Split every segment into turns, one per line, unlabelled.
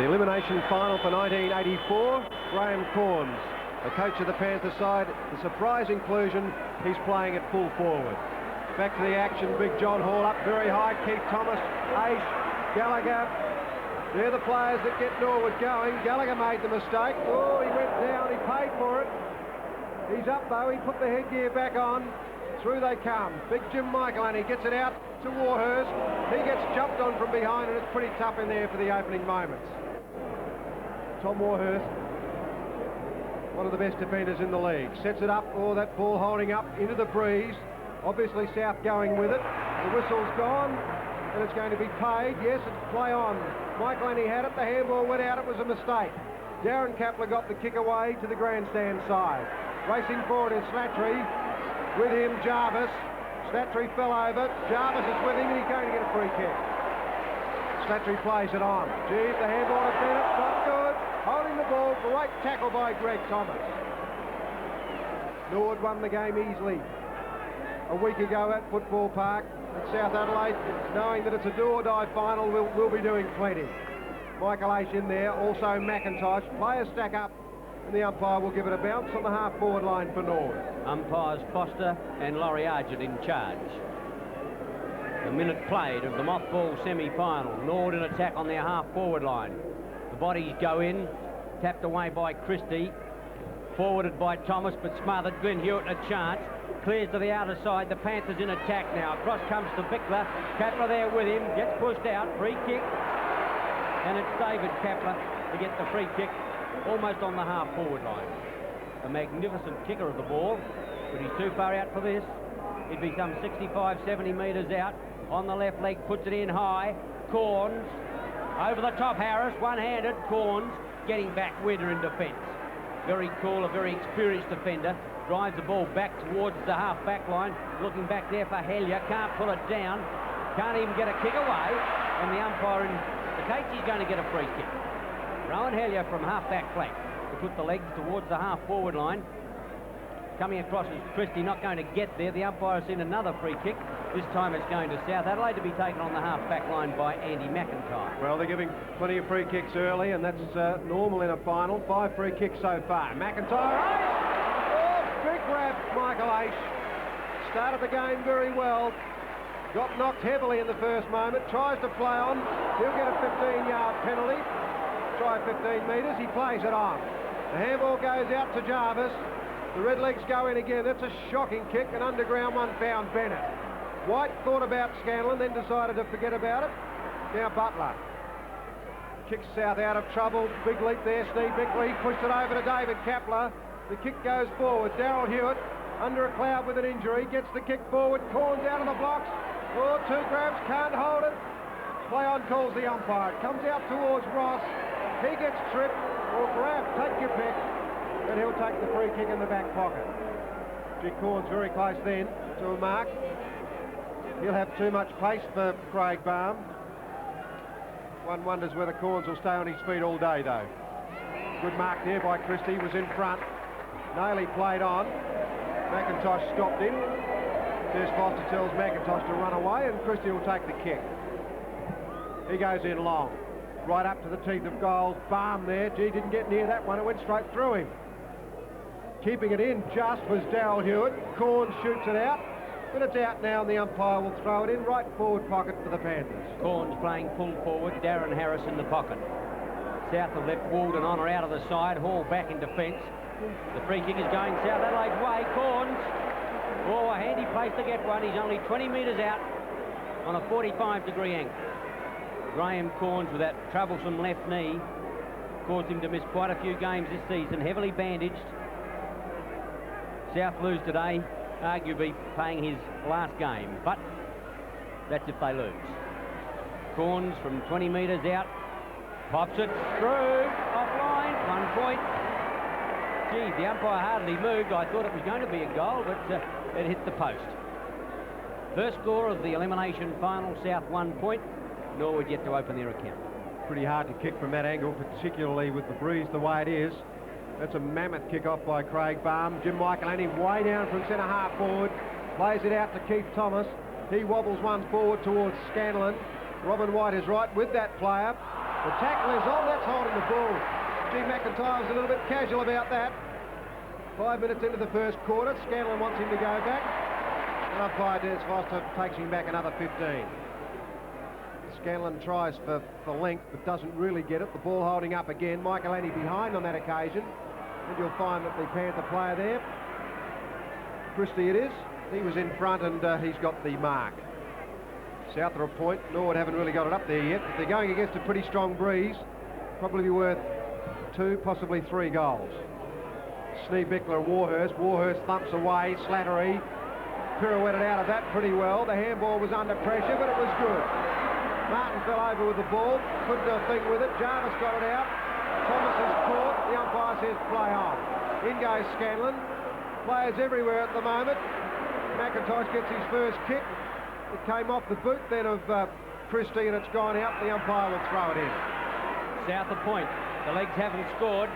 The elimination final for 1984, Graham Corns, the coach of the Panthers side. The surprise inclusion, he's playing at full forward. Back to the action, Big John Hall up very high, Keith Thomas, Ace, Gallagher. They're the players that get Norwood going. Gallagher made the mistake. Oh, he went down, he paid for it. He's up though, he put the headgear back on. Through they come. Big Jim Michael, and he gets it out to Warhurst. He gets jumped on from behind, and it's pretty tough in there for the opening moments. Tom Warhurst, one of the best defenders in the league, sets it up. Oh, that ball holding up into the breeze. Obviously South going with it. The whistle's gone, and it's going to be paid. Yes, it's play on. Michael, and he had it. The handball went out. It was a mistake. Darren Kapler got the kick away to the grandstand side. Racing forward is Slattery. With him, Jarvis. Slattery fell over. Jarvis is with him, and he's going to get a free kick. Slattery plays it on. Gee, the handball has been it. Not good. Holding the ball. Great tackle by Greg Thomas. Norwood won the game easily a week ago at Football Park at South Adelaide, knowing that it's a do-or-die final. We'll be doing plenty. Michael Ace in there. Also McIntosh. Players stack up. And the umpire will give it a bounce on the half-forward line for Norwood.
Umpires Foster and Laurie Argent in charge. A minute played of the mothball semi-final. Norwood in attack on their half-forward line. The bodies go in, tapped away by Christie, forwarded by Thomas, but smothered. Glenn Hewitt a chance. Clears to the outer side. The Panthers in attack now. Across comes to Bickler. Kapler there with him. Gets pushed out. Free kick. And it's David Kapler to get the free kick. Almost on the half-forward line. A magnificent kicker of the ball, but he's too far out for this. He'd be some 65, 70 metres out. On the left leg, puts it in high. Corns, over the top Harris, one-handed. Corns, getting back Winter in defence. Very cool, a very experienced defender. Drives the ball back towards the half-back line. Looking back there for Hellier, can't pull it down. Can't even get a kick away. And the umpire indicates he's going to get a free kick. Rowan Hellier from half-back flank to put the legs towards the half-forward line. Coming across is Christie, not going to get there. The umpire has seen another free kick. This time it's going to South Adelaide to be taken on the half-back line by Andy McIntyre.
Well, they're giving plenty of free kicks early, and that's normal in a final. 5 free kicks so far. McIntyre, oh, big grab, Michael Ace. Started the game very well. Got knocked heavily in the first moment. Tries to play on. He'll get a 15-yard penalty. Try 15 metres, he plays it on. The handball goes out to Jarvis. The Redlegs go in again. That's a shocking kick. An underground one found Bennett. White thought about Scanlon, then decided to forget about it. Now Butler. Kicks South out of trouble. Big leap there, Steve Bickley. Pushed it over to David Kapler. The kick goes forward. Darryl Hewitt under a cloud with an injury. Gets the kick forward. Corns out of the blocks. Oh, 2 grabs, can't hold it. Play on calls the umpire. It comes out towards Ross. He gets tripped or grabbed, take your pick, and he'll take the free kick in the back pocket. Jig Corns very close then to a mark. He'll have too much pace for Craig Baum. One wonders whether Corns will stay on his feet all day though. Good mark there by Christie, was in front. Nailey played on. McIntosh stopped him. Des Foster tells McIntosh to run away, and Christie will take the kick. He goes in long. Right up to the teeth of goals. Baum there. Gee, didn't get near that one. It went straight through him. Keeping it in just was Darryl Hewitt. Corns shoots it out. But it's out now, and the umpire will throw it in right forward pocket for the Panthers.
Corns playing full forward. Darren Harris in the pocket. South have left Walden on or out of the side. Hall back in defence. The free kick is going South Adelaide's way. Corns. Oh, a handy place to get one. He's only 20 metres out on a 45-degree angle. Graham Corns with that troublesome left knee caused him to miss quite a few games this season, heavily bandaged. South lose today, arguably playing his last game, but that's if they lose. Corns from 20 metres out, pops it through, offline, 1 point. Gee, the umpire hardly moved. I thought it was going to be a goal, but it hit the post. First score of the elimination final, South 1 point. Norwood yet to open their account.
Pretty hard to kick from that angle, particularly with the breeze the way it is. That's a mammoth kick-off by Craig Baum. Jim Michaelani way down from centre-half forward. Plays it out to Keith Thomas. He wobbles one forward towards Scanlon. Robin White is right with that player. The tackle is on, that's holding the ball. G. McIntyre was a little bit casual about that. 5 minutes into the first quarter, Scanlon wants him to go back. And umpire Des Foster takes him back another 15. Scanlon tries for length, but doesn't really get it. The ball holding up again. Michael Annie behind on that occasion. And you'll find that the Panther player there, Christie it is, he was in front and he's got the mark. South of a point, Norwood haven't really got it up there yet, but they're going against a pretty strong breeze. Probably be worth 2, possibly 3 goals. Snee Bickler, Warhurst. Warhurst thumps away. Slattery pirouetted out of that pretty well. The handball was under pressure, but it was good. Martin fell over with the ball, couldn't do a thing with it. Jarvis got it out. Thomas is caught. The umpire says play on. In goes Scanlon. Players everywhere at the moment. McIntosh gets his first kick. It came off the boot then of Christie and it's gone out. The umpire will throw it in.
South of point. The legs haven't scored.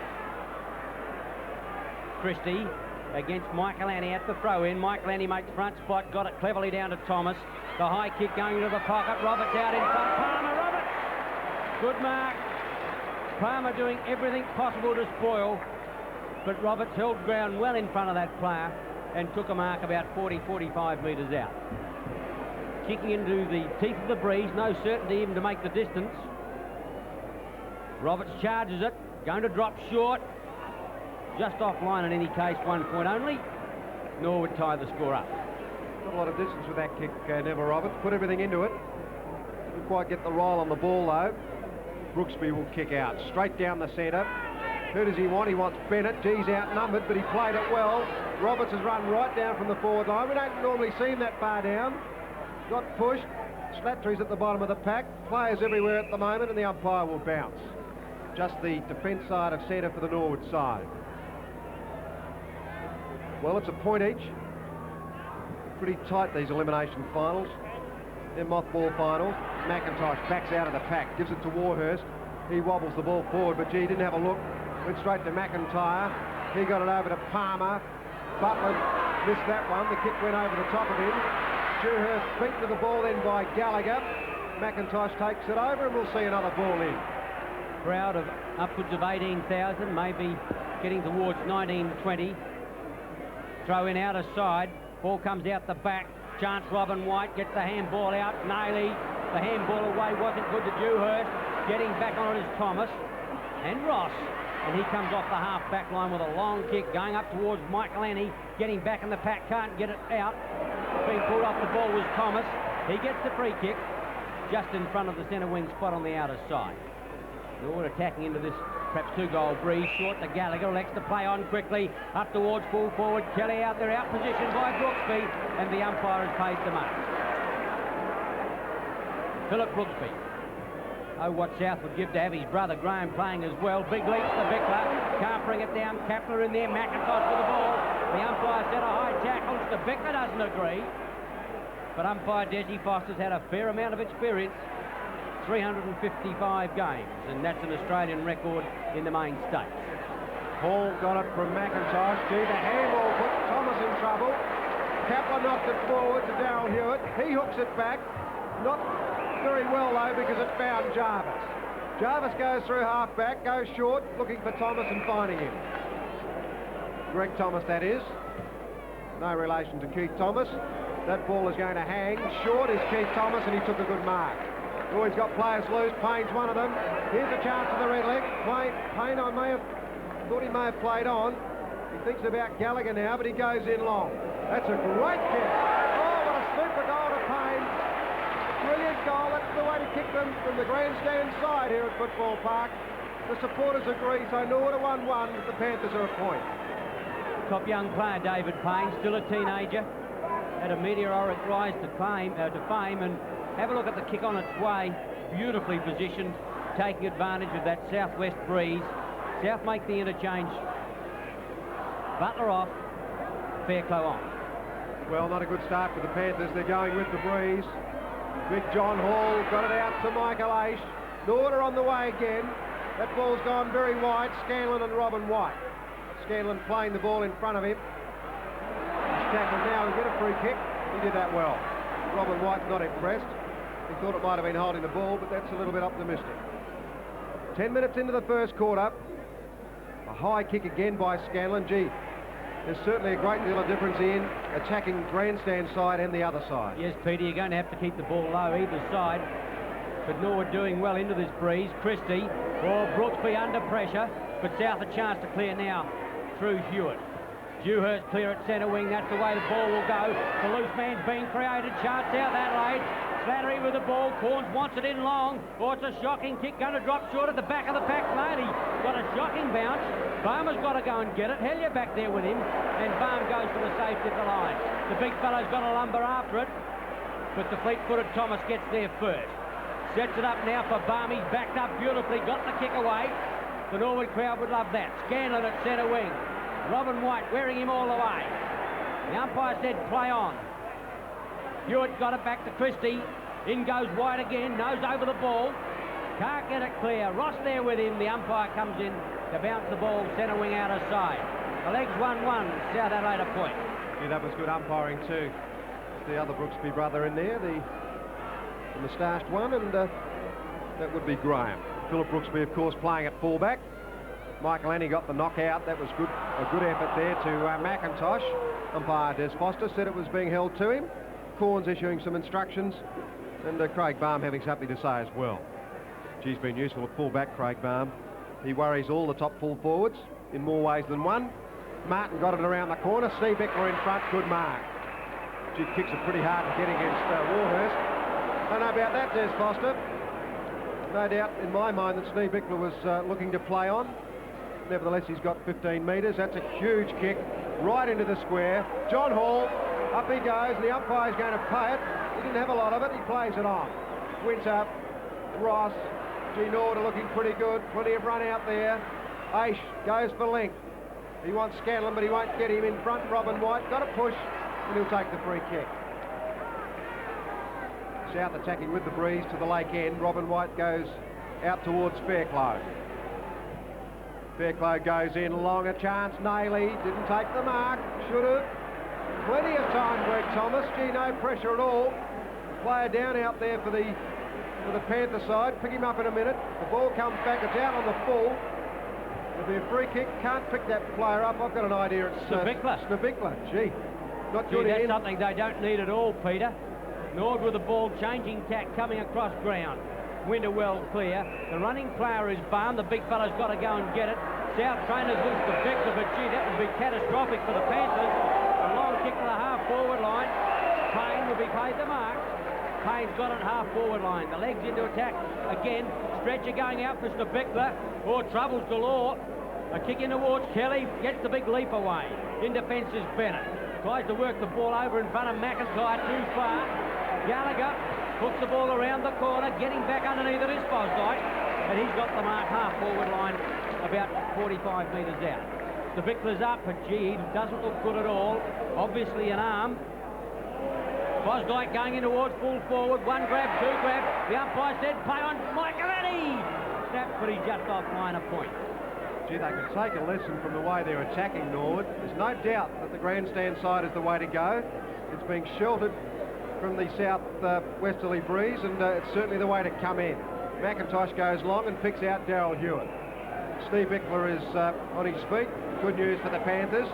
Christie against Michael Annie at the throw-in. Michael Annie makes front spot, got it cleverly down to Thomas. The high kick going into the pocket. Roberts out in front. Palmer, Roberts! Good mark. Palmer doing everything possible to spoil, but Roberts held ground well in front of that player and took a mark about 40-45 metres out. Kicking into the teeth of the breeze, no certainty even to make the distance. Roberts charges it, going to drop short. Just offline in any case, 1 point only. Norwood tie the score up.
Not a lot of distance with that kick, Neville Roberts. Put everything into it. Didn't quite get the roll on the ball though. Brooksby will kick out. Straight down the centre. Who does he want? He wants Bennett. G's outnumbered, but he played it well. Roberts has run right down from the forward line. We don't normally see him that far down. Got pushed. Slattery's at the bottom of the pack. Players everywhere at the moment, and the umpire will bounce. Just the defence side of centre for the Norwood side. Well, it's a point each. Pretty tight, these elimination finals. They're mothball finals. McIntosh backs out of the pack, gives it to Warhurst. He wobbles the ball forward, but gee, didn't have a look. Went straight to McIntyre. He got it over to Palmer. Butler missed that one. The kick went over the top of him. Dewhurst beat to the ball then by Gallagher. McIntosh takes it over and we'll see another ball in.
Crowd of upwards of 18,000, maybe getting towards 19-20. Throw in out aside. Ball comes out the back. Chance Robin White gets the handball out. Nailey, the handball away wasn't good to Dewhurst. Getting back on it is Thomas and Ross. And he comes off the half-back line with a long kick going up towards Michael Annie. Getting back in the pack, can't get it out. Being pulled off the ball was Thomas. He gets the free kick just in front of the centre wing spot on the outer side. Norwood attacking into this perhaps 2-goal breeze. Short to Gallagher, elects to play on quickly. Up towards full forward. Kelly out there, out positioned by Brooksby. And the umpire has paid the mark. Philip Brooksby. Oh, what South would give to have his brother Graham playing as well. Big leap to Bickler. Can't bring it down. Kapler in there. McIntosh with the ball. The umpire set a high tackle. The Bickler doesn't agree. But umpire Desi Foster's had a fair amount of experience. 355 games, and that's an Australian record in the main states.
Hall got it from McIntosh. Gee, the handball put Thomas in trouble. Kapler knocked it forward to Darryl Hewitt. He hooks it back. Not very well, though, because it found Jarvis. Jarvis goes through half-back, goes short, looking for Thomas and finding him. Greg Thomas, that is. No relation to Keith Thomas. That ball is going to hang. Short is Keith Thomas, and he took a good mark. Oh, he's got players loose. Payne's one of them. Here's a chance for the red leg. Payne, I thought he may have played on. He thinks about Gallagher now, but he goes in long. That's a great kick. Oh, what a super goal to Payne. Brilliant goal. That's the way to kick them from the grandstand side here at Football Park. The supporters agree, so Norwood are 1-1. The Panthers are a point.
Top young player, David Payne, still a teenager. Had a meteoric rise to fame, and have a look at the kick on its way. Beautifully positioned, taking advantage of that southwest breeze. South make the interchange. Butler off, Fairclough on.
Well, not a good start for the Panthers. They're going with the breeze. Big John Hall got it out to Michael Aish. Norwood are on the way again. That ball's gone very wide. Scanlon and Robin White. Scanlon playing the ball in front of him. He's tackled now and get a free kick. He did that well. Robin White's not impressed. He thought it might have been holding the ball, but that's a little bit optimistic. 10 minutes into the first quarter. A high kick again by Scanlon. Gee, there's certainly a great deal of difference in attacking grandstand side and the other side.
Yes, Peter, you're going to have to keep the ball low either side. But Norwood doing well into this breeze. Christie, or Brooksby under pressure, but South a chance to clear now through Hewitt. Dewhurst clear at centre wing. That's the way the ball will go. The loose man's being created. Chart South Adelaide. Slattery with the ball. Corns wants it in long. Oh, it's a shocking kick. Going to drop short at the back of the pack. Maley got a shocking bounce. Balmer's got to go and get it. Hellier back there with him. And Balmer goes for the safety at the line. The big fellow's got to lumber after it. But the fleet-footed Thomas gets there first. Sets it up now for Balmer. He's backed up beautifully. Got the kick away. The Norwood crowd would love that. Scanlon at centre wing. Robin White wearing him all the way. The umpire said play on. Hewitt got it back to Christie. In goes White again. Nose over the ball. Can't get it clear. Ross there with him. The umpire comes in to bounce the ball centre wing out of side. The legs 1-1. South Adelaide a point.
Yeah, that was good umpiring too. The other Brooksby brother in there, the moustached one, and that would be Graham. Philip Brooksby, of course, playing at fullback. Michael Annie got the knockout. That was good. A good effort there to McIntosh. Umpire Des Foster said it was being held to him. Corns issuing some instructions, and Craig Baum having something to say as well. He's been useful at fullback, Craig Baum. He worries all the top full forwards in more ways than one. Martin got it around the corner. Steve Bickler in front. Good mark. She kicks it pretty hard to get against Warhurst. Don't know about that, Des Foster. No doubt in my mind that Steve Bickler was looking to play on. Nevertheless, he's got 15 metres. That's a huge kick right into the square. John Hall, up he goes, and the umpire's going to pay it. He didn't have a lot of it. He plays it on. Winter, Ross, G. Norwood are looking pretty good. Plenty of run out there. Aish goes for length. He wants Scanlon, but he won't get him in front. Robin White got a push, and he'll take the free kick. South attacking with the breeze to the lake end. Robin White goes out towards Fairclough. Fairclough goes in, long a chance. Nailey didn't take the mark. Should have. Plenty of time, Greg Thomas. Gee, no pressure at all. Player down out there for the Panther side. Pick him up in a minute. The ball comes back. It's out on the full. There'll be a free kick. Can't pick that player up. I've got an idea. It's Snevikler. Gee, not good.
That's something they don't need at all, Peter. Norwood with the ball, changing tack, coming across ground. Winter well clear. The running player is Barn. The big fella's got to go and get it. South trainers lose the Bickler, but gee, that would be catastrophic for the Panthers. A long kick to the half-forward line. Payne will be paid the mark. Payne's got it half-forward line. The legs into attack again. Stretcher going out for Bickler. Oh, troubles galore. A kick in towards Kelly. Gets the big leap away. In defence is Bennett. Tries to work the ball over in front of McIntyre too far. Gallagher hooks the ball around the corner, getting back underneath it is Fosdyke, and he's got the mark half-forward line about 45 metres out. The Bickler's up, but gee, he doesn't look good at all. Obviously an arm. Fosdyke going in towards full forward. One grab, two grab. The umpire said play on Michael Annie. Snapped, but he's just off line of point.
Gee, they could take a lesson from the way they're attacking Norwood. There's no doubt that the grandstand side is the way to go. It's being sheltered from the south-westerly breeze, and it's certainly the way to come in. McIntosh goes long and picks out Daryl Hewitt. Steve Bickler is on his feet. Good news for the Panthers.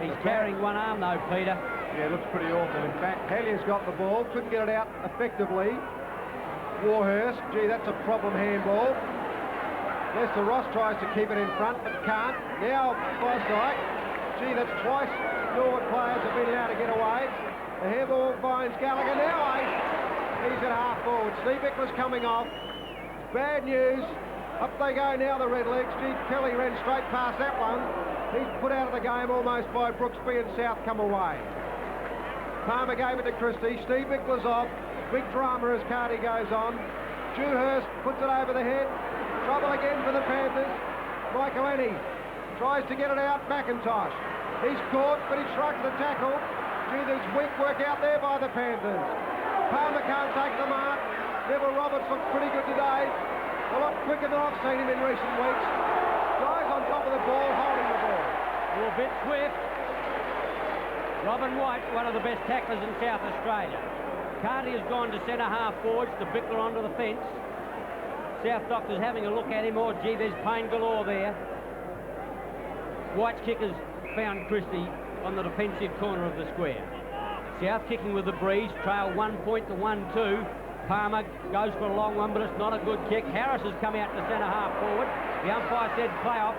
He's carrying one arm though, Peter.
Yeah, it looks pretty awful. In fact, Hallier's got the ball, couldn't get it out effectively. Warhurst, gee, that's a problem handball. Lester Ross tries to keep it in front, but can't. Now Fosdyke. Gee, that's twice Norwood players have been allowed to get away. The handball finds Gallagher now. He's at half-forward. Steve Bickler's coming off. Bad news. Up they go now, the Redlegs. Gee, Kelly ran straight past that one. He's put out of the game almost by Brooksby, and South come away. Palmer gave it to Christie. Steve Bickler's off. Big drama as Carty goes on. Dewhurst puts it over the head. Trouble again for the Panthers. Michael Annie tries to get it out. McIntosh. He's caught, but he shrugs the tackle. Gee, there's weak work out there by the Panthers. Palmer can't take the mark. Neville Roberts looks pretty good today. A lot quicker than I've seen him in recent weeks. Guys on top of the ball, holding the ball.
A bit swift. Robin White, one of the best tacklers in South Australia. Carty has gone to centre half forwards, to Bickler onto the fence. South Doctor's having a look at him. Oh, gee, there's pain galore there. White's kickers found Christie on the defensive corner of the square. South kicking with the breeze, trail 1 point to 1-2. Palmer goes for a long one, but it's not a good kick. Harris has come out to centre half forward. The umpire said play off.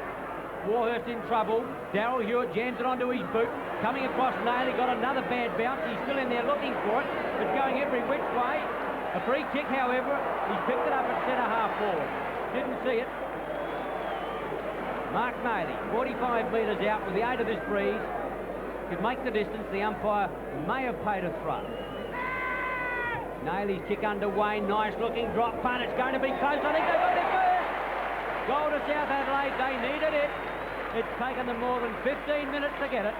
Warhurst in trouble. Darryl Hewitt jams it onto his boot. Coming across Naylor, got another bad bounce. He's still in there looking for it. It's going every which way. A free kick, however, he's picked it up at centre half forward. Didn't see it. Mark Naylor, 45 metres out with the aid of this breeze. Could make the distance. The umpire may have paid a throw. Naylor's kick underway. Nice looking drop punt. It's going to be close. I think they got their first. Goal to South Adelaide. They needed it. It's taken them more than 15 minutes to get it,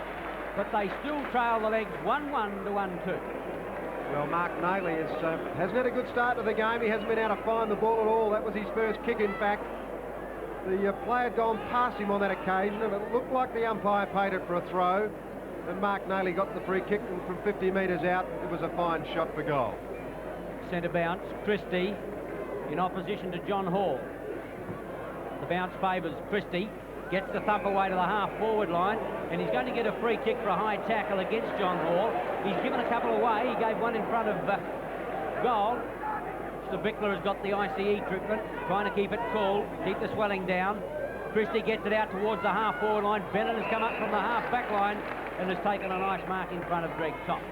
but they still trail the legs 1-1 to 1-2.
Well, Mark Naylor hasn't had a good start to the game. He hasn't been able to find the ball at all. That was his first kick, in fact. The play had gone past him on that occasion, and it looked like the umpire paid it for a throw. And Mark Naylor got the free kick, and from 50 metres out, it was a fine shot for goal.
Centre bounce, Christie in opposition to John Hall. The bounce favours Christie. Gets the thump away to the half-forward line, and he's going to get a free kick for a high tackle against John Hall. He's given a couple away. He gave one in front of goal. So Bickler has got the ICE treatment, trying to keep it cool, keep the swelling down. Christie gets it out towards the half-forward line. Bennett has come up from the half-back line and has taken a nice mark in front of Greg Thomas.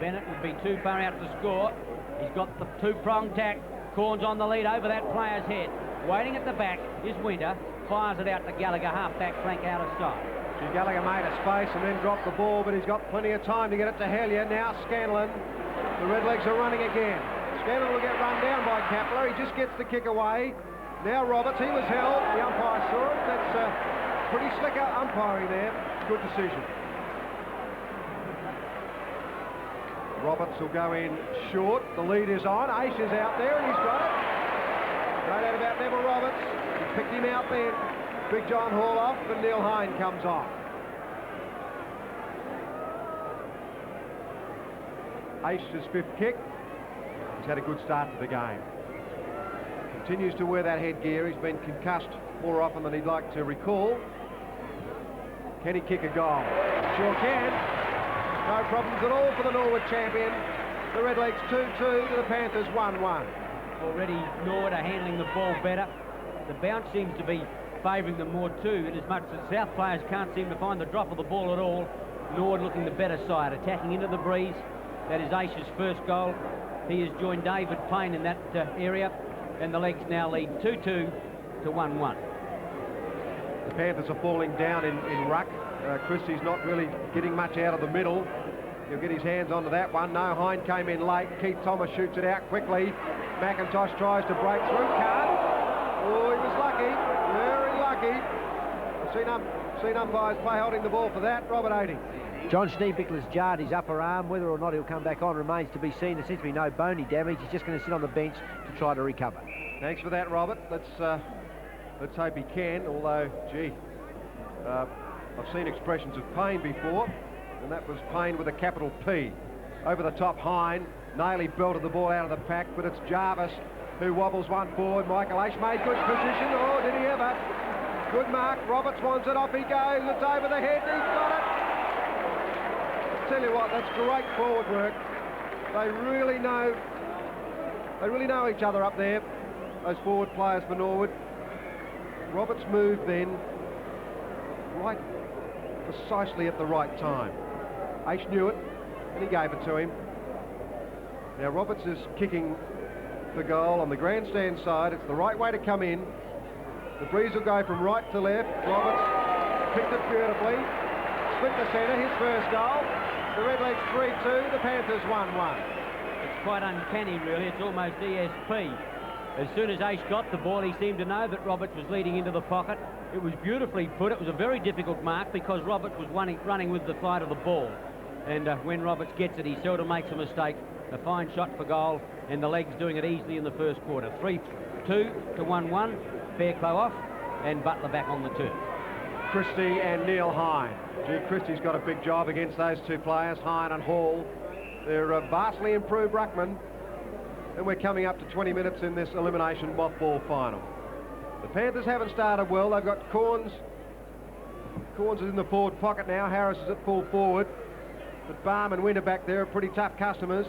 Bennett would be too far out to score. He's got the two-prong tack. Corns on the lead over that player's head. Waiting at the back is Winter. Fires it out to Gallagher, half-back flank out of sight.
Gallagher made a space and then dropped the ball, but he's got plenty of time to get it to Hellier. Now Scanlon. The Redlegs are running again. Scanlon will get run down by Kapler. He just gets the kick away. Now Roberts, he was held. The umpire saw it. That's pretty slick umpiring there. Good decision. Roberts will go in short. The lead is on. Ace is out there and he's got it. No doubt about Neville Roberts. He picked him out then. Big John Hall off, and Neil Hine comes on. Ace's fifth kick. He's had a good start to the game. Continues to wear that headgear. He's been concussed more often than he'd like to recall. Can he kick a goal? Sure can. No problems at all for the Norwood champion. The Redlegs 2-2 to the Panthers 1-1.
Already Norwood are handling the ball better. The bounce seems to be favouring them more too, in as much as South players can't seem to find the drop of the ball at all. Norwood looking the better side, attacking into the breeze. That is Ace's first goal. He has joined David Payne in that area, and the Legs now lead 2-2 to 1-1.
The Panthers are falling down in ruck. Christie's not really getting much out of the middle. He'll get his hands onto that one. No, Hine came in late. Keith Thomas shoots it out quickly. McIntosh tries to break through. Can't. Oh, he was lucky. Very lucky. I've seen umpires play holding the ball for that. Robert Aiding.
John Schneebickler's jarred his upper arm. Whether or not he'll come back on remains to be seen. There seems to be no bony damage. He's just going to sit on the bench to try to recover.
Thanks for that, Robert. Let's hope he can, although, gee, I've seen expressions of pain before, and that was pain with a capital P. Over the top, Hine. Naylor belted the ball out of the pack, but it's Jarvis who wobbles one forward. Michael Aish made good position. Oh, did he ever? Good mark. Roberts wants it. Off he goes. It's over the head. He's got it. I tell you what, that's great forward work. They really know each other up there, those forward players for Norwood. Roberts moved then right precisely at the right time. Aish knew it, and he gave it to him. Now Roberts is kicking the goal on the grandstand side. It's the right way to come in. The breeze will go from right to left. Roberts picked it beautifully. Split the centre, his first goal. The Redlegs 3-2, the Panthers 1-1.
It's quite uncanny, really. It's almost ESP. As soon as Aish got the ball, he seemed to know that Roberts was leading into the pocket. It was beautifully put. It was a very difficult mark because Roberts was running with the flight of the ball. And when Roberts gets it, he seldom makes a mistake. A fine shot for goal, and the Legs doing it easily in the first quarter. 3-2 to 1-1. Fairclough off, and Butler back on the turf.
Christie and Neil Hine. Gee, Christie's got a big job against those two players, Hine and Hall. They're vastly improved ruckmen. and we're coming up to 20 minutes in this elimination mothball final. The Panthers haven't started well. They've got Corns. Corns is in the forward pocket now. Harris is at full forward. But Barm and Winter back there are pretty tough customers.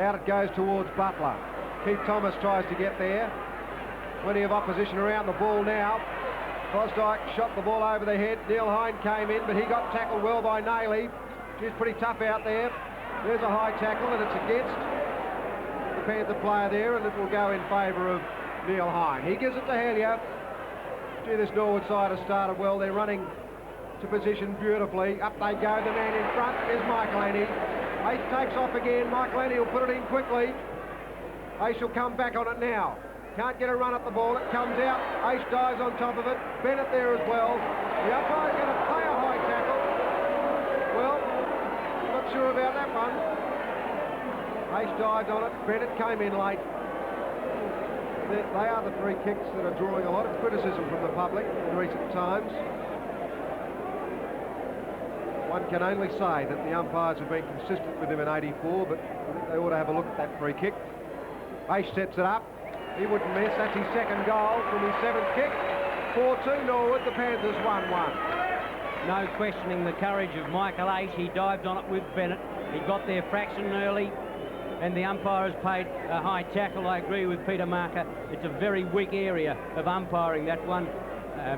Out it goes towards Butler. Keith Thomas tries to get there. Plenty of opposition around the ball now. Fosdyke shot the ball over the head. Neil Hine came in, but he got tackled well by Nailey. She's pretty tough out there. There's a high tackle, and it's against the Panther player there, and it will go in favour of Neil Hine. He gives it to Hellier. Gee, this Norwood side has started well. They're running to position beautifully. Up they go. The man in front is Michael Ennie. Ace takes off again. Michael Ennie will put it in quickly. Ace will come back on it now. Can't get a run at the ball. It comes out. Ace dives on top of it. Bennett there as well. The umpire's going to play a high tackle. Well, not sure about that one. Ace dives on it. Bennett came in late. They are the free kicks that are drawing a lot of criticism from the public in recent times. One can only say that the umpires have been consistent with him in 84, but I think they ought to have a look at that free kick. Ace sets it up. He wouldn't miss. That's his second goal from his 7th kick. 4-2 Norwood. The Panthers 1-1.
No questioning the courage of Michael Ace. He dived on it with Bennett. He got there fraction early, and the umpire has paid a high tackle. I agree with Peter Marker. It's a very weak area of umpiring, that one.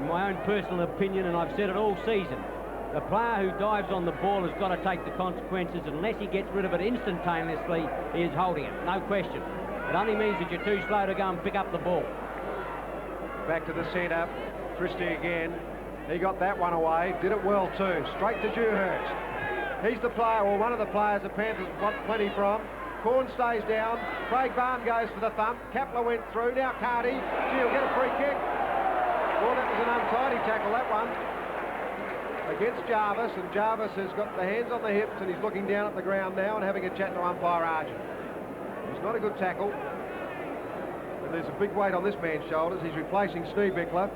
My own personal opinion, and I've said it all season. The player who dives on the ball has got to take the consequences. Unless he gets rid of it instantaneously, he is holding it. No question. It only means that you're too slow to go and pick up the ball.
Back to the centre. Christie again. He got that one away. Did it well too. Straight to Dewhurst. He's the player, or one of the players the Panthers want plenty from. Corn stays down. Craig Barn goes for the thump. Kapler went through. Now Carty. Gee, he'll get a free kick. Well, that was an untidy tackle, that one. Against Jarvis, and Jarvis has got the hands on the hips and he's looking down at the ground now and having a chat to umpire Argent. It's not a good tackle. And there's a big weight on this man's shoulders. He's replacing Schneebichler.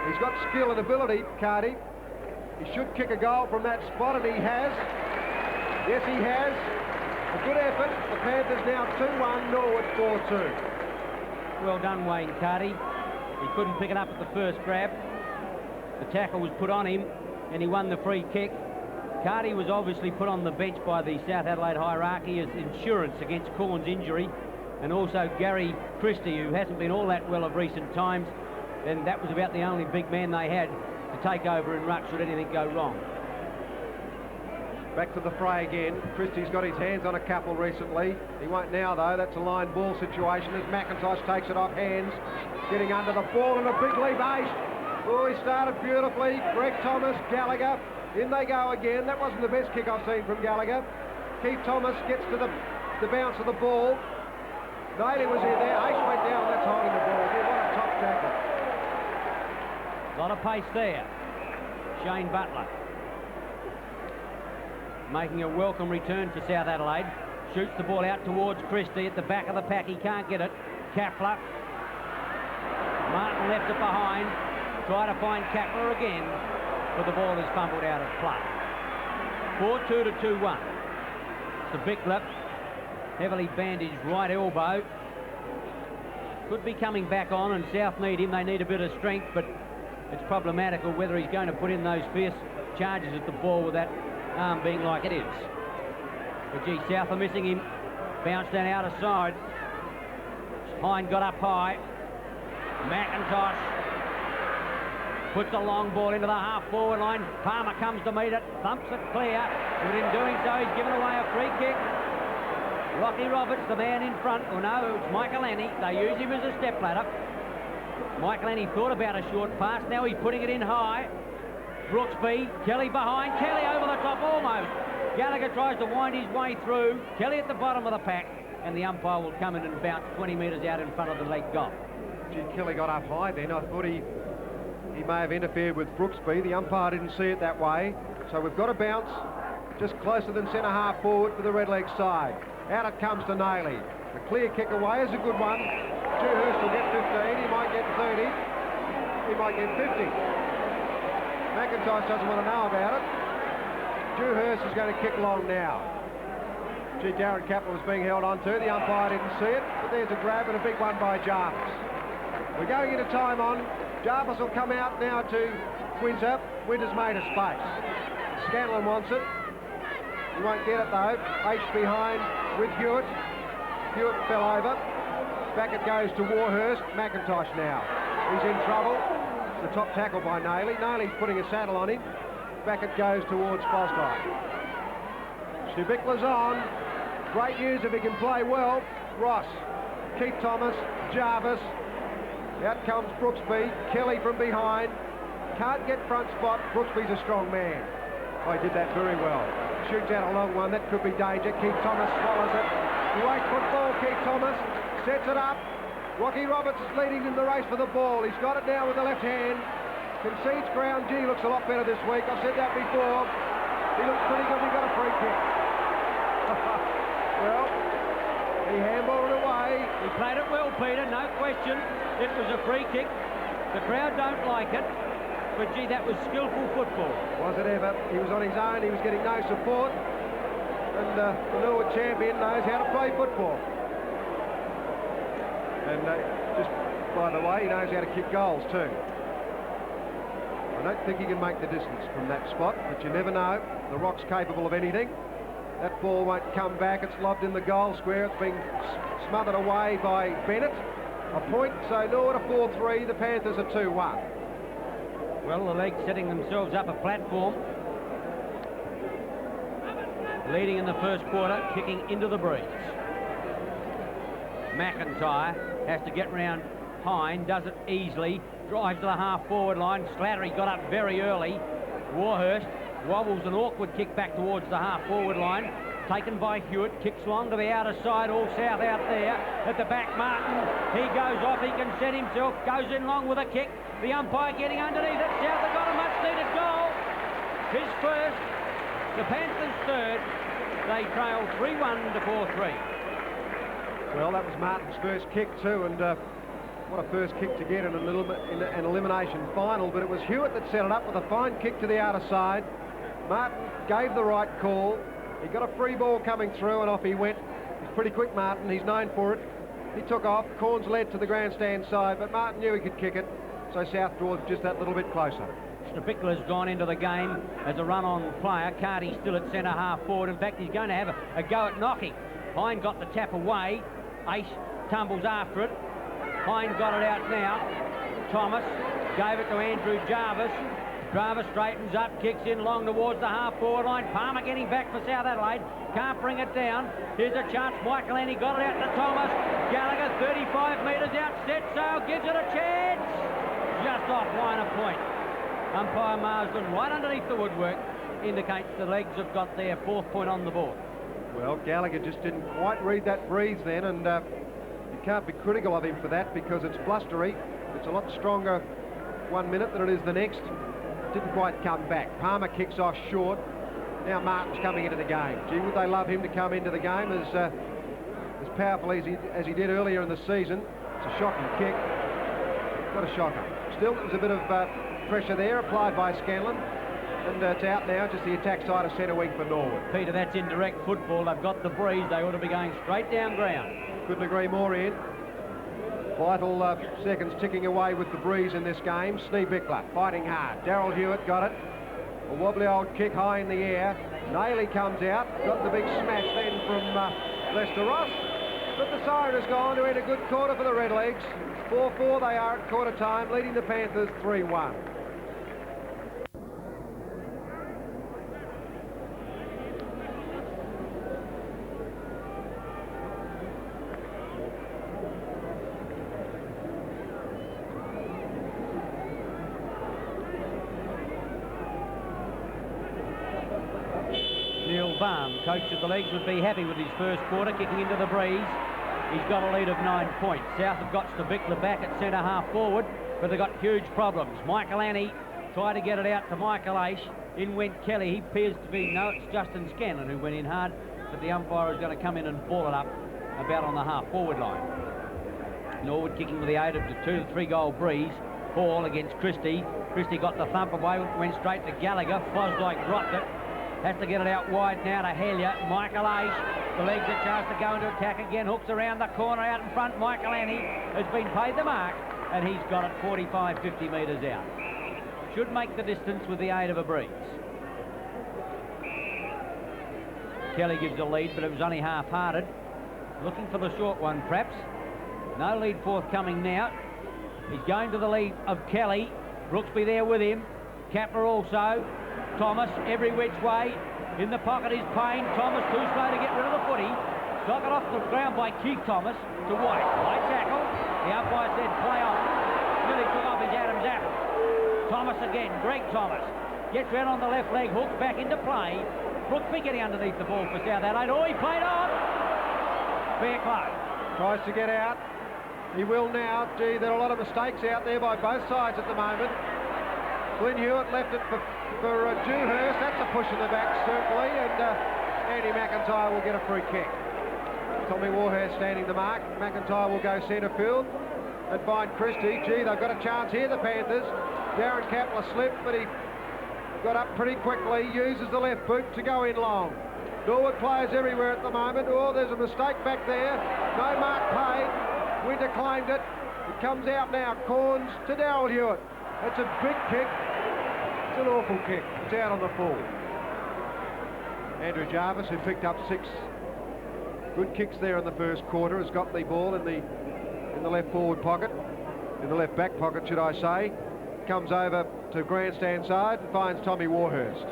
He's got skill and ability, Carty. He should kick a goal from that spot, and he has. Yes, he has. A good effort. The Panthers now 2-1, Norwood 4-2.
Well done, Wayne Carty. He couldn't pick it up at the first grab. The tackle was put on him, and he won the free kick. Carty was obviously put on the bench by the South Adelaide hierarchy as insurance against Corn's injury, and also Gary Christie, who hasn't been all that well of recent times, and that was about the only big man they had to take over in ruck should anything go wrong.
Back to the fray again. Christie's got his hands on a couple recently. He won't now, though. That's a line ball situation as McIntosh takes it off hands, getting under the ball, and a big leap Ace. Oh, he started beautifully. Greg Thomas, Gallagher. In they go again. That wasn't the best kick I've seen from Gallagher. Keith Thomas gets to the bounce of the ball. Nailey was in there. Ace went down. That's holding the ball. What a top tackle.
A lot of pace there. Shane Butler making a welcome return to South Adelaide. Shoots the ball out towards Christie at the back of the pack. He can't get it. Kapler. Martin left it behind. Try to find Kapler again, but the ball is fumbled out of play. 4-2 to 2-1. It's Bickler, heavily bandaged right elbow. Could be coming back on, and South need him. They need a bit of strength, but it's problematical whether he's going to put in those fierce charges at the ball with that arm being like it is. But gee, South are missing him. Bounced down out of side. Hine got up high. McIntosh puts a long ball into the half-forward line. Palmer comes to meet it, thumps it clear, but in doing so, he's given away a free kick. Rocky Roberts, the man in front. Oh no, it's Michael Ennie. They use him as a stepladder. Michael Ennie thought about a short pass. Now he's putting it in high. Brooksby, Kelly behind. Kelly over the top almost. Gallagher tries to wind his way through. Kelly at the bottom of the pack, and the umpire will come in and bounce 20 metres out in front of the leg goal.
Gee, Kelly got up high then. I thought he may have interfered with Brooksby. The umpire didn't see it that way. So we've got a bounce just closer than centre half forward for the red leg side. Out it comes to Nailey. The clear kick away is a good one. Dewhurst will get 15. He might get 30. He might get 50. McIntosh doesn't want to know about it. Dewhurst is going to kick long now. Gee, Garrett Capel was being held on to. The umpire didn't see it, but there's a grab and a big one by Jarvis. We're going into time on. Jarvis will come out now to Winter. Winter's made a space. Scanlon wants it. He won't get it though. H behind with Hewitt. Hewitt fell over. Back it goes to Warhurst. McIntosh now. He's in trouble. The top tackle by Nayley. Nayley's putting a saddle on him. Back it goes towards Fosdyke. Schneebichler's on. Great news if he can play well. Ross, Keith Thomas, Jarvis. Out comes Brooksby. Kelly from behind. Can't get front spot. Brooksby's a strong man. Oh, he did that very well. Shoots out a long one. That could be danger. Keith Thomas swallows it. Great football, Keith Thomas. Sets it up. Rocky Roberts is leading in the race for the ball. He's got it now with the left hand. Concedes ground. Gee, looks a lot better this week. I've said that before. He looks pretty good. He got a free kick. Well, he handballed it away.
He played it well, Peter, no question. It was a free kick. The crowd don't like it, but gee, that was skillful football.
Was it ever? He was on his own. He was getting no support. And the Norwood champion knows how to play football. And just by the way, he knows how to kick goals too. I don't think he can make the distance from that spot, but you never know. The Rock's capable of anything. That ball won't come back. It's lobbed in the goal square. It's been smothered away by Bennett. A point, so Norwood a 4-3. The Panthers a 2-1.
Well, the league setting themselves up a platform. Leading in the first quarter, kicking into the breeze. McIntyre has to get round Hine, does it easily, drives to the half-forward line. Slattery got up very early. Warhurst wobbles an awkward kick back towards the half-forward line. Taken by Hewitt, kicks long to the outer side, all south out there. At the back, Martin, he goes off, he can set himself, goes in long with a kick. The umpire getting underneath it. South have got a much-needed goal. His first, the Panthers' third. They trail 3-1 to 4-3.
Well, that was Martin's first kick too, and what a first kick to get in an elimination final, but it was Hewitt that set it up with a fine kick to the outer side. Martin gave the right call. He got a free ball coming through and off he went. He's pretty quick, Martin. He's known for it. He took off. Corns led to the grandstand side, but Martin knew he could kick it, so South draws just that little bit closer.
Schneebichler's gone into the game as a run-on player. Carty's still at centre half forward. In fact, he's going to have a go at knocking. Hine got the tap away. Ace tumbles after it. Hine got it out now. Thomas gave it to Andrew Jarvis. Jarvis straightens up, kicks in long towards the half-forward line. Palmer getting back for South Adelaide. Can't bring it down. Here's a chance. Michael Annie got it out to Thomas. Gallagher 35 metres out. Set sail, gives it a chance. Just off line of point. Umpire Marsden right underneath the woodwork indicates the legs have got their fourth point on the board.
Well, Gallagher just didn't quite read that breeze then, and you can't be critical of him for that because it's blustery. It's a lot stronger 1 minute than it is the next. Didn't quite come back. Palmer kicks off short. Now Martin's coming into the game. Gee, would they love him to come into the game as powerful as he did earlier in the season. It's a shocking kick. What a shocker. Still, there's a bit of pressure there applied by Scanlon. And it's out now, just the attack side of centre wing for Norwood.
Peter, that's indirect football. They've got the breeze. They ought to be going straight down ground.
Couldn't agree more, Ian. Vital seconds ticking away with the breeze in this game. Schneebichler fighting hard. Daryl Hewitt got it. A wobbly old kick high in the air. Nayley comes out. Got the big smash then from Lester Ross. But the siren has gone to end a good quarter for the Redlegs. 4-4 they are at quarter time, leading the Panthers 3-1.
Neil Baum, coach of the leagues, would be happy with his first quarter, kicking into the breeze. He's got a lead of 9 points. South have got Schneebichler back at centre half forward, but they've got huge problems. Michael Annie tried to get it out to Michael Aish. In went Kelly. He appears to be, no, it's Justin Scanlon who went in hard, but the umpire is going to come in and ball it up about on the half forward line. Norwood kicking with the aid of the 2 to 3 goal breeze. Ball against Christie. Christie got the thump away, went straight to Gallagher. Fosdyke dropped it. Has to get it out wide now to Hellier. Michael Aish.
The legs a chance to go into attack again. Hooks around the corner out in front. Michael Annie has been paid the mark, and he's got it 45, 50 metres out. Should make the distance with the aid of a breeze. Kelly gives a lead, but it was only half-hearted. Looking for the short one, perhaps. No lead forthcoming now. He's going to the lead of Kelly. Brooksby there with him. Kapler also. Thomas every which way. In the pocket is Payne. Thomas too slow to get rid of the footy. Socket off the ground by Keith Thomas to White. High tackle. The umpire said play on. Nearly took off his Adams apple. Thomas again. Greg Thomas gets round on the left leg. Hooks back into play. Brooksby getting underneath the ball for South Adelaide. Oh, he played on. Fair close.
Tries to get out. He will now. Gee, there are a lot of mistakes out there by both sides at the moment. Glenn Hewitt left it for Dewhurst. That's a push in the back, certainly, and Andy McIntyre will get a free kick. Tommy Warhurst standing the mark. McIntyre will go centre field and find Christie. Gee, they've got a chance here, the Panthers. Darren Kapler slipped, but he got up pretty quickly, uses the left boot to go in long. Norwood players everywhere at the moment. Oh, there's a mistake back there. No mark paid. Winter claimed it. It comes out now. Corns to Darryl Hewitt. It's a big kick. It's an awful kick. It's out on the full. Andrew Jarvis, who picked up 6 good kicks there in the first quarter, has got the ball in the left forward pocket, in the left back pocket, should I say. Comes over to grandstand side and finds Tommy Warhurst.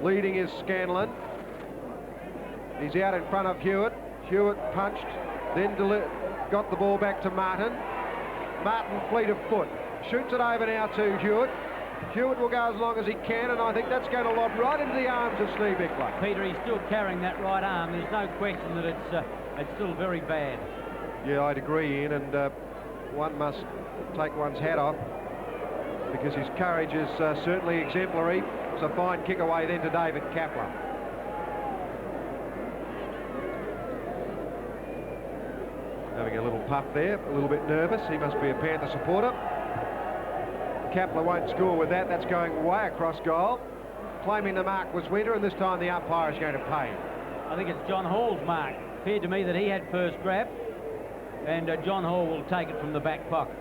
Leading is Scanlon. He's out in front of Hewitt. Hewitt punched, then got the ball back to Martin. Martin fleet of foot. Shoots it over now to Hewitt. Hewitt will go as long as he can, and I think that's going to lob right into the arms of Steve Bickler.
Peter, he's still carrying that right arm. There's no question that it's still very bad.
Yeah, I'd agree, Ian, and one must take one's hat off because his courage is certainly exemplary. It's a fine kick away then to David Kapler. Having a little puff there, a little bit nervous. He must be a Panther supporter. Kapler won't score with that. That's going way across goal. Claiming the mark was Winter, and this time the umpire is going to pay.
I think it's John Hall's mark. Appeared to me that he had first grab, and John Hall will take it from the back pocket.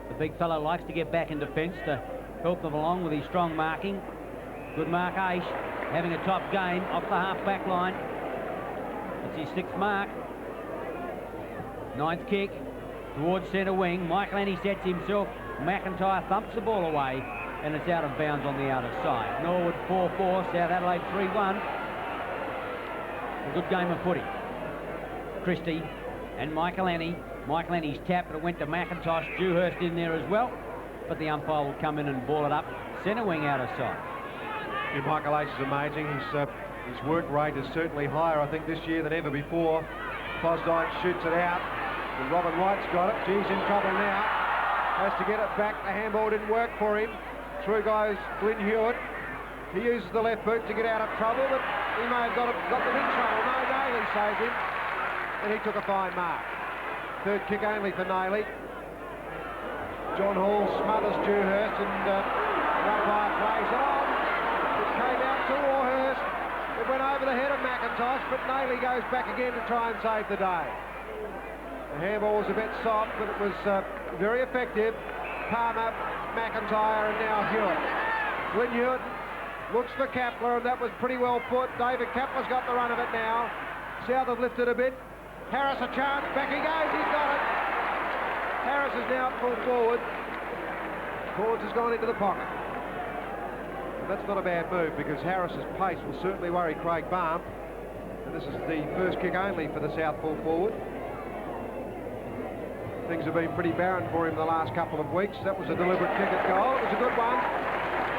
The big fellow likes to get back in defence to help them along with his strong marking. Good mark, Aish, having a top game off the half-back line. That's his 6th mark. 9th kick towards centre wing. Michael Annie sets himself. McIntyre thumps the ball away, and it's out of bounds on the outer side. Norwood 4-4, South Adelaide 3-1. A good game of footy. Christie and Michael Annie. Michael Annie's tap, but it went to McIntosh. Dewhurst in there as well, but the umpire will come in and ball it up. Centre wing outer side.
Yeah, Michael Ace is amazing. His work rate is certainly higher, I think, this year than ever before. Fosdyke shoots it out. And Robin White's got it. Geez, in trouble now. Has to get it back. The handball didn't work for him. Through goes Glenn Hewitt. He uses the left boot to get out of trouble, but he may have got them in trouble. No, Nayley saved him, and he took a fine mark. 3rd kick only for Nayley. John Hall smothers Dewhurst, and the umpire plays on. It came out to Warhurst. It went over the head of McIntosh, but Nayley goes back again to try and save the day. The handball was a bit soft, but it was very effective. Palmer, McIntyre, and now Hewitt. Glenn Hewitt looks for Kapler, and that was pretty well put. David Kapler's got the run of it now. South have lifted a bit. Harris a chance. Back he goes. He's got it. Harris is now at full forward. Cords has gone into the pocket. That's not a bad move because Harris's pace will certainly worry Craig Barham. And this is the first kick only for the South full forward. Things have been pretty barren for him the last couple of weeks. That was a deliberate kick at goal. It was a good one.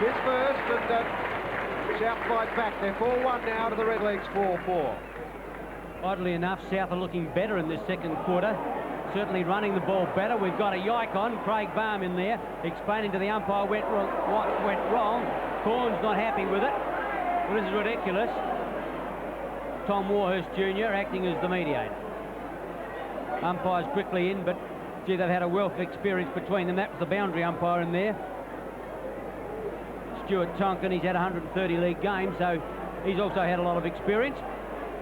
His first, and South fight back. They're 4-1 now to the Redlegs 4-4.
Oddly enough, South are looking better in this second quarter. Certainly running the ball better. We've got a yike on. Craig Barham in there explaining to the umpire what went wrong. Corn's not happy with it. Well, this is ridiculous. Tom Warhurst Jr. acting as the mediator. Umpires quickly in, but gee, they've had a wealth of experience between them. That was the boundary umpire in there. Stuart Tonkin, he's had 130 league games, so he's also had a lot of experience.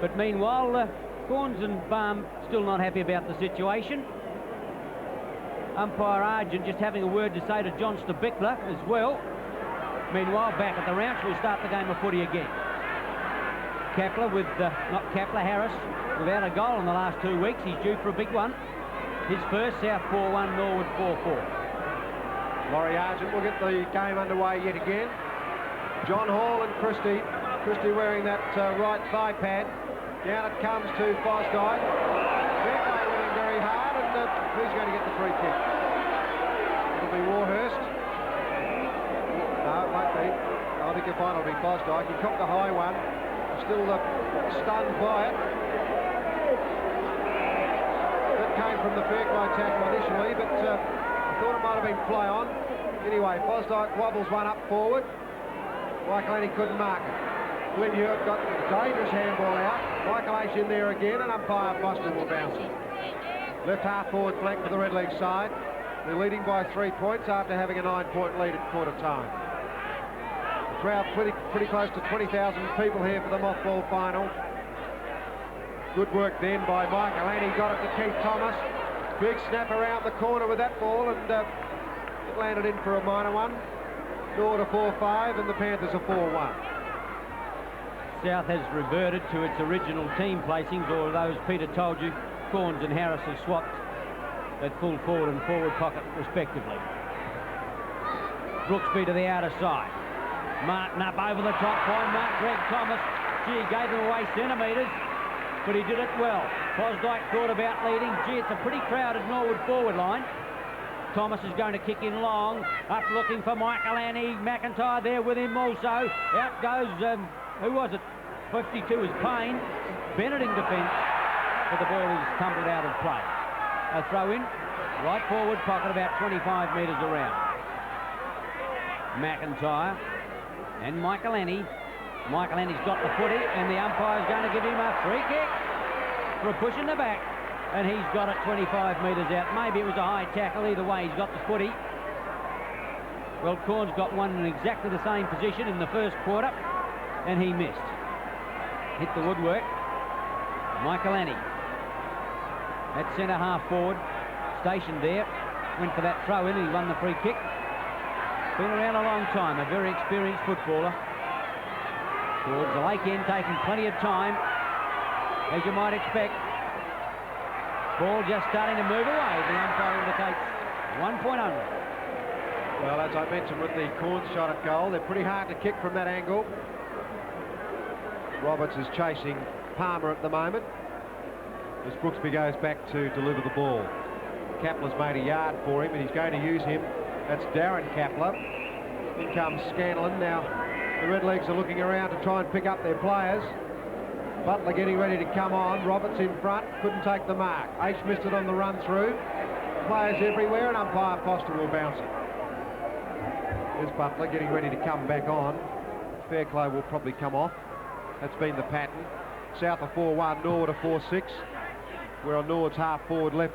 But meanwhile, Corns and Balm still not happy about the situation. Umpire Argent just having a word to say to John Stabickler as well. Meanwhile, back at the rounds, we'll start the game of footy again. Harris, without a goal in the last 2 weeks. He's due for a big one. His first, South 4-1, Norwood 4-4.
Laurie Argent will get the game underway yet again. John Hall and Christie. Christie wearing that right thigh pad. Down it comes to Fosdyke. Fairplay winning very hard, and who's going to get the free kick? It'll be Warhurst. No, it won't be. I think you'll find it'll be Fosdyke. He copped the high one. Still stunned by it. That came from the Fairplay tackle initially, but I thought it might have been play on. Anyway, Fosdyke wobbles one up forward. Michael Annie couldn't mark it. Glyn Hewitt got a dangerous handball out. Michael Ace in there again, and umpire Foster will bounce it. Left half forward flank for the Red Leg side. They're leading by 3 points after having a 9-point lead at quarter time. The crowd pretty close to 20,000 people here for the mothball final. Good work then by Michael Annie. Got it to Keith Thomas. Big snap around the corner with that ball, and it landed in for a minor one. Norwood a 4-5 and the Panthers a 4-1.
South has reverted to its original team placings, or those Peter told you, Corns and Harris have swapped at full forward and forward pocket respectively. Brooksby to the outer side. Martin up over the top by Greg Thomas. Gee, gave him away centimetres, but he did it well. Fosdyke thought about leading. Gee, it's a pretty crowded Norwood forward line. Thomas is going to kick in long. Up looking for Michael Annie. McIntyre there with him also. Out goes, who was it? 52 is Payne. Bennett in defence, but the ball is tumbled out of play. A throw in, right forward pocket, about 25 metres around. McIntyre and Michael Annie. Michael Annie's got the footy, and the umpire's going to give him a free kick for a push in the back, and he's got it 25 metres out. Maybe it was a high tackle. Either way, he's got the footy. Well, Corns got one in exactly the same position in the first quarter, and he missed. Hit the woodwork. Michael Annie at centre half forward, stationed there, went for that throw in, and he won the free kick. Been around a long time, a very experienced footballer. Towards the lake end, taking plenty of time, as you might expect. Ball just starting to move away. The umpire indicates 1 point under.
Well, as I mentioned with the Corns shot at goal, they're pretty hard to kick from that angle. Roberts is chasing Palmer at the moment as Brooksby goes back to deliver the ball. Kapler's made a yard for him, and he's going to use him. That's Darren Kapler. In comes Scanlon. Now the Red Legs are looking around to try and pick up their players. Butler getting ready to come on. Roberts in front, couldn't take the mark. H missed it on the run through. Players everywhere, and umpire Foster will bounce it. There's Butler getting ready to come back on. Fairclough will probably come off. That's been the pattern. South a 4-1, Norwood a 4-6. We're on Norwood's half forward left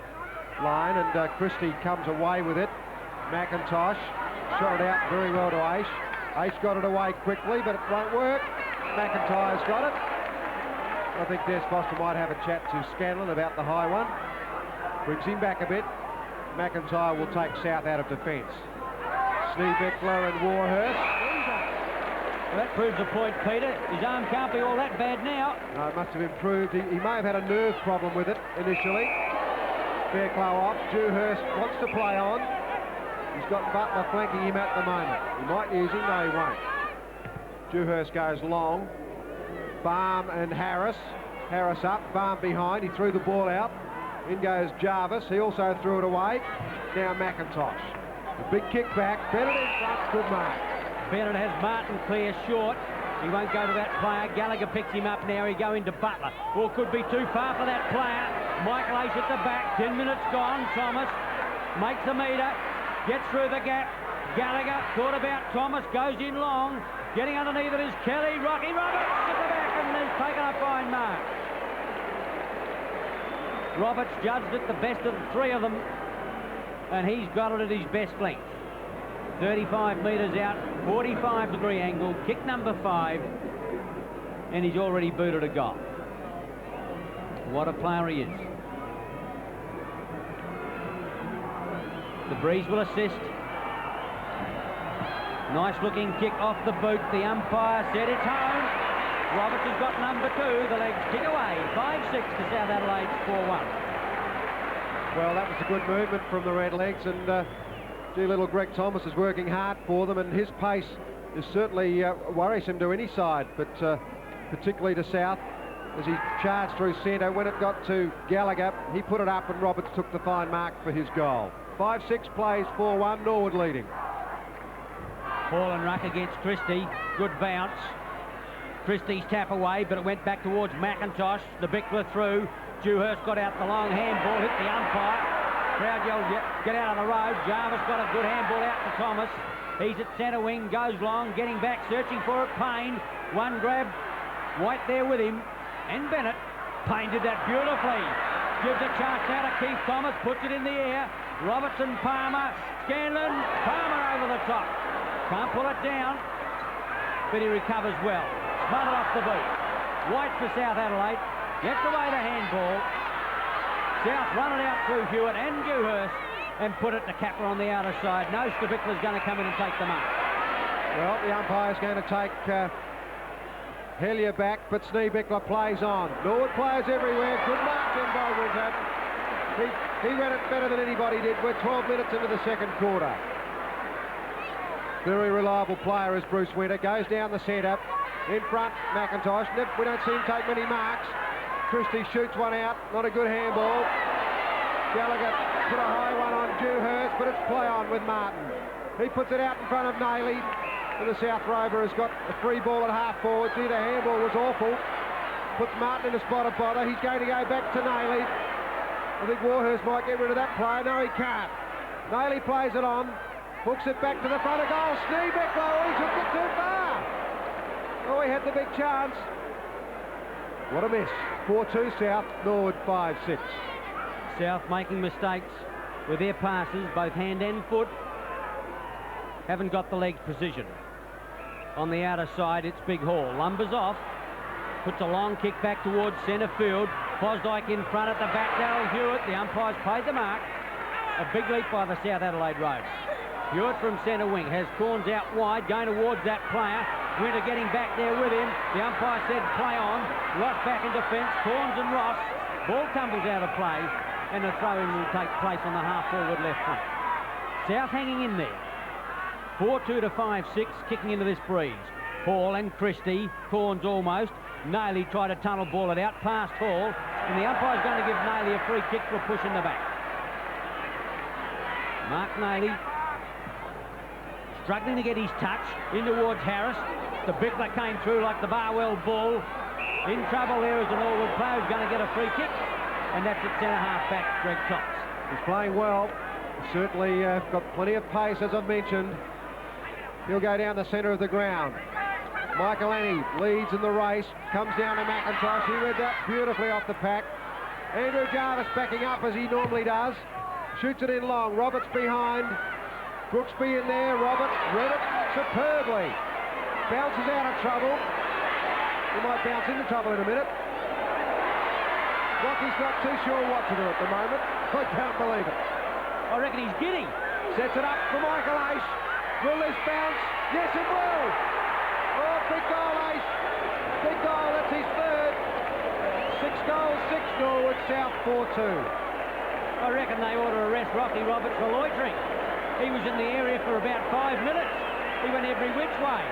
line, and Christie comes away with it. McIntosh shot it out very well to Ace. Ace got it away quickly, but it won't work. McIntyre's got it. I think Des Foster might have a chat to Scanlon about the high one. Brings him back a bit. McIntyre will take South out of defence. Sneebeckler and Warhurst.
Well, that proves a point, Peter. His arm can't be all that bad now.
No, it must have improved. He may have had a nerve problem with it initially. Fairclough off. Dewhurst wants to play on. He's got Butler flanking him at the moment. He might use him, no he won't. Dewhurst goes long. Balm and Harris. Harris up, Balm behind. He threw the ball out. In goes Jarvis. He also threw it away. Now McIntosh. A big kick back. Bennett in front. Good mark.
Bennett has Martin clear short. He won't go to that player. Gallagher picks him up now. He go into Butler. Well, could be too far for that player. Michael Ace at the back. 10 minutes gone. Thomas makes the meter. Gets through the gap. Gallagher thought about Thomas. Goes in long. Getting underneath it is Kelly. Rocky Roberts at the back, and has taken a fine mark. Roberts judged it the best of the three of them, and he's got it at his best length. 35 metres out, 45-degree angle, kick number 5, and he's already booted a goal. What a player he is. The breeze will assist. Nice looking kick off the boot. The umpire said it's home. Roberts has got number 2. The legs kick away. 5-6 to South Adelaide, 4-1.
Well, that was a good movement from the Redlegs, and gee, little Greg Thomas is working hard for them, and his pace is certainly worrisome to any side, but particularly to South as he charged through centre. When it got to Gallagher, he put it up, and Roberts took the fine mark for his goal. 5-6 plays, 4-1, Norwood leading.
Paul and Ruck against Christie. Good bounce. Christie's tap away, but it went back towards McIntosh. The Bickler through. Dewhurst got out the long handball, hit the umpire. Crowd yelled, get out of the road. Jarvis got a good handball out to Thomas. He's at centre wing, goes long, getting back, searching for it. Payne, one grab. White there with him. And Bennett. Payne did that beautifully. Gives a chance now to Keith Thomas, puts it in the air. Robertson, Palmer, Scanlon, Palmer over the top. Can't pull it down, but he recovers well. Smothered off the boot. White for South Adelaide. Gets away the handball. South run it out through Hewitt and Dewhurst and put it to Capper on the outer side. No, Stabickler's going to come in and take them up.
Well, the umpire's going to take Hellier back, but Sneebickler plays on. Norwood players everywhere. Good mark in by Winter. He read it better than anybody did. We're 12 minutes into the second quarter. Very reliable player is Bruce Winter. Goes down the centre. In front, McIntosh. We don't see him take many marks. Christie shoots one out. Not a good handball. Gallagher put a high one on Dewhurst, but it's play on with Martin. He puts it out in front of Nailey. And the South Rover has got a free ball at half forward. Gee, the handball was awful. Puts Martin in a spot of bother. He's going to go back to Nailey. I think Warhurst might get rid of that player. No, he can't. Nailey plays it on. Hooks it back to the front of goal. Sneebickler, he took it too far. Oh, he had the big chance. What a miss. 4-2 South, Norwood 5-6.
South making mistakes with their passes, both hand and foot. Haven't got the leg precision. On the outer side, it's Big Hall. Lumbers off. Puts a long kick back towards centre field. Fosdyke in front at the back. Darryl Hewitt. The umpires paid the mark. A big leap by the South Adelaide Rovers. Hewitt from centre wing has Corns out wide, going towards that player. Winter getting back there with him. The umpire said play on. Ross back in defence. Corns and Ross. Ball tumbles out of play, and the throw-in will take place on the half-forward left front. South hanging in there. 4-2 to 5-6, kicking into this breeze. Hall and Christie. Corns almost. Nailey tried to tunnel ball it out past Hall, and the umpire's going to give Nailey a free kick for a push in the back. Mark Nailey struggling to get his touch in towards Harris. The Bickler came through like the Barwell bull. In trouble there is the Norwood player who's going to get a free kick, and that's at centre-half back, Greg Thomas.
He's playing well. Certainly got plenty of pace, as I've mentioned. He'll go down the centre of the ground. Michael Annie leads in the race, comes down to McIntosh. He read that beautifully off the pack. Andrew Jarvis backing up as he normally does. Shoots it in long. Roberts behind. Brooksby in there. Roberts read it superbly. Bounces out of trouble. He might bounce into trouble in a minute. Rocky's not too sure what to do at the moment. I can't believe it.
I reckon he's giddy.
Sets it up for Michael Ace. Will this bounce? Yes, it will. Oh, big goal, Ace. Big goal, that's his third. 6 goals, 6 Norwood, South 4-2.
I reckon they ought to arrest Rocky Roberts for loitering. He was in the area for about 5 minutes. He went every which way.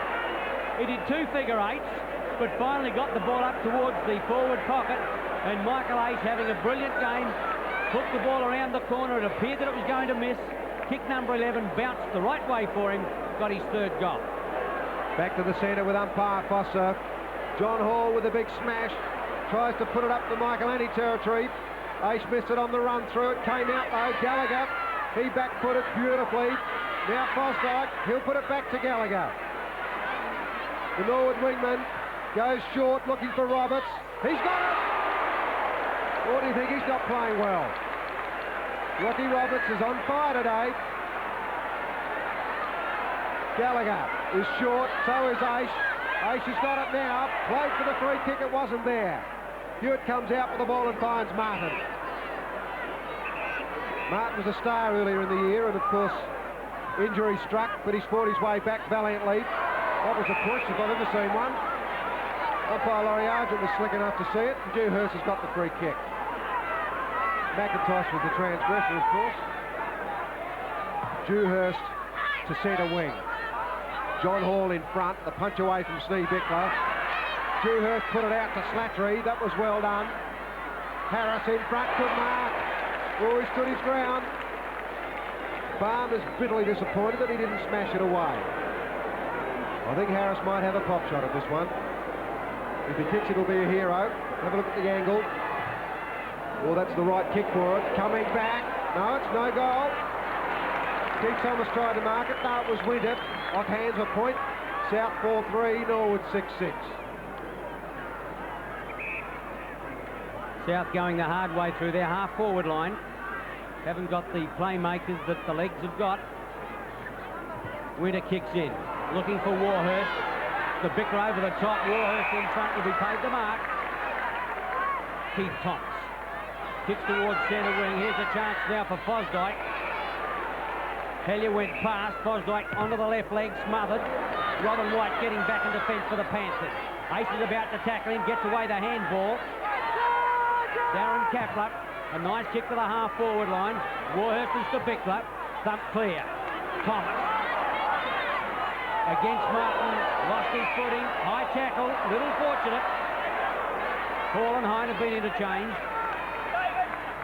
He did 2 figure eights, but finally got the ball up towards the forward pocket, and Michael Ace, having a brilliant game, put the ball around the corner. It appeared that it was going to miss. Kick number 11 bounced the right way for him, got his third goal.
Back to the centre with umpire Foster. John Hall with a big smash. Tries to put it up to Michael Annie territory. Ace missed it on the run through. It came out though. Gallagher, he back put it beautifully. Now Fosdyke, he'll put it back to Gallagher. The Norwood wingman goes short, looking for Roberts. He's got it! Or do you think he's not playing well? Rocky Roberts is on fire today. Gallagher is short, so is Ace. Ace has got it now. Played for the free kick, it wasn't there. Hewitt comes out with the ball and finds Martin. Martin was a star earlier in the year, and of course, injury struck, but he's fought his way back valiantly. That was a push, if I've ever seen one. Umpire Laurie Argent was slick enough to see it, and Dewhurst has got the free kick. McIntosh was the transgressor, of course. Dewhurst to centre wing. John Hall in front, the punch away from Steve Bickler. Dewhurst put it out to Slattery, that was well done. Harris in front, good mark. Oh, he stood his ground. Barnes is bitterly disappointed that he didn't smash it away. I think Harris might have a pop shot at this one. If he kicks, it'll be a hero. Have a look at the angle. Well, that's the right kick for it. Coming back. No, it's no goal. Keith Thomas tried to mark it. No, it was Winter. Off hands a point. South 4-3, Norwood 6-6.
South going the hard way through their half-forward line. Haven't got the playmakers that the legs have got. Winter kicks in. Looking for Warhurst. The Bickler over the top. Warhurst in front will be paid the mark. Keith Thomas kicks towards centre wing. Here's a chance now for Fosdyke. Hellier went past. Fosdyke onto the left leg, smothered. Robin White getting back in defence for the Panthers. Ace is about to tackle him, gets away the handball. Darren Kapler, a nice kick to the half-forward line. Warhurst is to Bickler. Thump clear. Thomas. Against Martin, lost his footing. High tackle, little fortunate. Hall and Hine have been interchanged.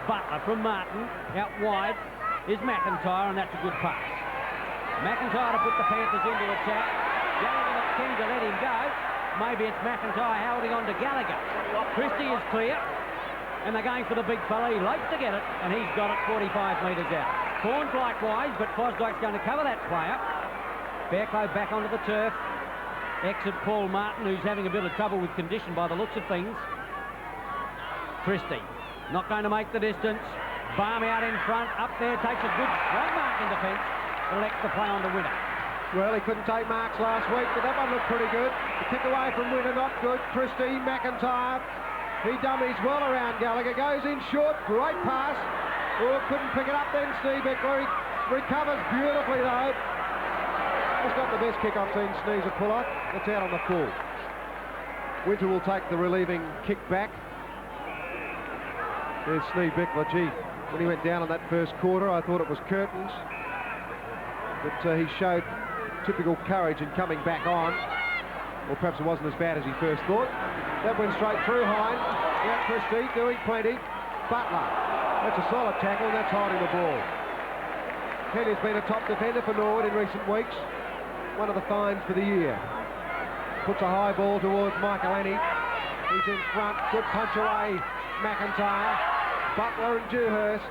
Butler from Martin, out wide is McIntyre, and that's a good pass. McIntyre to put the Panthers into attack. Gallagher not keen to let him go. Maybe it's McIntyre holding on to Gallagher. Christie is clear, and they're going for the big fella. He likes to get it, and he's got it 45 metres out. Corns likewise, but Fosdyke's going to cover that player. Fairclough back onto the turf. Exit Paul Martin, who's having a bit of trouble with condition by the looks of things. Christie not going to make the distance. Barm out in front, up there, takes a good strong mark in defence. Elects to play on to Winter.
Well, he couldn't take marks last week, but that one looked pretty good. The kick away from Winter, not good. Christie, McIntyre. He dummies well around Gallagher, goes in short, great pass. Oh, couldn't pick it up then, Steve Bickler. He recovers beautifully though. He's got the best kick I've seen Sneezer pull off. It's out on the full. Winter will take the relieving kick back. There's Steve Bickler. Gee, when he went down in that first quarter, I thought it was curtains. But he showed typical courage in coming back on. Or perhaps it wasn't as bad as he first thought. That went straight through Hine. Out Christie, doing plenty. Butler. That's a solid tackle, and that's holding the ball. Kelly's been a top defender for Norwood in recent weeks. One of the finds for the year. Puts a high ball towards Michael Annie. He's in front. Good punch away. McIntyre. Butler and Dewhurst.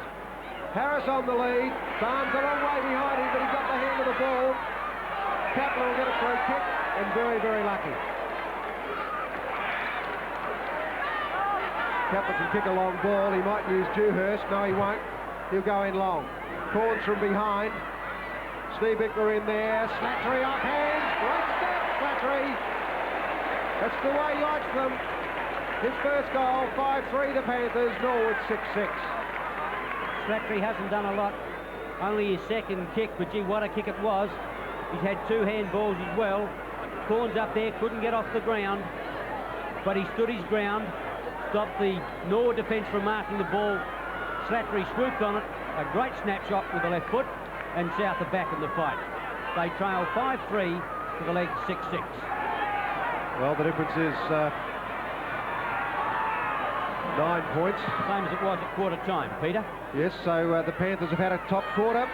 Harris on the lead. Barnes a long way behind him, but he's got the hand of the ball. Kapler will get a free kick, and very, very lucky. Kapler can kick a long ball. He might use Dewhurst. No, he won't. He'll go in long. Corns from behind. Steve Bickler in there. Slattery off hands. Great step, Slattery. That's the way he likes them. His first goal, 5-3 the Panthers. Norwood 6-6.
Slattery hasn't done a lot. Only his second kick, but gee, what a kick it was. He's had two handballs as well. Corns up there, couldn't get off the ground, but he stood his ground, stopped the Norwood defence from marking the ball. Slattery swooped on it, a great snapshot with the left foot, and South are back in the fight. They trail 5-3 to the legs 6-6.
Well, the difference is 9 points.
Same as it was at quarter time, Peter.
Yes, so the Panthers have had a top quarter.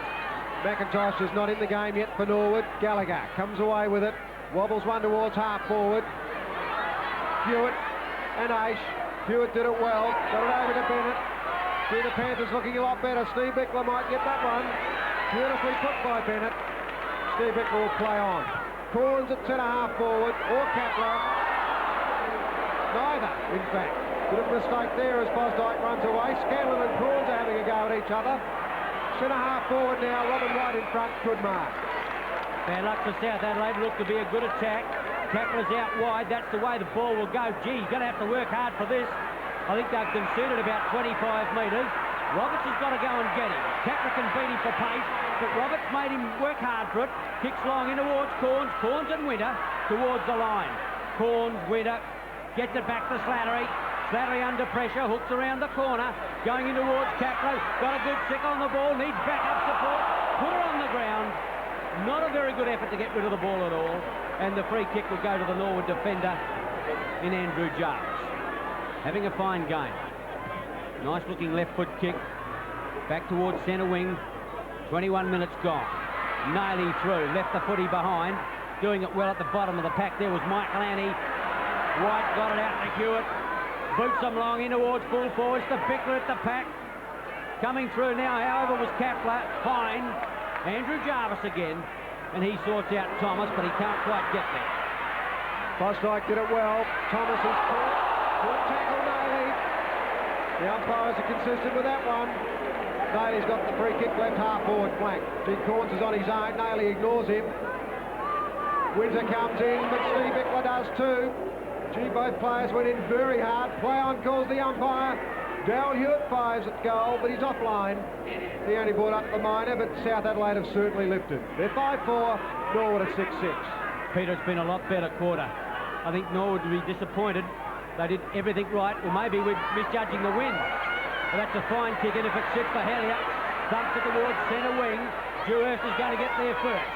McIntosh is not in the game yet for Norwood. Gallagher comes away with it. Wobbles one towards half forward. Hewitt and Aish. Hewitt did it well. Got it over to Bennett. See the Panthers looking a lot better. Steve Bickler might get that one. Beautifully put by Bennett. Steve Bickler will play on. Corns at centre half forward, or Kapler. Neither, in fact. Bit of a mistake there as Fosdyke runs away. Scanlon and Corns are having a go at each other. Centre half forward now, Robin White in front, good mark.
Bad luck for South Adelaide, looked to be a good attack. Kapler's out wide, that's the way the ball will go. Gee, he's going to have to work hard for this.
I think they've conceded about 25 metres. Roberts has got to go and get him. Capra can beat him for pace, but Roberts made him work hard for it. Kicks long in towards Corns. Corns and Winter towards the line. Corns, Winter, gets it back to Slattery. Slattery under pressure, hooks around the corner, going in towards Capra. Got a good sick on the ball, needs backup support. Put her on the ground. Not a very good effort to get rid of the ball at all. And the free kick would go to the Norwood defender in Andrew Jarvis. Having a fine game. Nice looking left foot kick. Back towards centre wing. 21 minutes gone. Naily through. Left the footy behind. Doing it well at the bottom of the pack. There was Michael Annie. White got it out to Hewitt. Boots them long in towards full forwards. The Bickler at the pack. Coming through now, however, was Kapler. Fine. Andrew Jarvis again. And he sorts out Thomas, but he can't quite get there.
Bosdyke did it well. Thomas is caught. Good tackle, Naily. The umpires are consistent with that one. Naily's got the free kick left half forward flank. Gene Corns is on his own. Naily ignores him. Winter comes in, but Steve Bickler does too. Gee, both players went in very hard. Play on calls the umpire. Darryl Hewitt fires at goal, but he's offline. He only brought up the minor, but South Adelaide have certainly lifted. They're 5-4, Norwood at 6-6.
Peter, it's been a lot better quarter. I think Norwood would be disappointed. They did everything right. Well, maybe we're misjudging the win. But that's a fine kick, and if it sits for Hellier, dumps it towards centre wing. Dewhurst is going to get there first.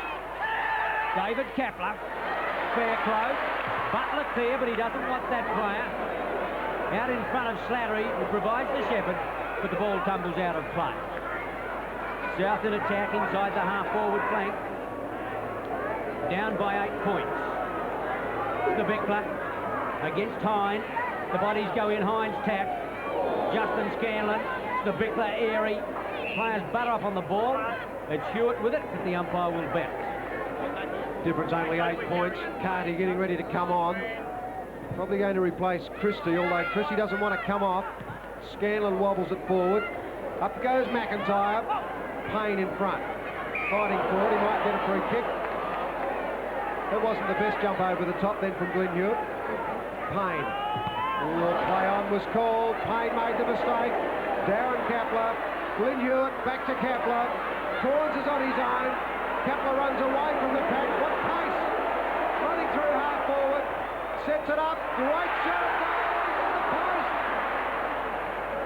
David Kapler, Fairclough. Butler clear, but he doesn't want that player. Out in front of Slattery, who provides the shepherd, but the ball tumbles out of play. South in attack inside the half-forward flank. Down by 8 points. The Bickler against Hine. The bodies go in, Hine's tap. Justin Scanlon, the Bickler airy. Players butter up on the ball. It's Hewitt with it, but the umpire will bounce.
Difference only 8 points. Carty getting ready to come on. Probably going to replace Christie, although Christie doesn't want to come off. Scanlon wobbles it forward. Up goes McIntyre. Payne in front. Fighting for it. He might get a free kick. That wasn't the best jump over the top then from Glenn Hewitt. Payne. Play on was called. Payne made the mistake. Darren Kapler. Glenn Hewitt back to Kapler. Corns is on his own. Kapler runs away from the pack. What pace! Running through half forward. Sets it up. Great shot. On the post.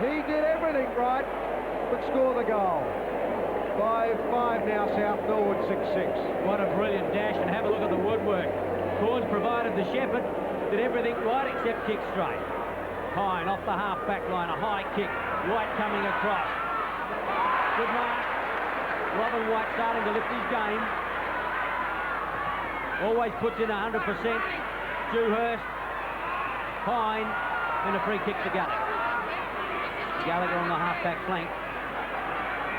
He did everything right, but score the goal. 5-5 now, South Norwood 6-6.
What a brilliant dash, and have a look at the woodwork. Corns provided the shepherd, did everything right except kick straight. Hine off the half-back line, a high kick. White coming across. Good mark. Robin White starting to lift his game. Always puts in 100%. Dewhurst, Hine, and a free kick to Gallagher. Gallagher on the half-back flank.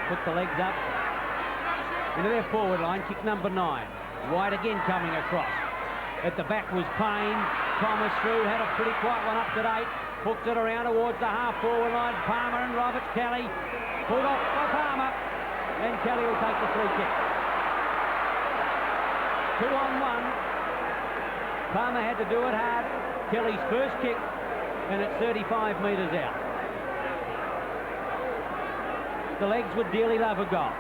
Put the legs up. Into their forward line, kick number 9. White again coming across. At the back was Payne. Thomas through, had a pretty quiet one up to date. Hooks it around towards the half-forward line. Palmer and Roberts. Kelly pulled off by Palmer. And Kelly will take the free kick. 2-on-1. Palmer had to do it hard. Kelly's first kick, and it's 35 metres out. The legs would dearly love a goal.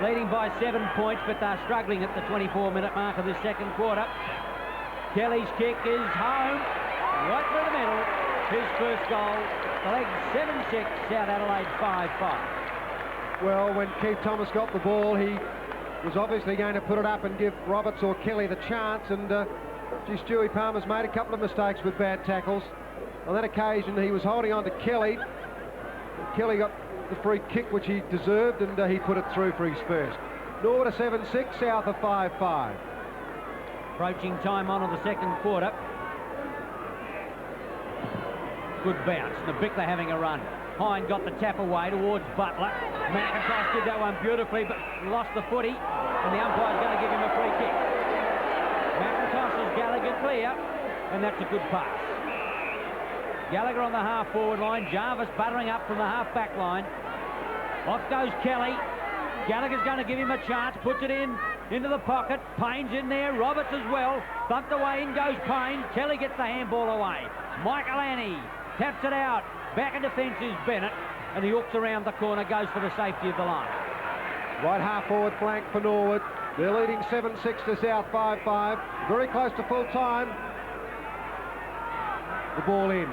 Leading by 7 points, but they're struggling at the 24-minute mark of this second quarter. Kelly's kick is home, right through the middle. His first goal. The legs 7-6, South Adelaide 5-5.
Well, when Keith Thomas got the ball, he was obviously going to put it up and give Roberts or Kelly the chance, and Stewie Palmer's made a couple of mistakes with bad tackles. On that occasion, he was holding on to Kelly. Kelly got the free kick, which he deserved, and he put it through for his first. Norwood a 7-6, South a 5-5.
Approaching time on in the second quarter. Good bounce. The Bickler having a run. Hine got the tap away towards Butler. McIntosh did that one beautifully, but lost the footy, and the umpire's going to give him a free kick. McIntosh's Gallagher clear, and that's a good pass. Gallagher on the half-forward line. Jarvis buttering up from the half-back line. Off goes Kelly. Gallagher's going to give him a chance. Puts it into the pocket. Payne's in there. Roberts as well. Bumped away. In goes Payne. Kelly gets the handball away. Michael Annie taps it out. Back in defence is Bennett, and he hooks around the corner, goes for the safety of the line.
Right half forward flank for Norwood. They're leading 7-6 to South 5-5. Very close to full time. The ball in.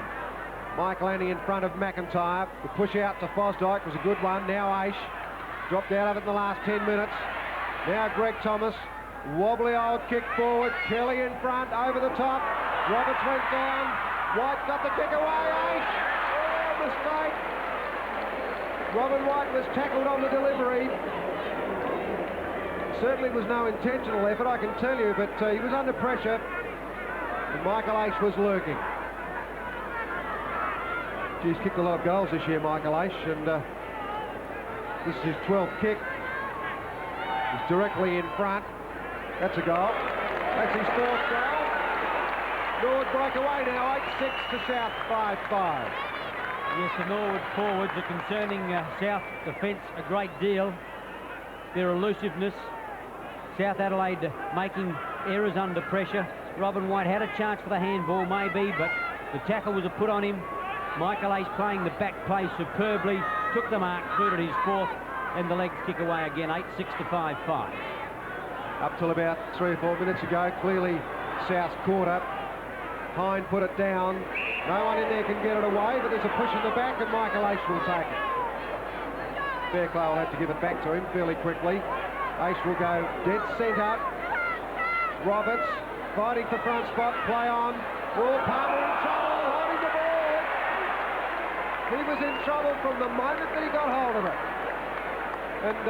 Michael Annie in front of McIntyre. The push out to Fosdyke was a good one. Now Aish dropped out of it in the last 10 minutes. Now Greg Thomas. Wobbly old kick forward. Kelly in front, over the top. Roberts went down. White got the kick away. Aish. Oh, mistake. Robin White was tackled on the delivery. Certainly was no intentional effort, I can tell you, but he was under pressure. And Michael Aish was lurking. He's kicked a lot of goals this year, Michael Aish, and this is his 12th kick. He's directly in front. That's a goal. That's his 4th goal. Norwood break away now, 8-6 to South 5-5.
Yes, the Norwood forwards are concerning South defence a great deal. Their elusiveness. South Adelaide making errors under pressure. Robin White had a chance for the handball, maybe, but the tackle was put on him. Michael Aish playing the back play superbly, took the mark, included his 4th, and the legs kick away again, 8-6 to 5-5.
Up till about 3 or 4 minutes ago, clearly South's corner. Hine put it down. No one in there can get it away, but there's a push in the back, and Michael Aish will take it. Fairclough will have to give it back to him fairly quickly. Aish will go dead centre. Roberts fighting for front spot, play on. Oh, Palmer in trouble, holding the ball. He was in trouble from the moment that he got hold of it. And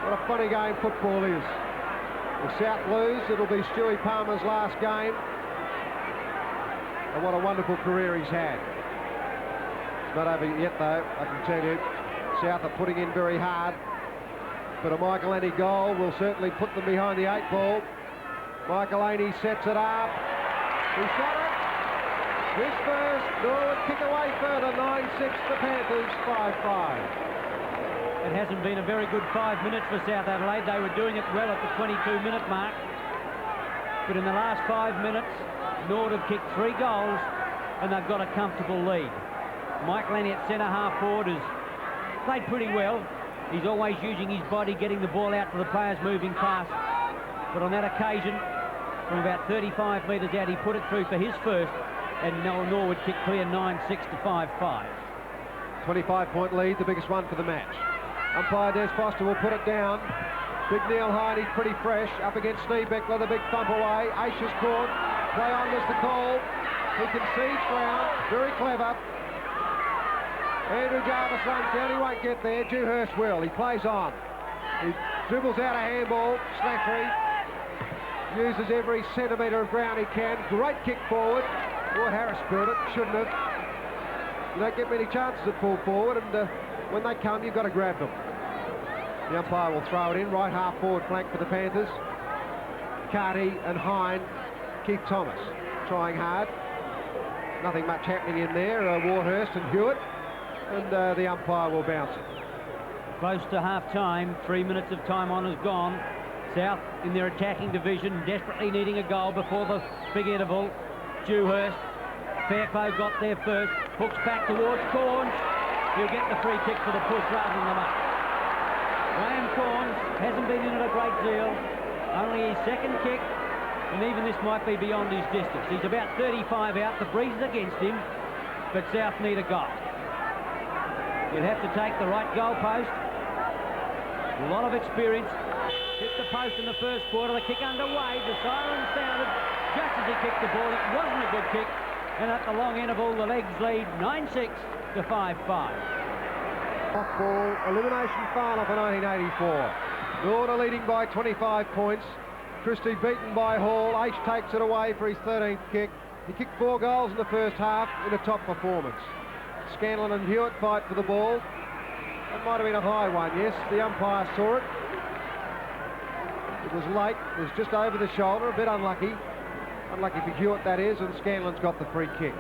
what a funny game football is. If South lose, it'll be Stewie Palmer's last game. And what a wonderful career he's had. It's not over yet, though, I can tell you. South are putting in very hard. But a Michael Annie goal will certainly put them behind the 8 ball. Michael Annie sets it up. He shot it. His first. Norwood kick away further. 9-6 the Panthers. 5-5.
It hasn't been a very good 5 minutes for South Adelaide. They were doing it well at the 22-minute mark. But in the last 5 minutes, Norwood have kicked 3 goals and they've got a comfortable lead. Michael Annie at centre half forward has played pretty well. He's always using his body, getting the ball out to the players moving past. But on that occasion, from about 35 metres out, he put it through for his first, and Norwood kicked clear 9-6 to 5-5.
25-point lead, the biggest one for the match. Umpire Des Foster will put it down. Big Neil Hine, he's pretty fresh, up against Schneebeckler, the big thump away. Aish is caught, play on was the call. He concedes ground, very clever. Andrew Jarvis runs down, he won't get there. Dewhurst will, he plays on. He dribbles out a handball, Slattery uses every centimetre of ground he can. Great kick forward. Lord Harris spilled it, shouldn't have. You don't get many chances at full forward, and when they come, you've got to grab them. The umpire will throw it in, right half forward flank for the Panthers. Carty and Hine, Keith Thomas trying hard. Nothing much happening in there. Warhurst and Hewitt. And the umpire will bounce it.
Close to half-time, 3 minutes of time on has gone. South in their attacking division, desperately needing a goal before the big interval. Dewhurst, Fairclough got there first, hooks back towards Corns. He'll get the free kick for the push rather than the mark. Graham Corns hasn't been in it a great deal, only his 2nd kick, and even this might be beyond his distance. He's about 35 out, the breeze is against him, but South need a goal. He'll have to take the right goal post. A lot of experience. Hit the post in the first quarter. The kick underway. The siren sounded just as he kicked the ball. It wasn't a good kick. And at the long interval, the legs lead 9-6 to 5-5.
Off-ball elimination final for 1984. Norwood are leading by 25 points. Christie beaten by Hall. Aish takes it away for his 13th kick. He kicked 4 goals in the first half in a top performance. Scanlon and Hewitt fight for the ball. That might have been a high one, yes. The umpire saw it. It was late. It was just over the shoulder. A bit unlucky. Unlucky for Hewitt, that is, and Scanlon's got the free kick.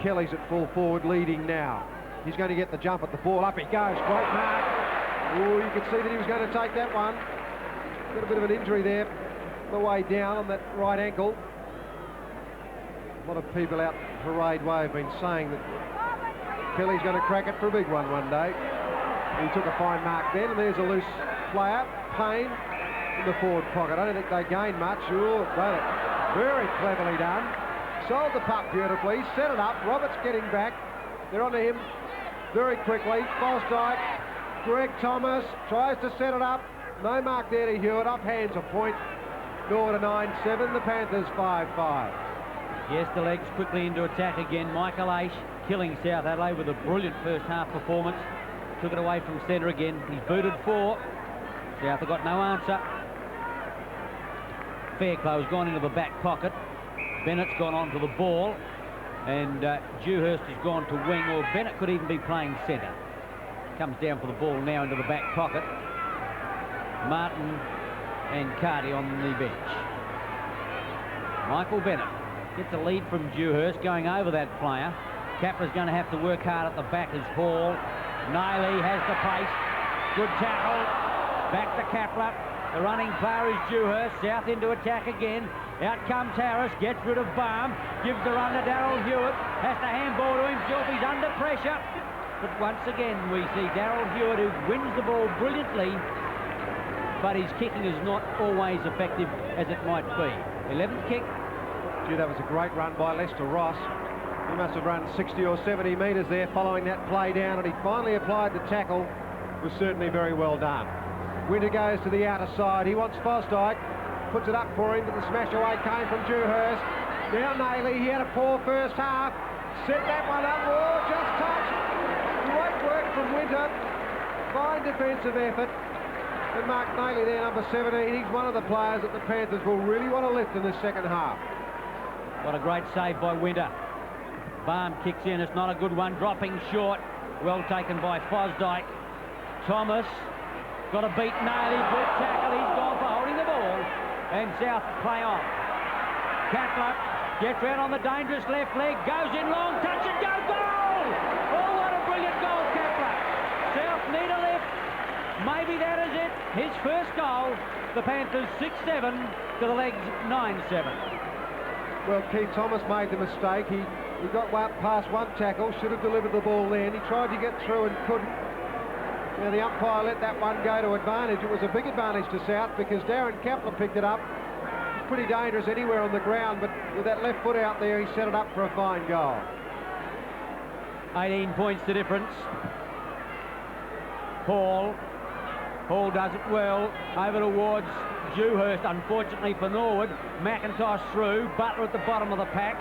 Kelly's at full forward, leading now. He's going to get the jump at the ball. Up he goes. Great mark. Oh, you could see that he was going to take that one. Got a bit of an injury there on the way down on that right ankle. A lot of people out Parade Way have been saying that Kelly's going to crack it for a big one day. He took a fine mark then, and there's a loose player, Payne, in the forward pocket. I don't think they gained much. Oh, very cleverly done. Sold the puck beautifully, set it up. Roberts getting back. They're onto him very quickly. Fosdyke, Greg Thomas tries to set it up. No mark there to Hewitt. Off hands a point. Norwood to 9-7. The Panthers 5-5.
Yes, the legs quickly into attack again. Michael Aish killing South Adelaide with a brilliant first half performance. Took it away from centre again. He's booted 4. South have got no answer. Fairclough's gone into the back pocket. Bennett's gone on to the ball. And Dewhurst has gone to wing, or Bennett could even be playing centre. Comes down for the ball now into the back pocket. Martin and Carty on the bench. Michael Bennett gets a lead from Dewhurst, going over that player. Kapla's going to have to work hard at the back as Hall. Nailey has the pace. Good tackle. Back to Kapla. The running player is Dewhurst. South into attack again. Out comes Harris. Gets rid of Baum. Gives the run to Darryl Hewitt. Has to handball to himself. He's under pressure. But once again, we see Darryl Hewitt, who wins the ball brilliantly, but his kicking is not always effective as it might be. 11th kick.
Gee, that was a great run by Lester Ross. He must have run 60 or 70 metres there following that play down, and he finally applied the tackle. It was certainly very well done. Winter goes to the outer side. He wants Fosdyke. Puts it up for him, but the smash away came from Dewhurst. Now Nailey, he had a poor first half. Set that one up. Oh, just touched. Great work from Winter. Fine defensive effort. And Mark Nailey there, number 17. He's one of the players that the Panthers will really want to lift in this second half.
What a great save by Winter. Baum kicks in. It's not a good one. Dropping short. Well taken by Fosdyke. Thomas got to beat Nailey. Good tackle. He's gone for holding the ball. And South play on. Kapla gets round on the dangerous left leg. Goes in long. Touch and go. Goal! Oh, what a brilliant goal, Kapla. South need a lift. Maybe that is it. His first goal. The Panthers 6-7 to the legs 9-7.
Well, Keith Thomas made the mistake. He got past one tackle. Should have delivered the ball then. He tried to get through and couldn't. Now the umpire let that one go to advantage. It was a big advantage to South because Darren Kaplan picked it up. It's pretty dangerous anywhere on the ground, but with that left foot out there, he set it up for a fine goal.
18 points the difference. Hall does it well. Over towards Dewhurst, unfortunately for Norwood. McIntosh through. Butler at the bottom of the pack.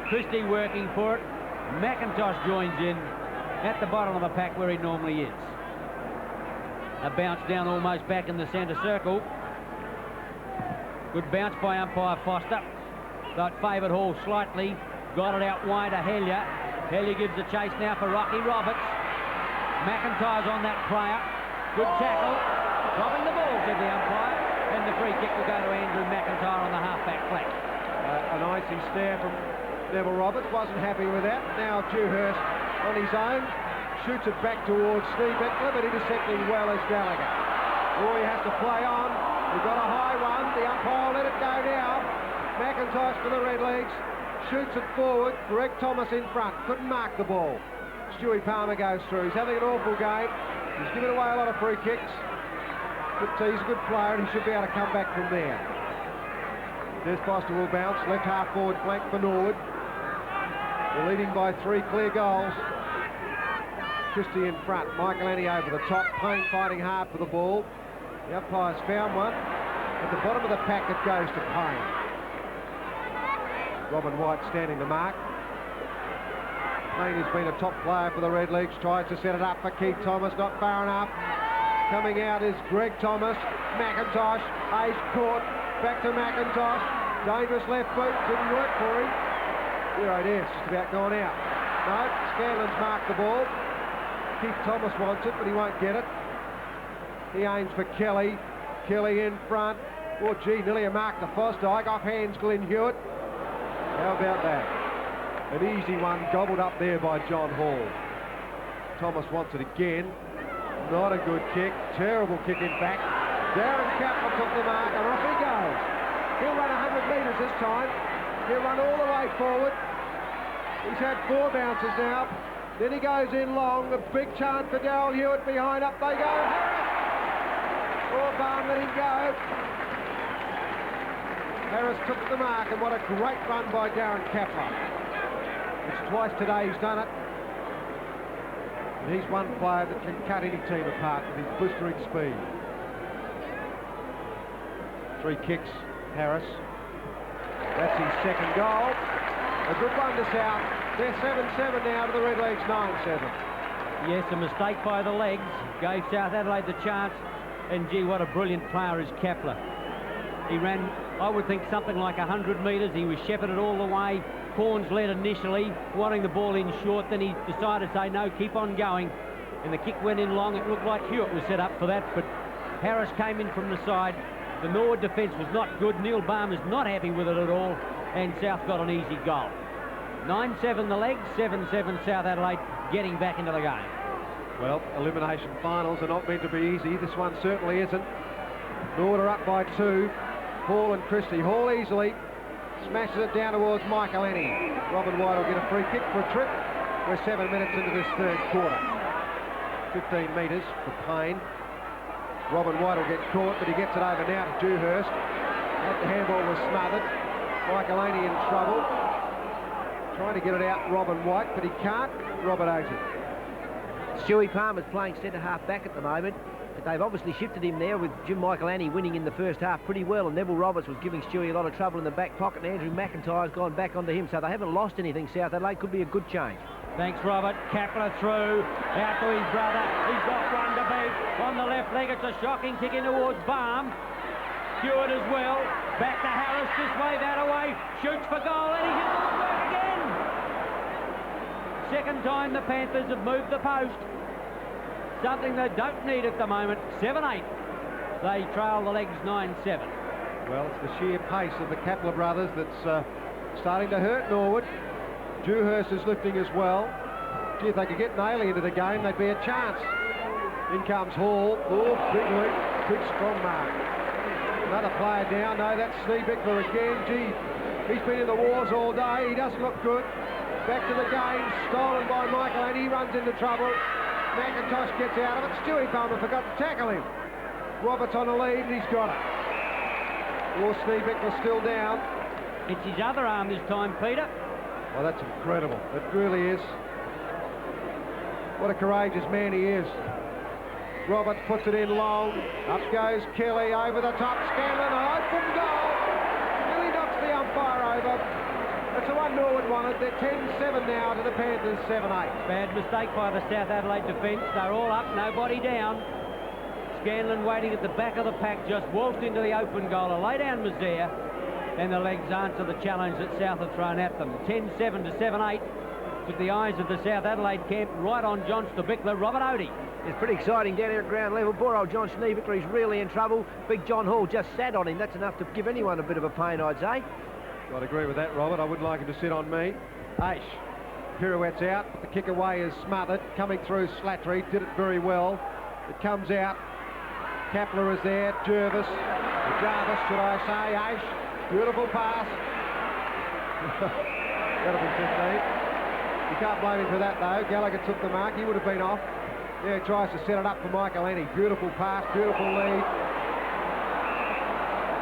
Christie working for it. McIntosh joins in at the bottom of the pack where he normally is. A bounce down almost back in the centre circle. Good bounce by umpire Foster. That favoured Hall slightly. Got it out wide to Hellier. Hellier gives a chase now for Rocky Roberts. McIntyre's on that player. Good tackle. Dropping the ball, said the umpire. And the free kick will go to Andrew McIntyre on the half-back flank.
An icy stare from Neville Roberts. Wasn't happy with that. Now Dewhurst on his own. Shoots it back towards Steve Beckler, but intercepting well as Gallagher. Roy has to play on. We've got a high one. The umpire let it go now. McIntosh for the Redlegs. Shoots it forward. Greg Thomas in front. Couldn't mark the ball. Stewie Palmer goes through. He's having an awful game. He's given away a lot of free kicks. But he's a good player and he should be able to come back from there. Des Foster will bounce. Left half forward flank for Norwood. They're leading by 3 clear goals. Christie in front. Michael Annie over the top. Payne fighting hard for the ball. The umpire's found one. At the bottom of the pack it goes to Payne. Robin White standing to mark. Payne has been a top player for the Redlegs. Tries to set it up for Keith Thomas. Not far enough. Coming out is Greg Thomas. McIntosh. Ace caught. Back to McIntosh. Dangerous left boot. Didn't work for him. Here it is. Just about gone out. No, Scanlon's marked the ball. Keith Thomas wants it, but he won't get it. He aims for Kelly. Kelly in front. Oh, gee, nearly a mark to Fosdyke. Off hands Glenn Hewitt. How about that? An easy one gobbled up there by John Hall. Thomas wants it again. Not a good kick. Terrible kick in back. Darren Kaplan took the mark and off he goes. He'll run 100 metres this time. He'll run all the way forward. He's had 4 bounces now. Then he goes in long. A big chance for Darryl Hewitt behind. Up they go. Harris! Oh, Barn let him go. Harris took the mark, and what a great run by Darren Kapler. It's twice today he's done it. And he's one player that can cut any team apart with his blistering speed. 3 kicks, Harris. That's his second goal. A good one to South. They're 7-7 now to the Red Legs 9-7.
Yes, a mistake by the legs gave South Adelaide the chance, and gee, what a brilliant player is Kapler. He ran, I would think, something like 100 metres. He was shepherded all the way. Corns led initially, wanting the ball in short. Then he decided to say, no, keep on going. And the kick went in long. It looked like Hewitt was set up for that, but Harris came in from the side. The Norwood defence was not good. Neil Balmer's not happy with it at all, and South got an easy goal. 9-7 the legs, 7-7 South Adelaide getting back into the game.
Well, elimination finals are not meant to be easy. This one certainly isn't. Norwood are up by 2. Hall and Christie. Hall easily smashes it down towards Michael Ennie. Robin White will get a free kick for a trip. We're 7 minutes into this third quarter. 15 metres for Payne. Robin White will get caught, but he gets it over now to Dewhurst. The handball was smothered. Michael Ennie in trouble. Trying to get it out, Robin White, but he can't. Robert owes it.
Stewie Palmer's playing centre-half back at the moment, but they've obviously shifted him there with Jim Michael Annie winning in the first half pretty well, and Neville Roberts was giving Stewie a lot of trouble in the back pocket, and Andrew McIntyre's gone back onto him, so they haven't lost anything. South Adelaide could be a good change.
Thanks, Robert. Kapler through, out to his brother. He's got one to beat. On the left leg, it's a shocking kick in towards Balm. Hewitt as well. Back to Harris, this way, that away. Shoots for goal, and he hits the work again. Second time the Panthers have moved the post. Something they don't need at the moment. 7-8. They trail the legs 9-7.
Well, it's the sheer pace of the Kapler brothers that's starting to hurt Norwood. Dewhurst is lifting as well. Gee, if they could get Nailey into the game, they'd be a chance. In comes Hall. Oh, big leap. Big strong mark. Another player down. No, that's Steve Bickler again. Gee, he's been in the wars all day. He doesn't look good. Back to the game. Stolen by Michael, and he runs into trouble. McIntosh gets out of it. Stewie Palmer forgot to tackle him. Roberts on the lead, and he's got it. Oh, Steve Bickler still down.
It's his other arm this time, Peter.
Well, that's incredible. It really is. What a courageous man he is. Roberts puts it in long. Up goes Kelly over the top. Scanlon, an open goal. Nearly knocks the umpire over. That's the one Norwood wanted. They're 10-7 now to the Panthers 7-8.
Bad mistake by the South Adelaide defence. They're all up, nobody down. Scanlon waiting at the back of the pack, just waltzed into the open goal. A lay-down was there, and the legs answer the challenge that South have thrown at them. 10-7 to 7-8. With the eyes of the South Adelaide camp right on Johnston Bickler. Robert Odie.
It's pretty exciting down here at ground level. Poor old John Schneevicker, he's really in trouble. Big John Hall just sat on him. That's enough to give anyone a bit of a pain, I'd say.
I'd agree with that, Robert. I wouldn't like him to sit on me. Aish pirouettes out. The kick away is smothered. Coming through Slattery. Did it very well. It comes out. Kapler is there. Jarvis, should I say. Aish. Beautiful pass. That'll be 15. You can't blame him for that, though. Gallagher took the mark. He would have been off. Yeah, he tries to set it up for Michael Ennie. Beautiful pass, beautiful lead.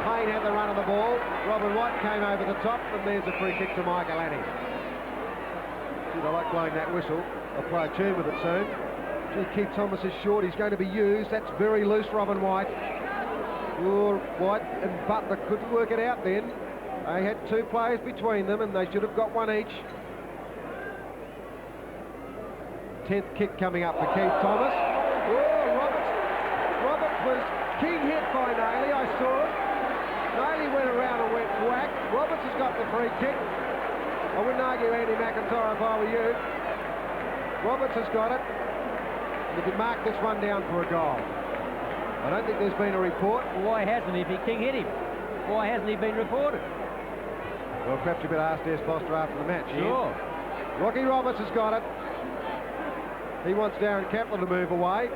Payne had the run of the ball. Robin White came over the top, and there's a free kick to Michael Ennie. Gee, I like blowing that whistle. I'll play a tune with it soon. Gee, Keith Thomas is short. He's going to be used. That's very loose, Robin White. Oh, White and Butler couldn't work it out then. They had 2 players between them, and they should have got one each. 10th kick coming up for Keith Thomas. Oh, Roberts was king hit by Nailey. I saw it. Nailey went around and went whack. Roberts has got the free kick. I wouldn't argue Andy McIntyre if I were you. Roberts has got it. You can mark this one down for a goal. I don't think there's been a report.
Well, why hasn't he? If he king hit him, why hasn't he been reported?
Well, perhaps you better ask Des Foster after the match.
Sure.
Rocky Roberts has got it. He wants Darren Kapler to move away.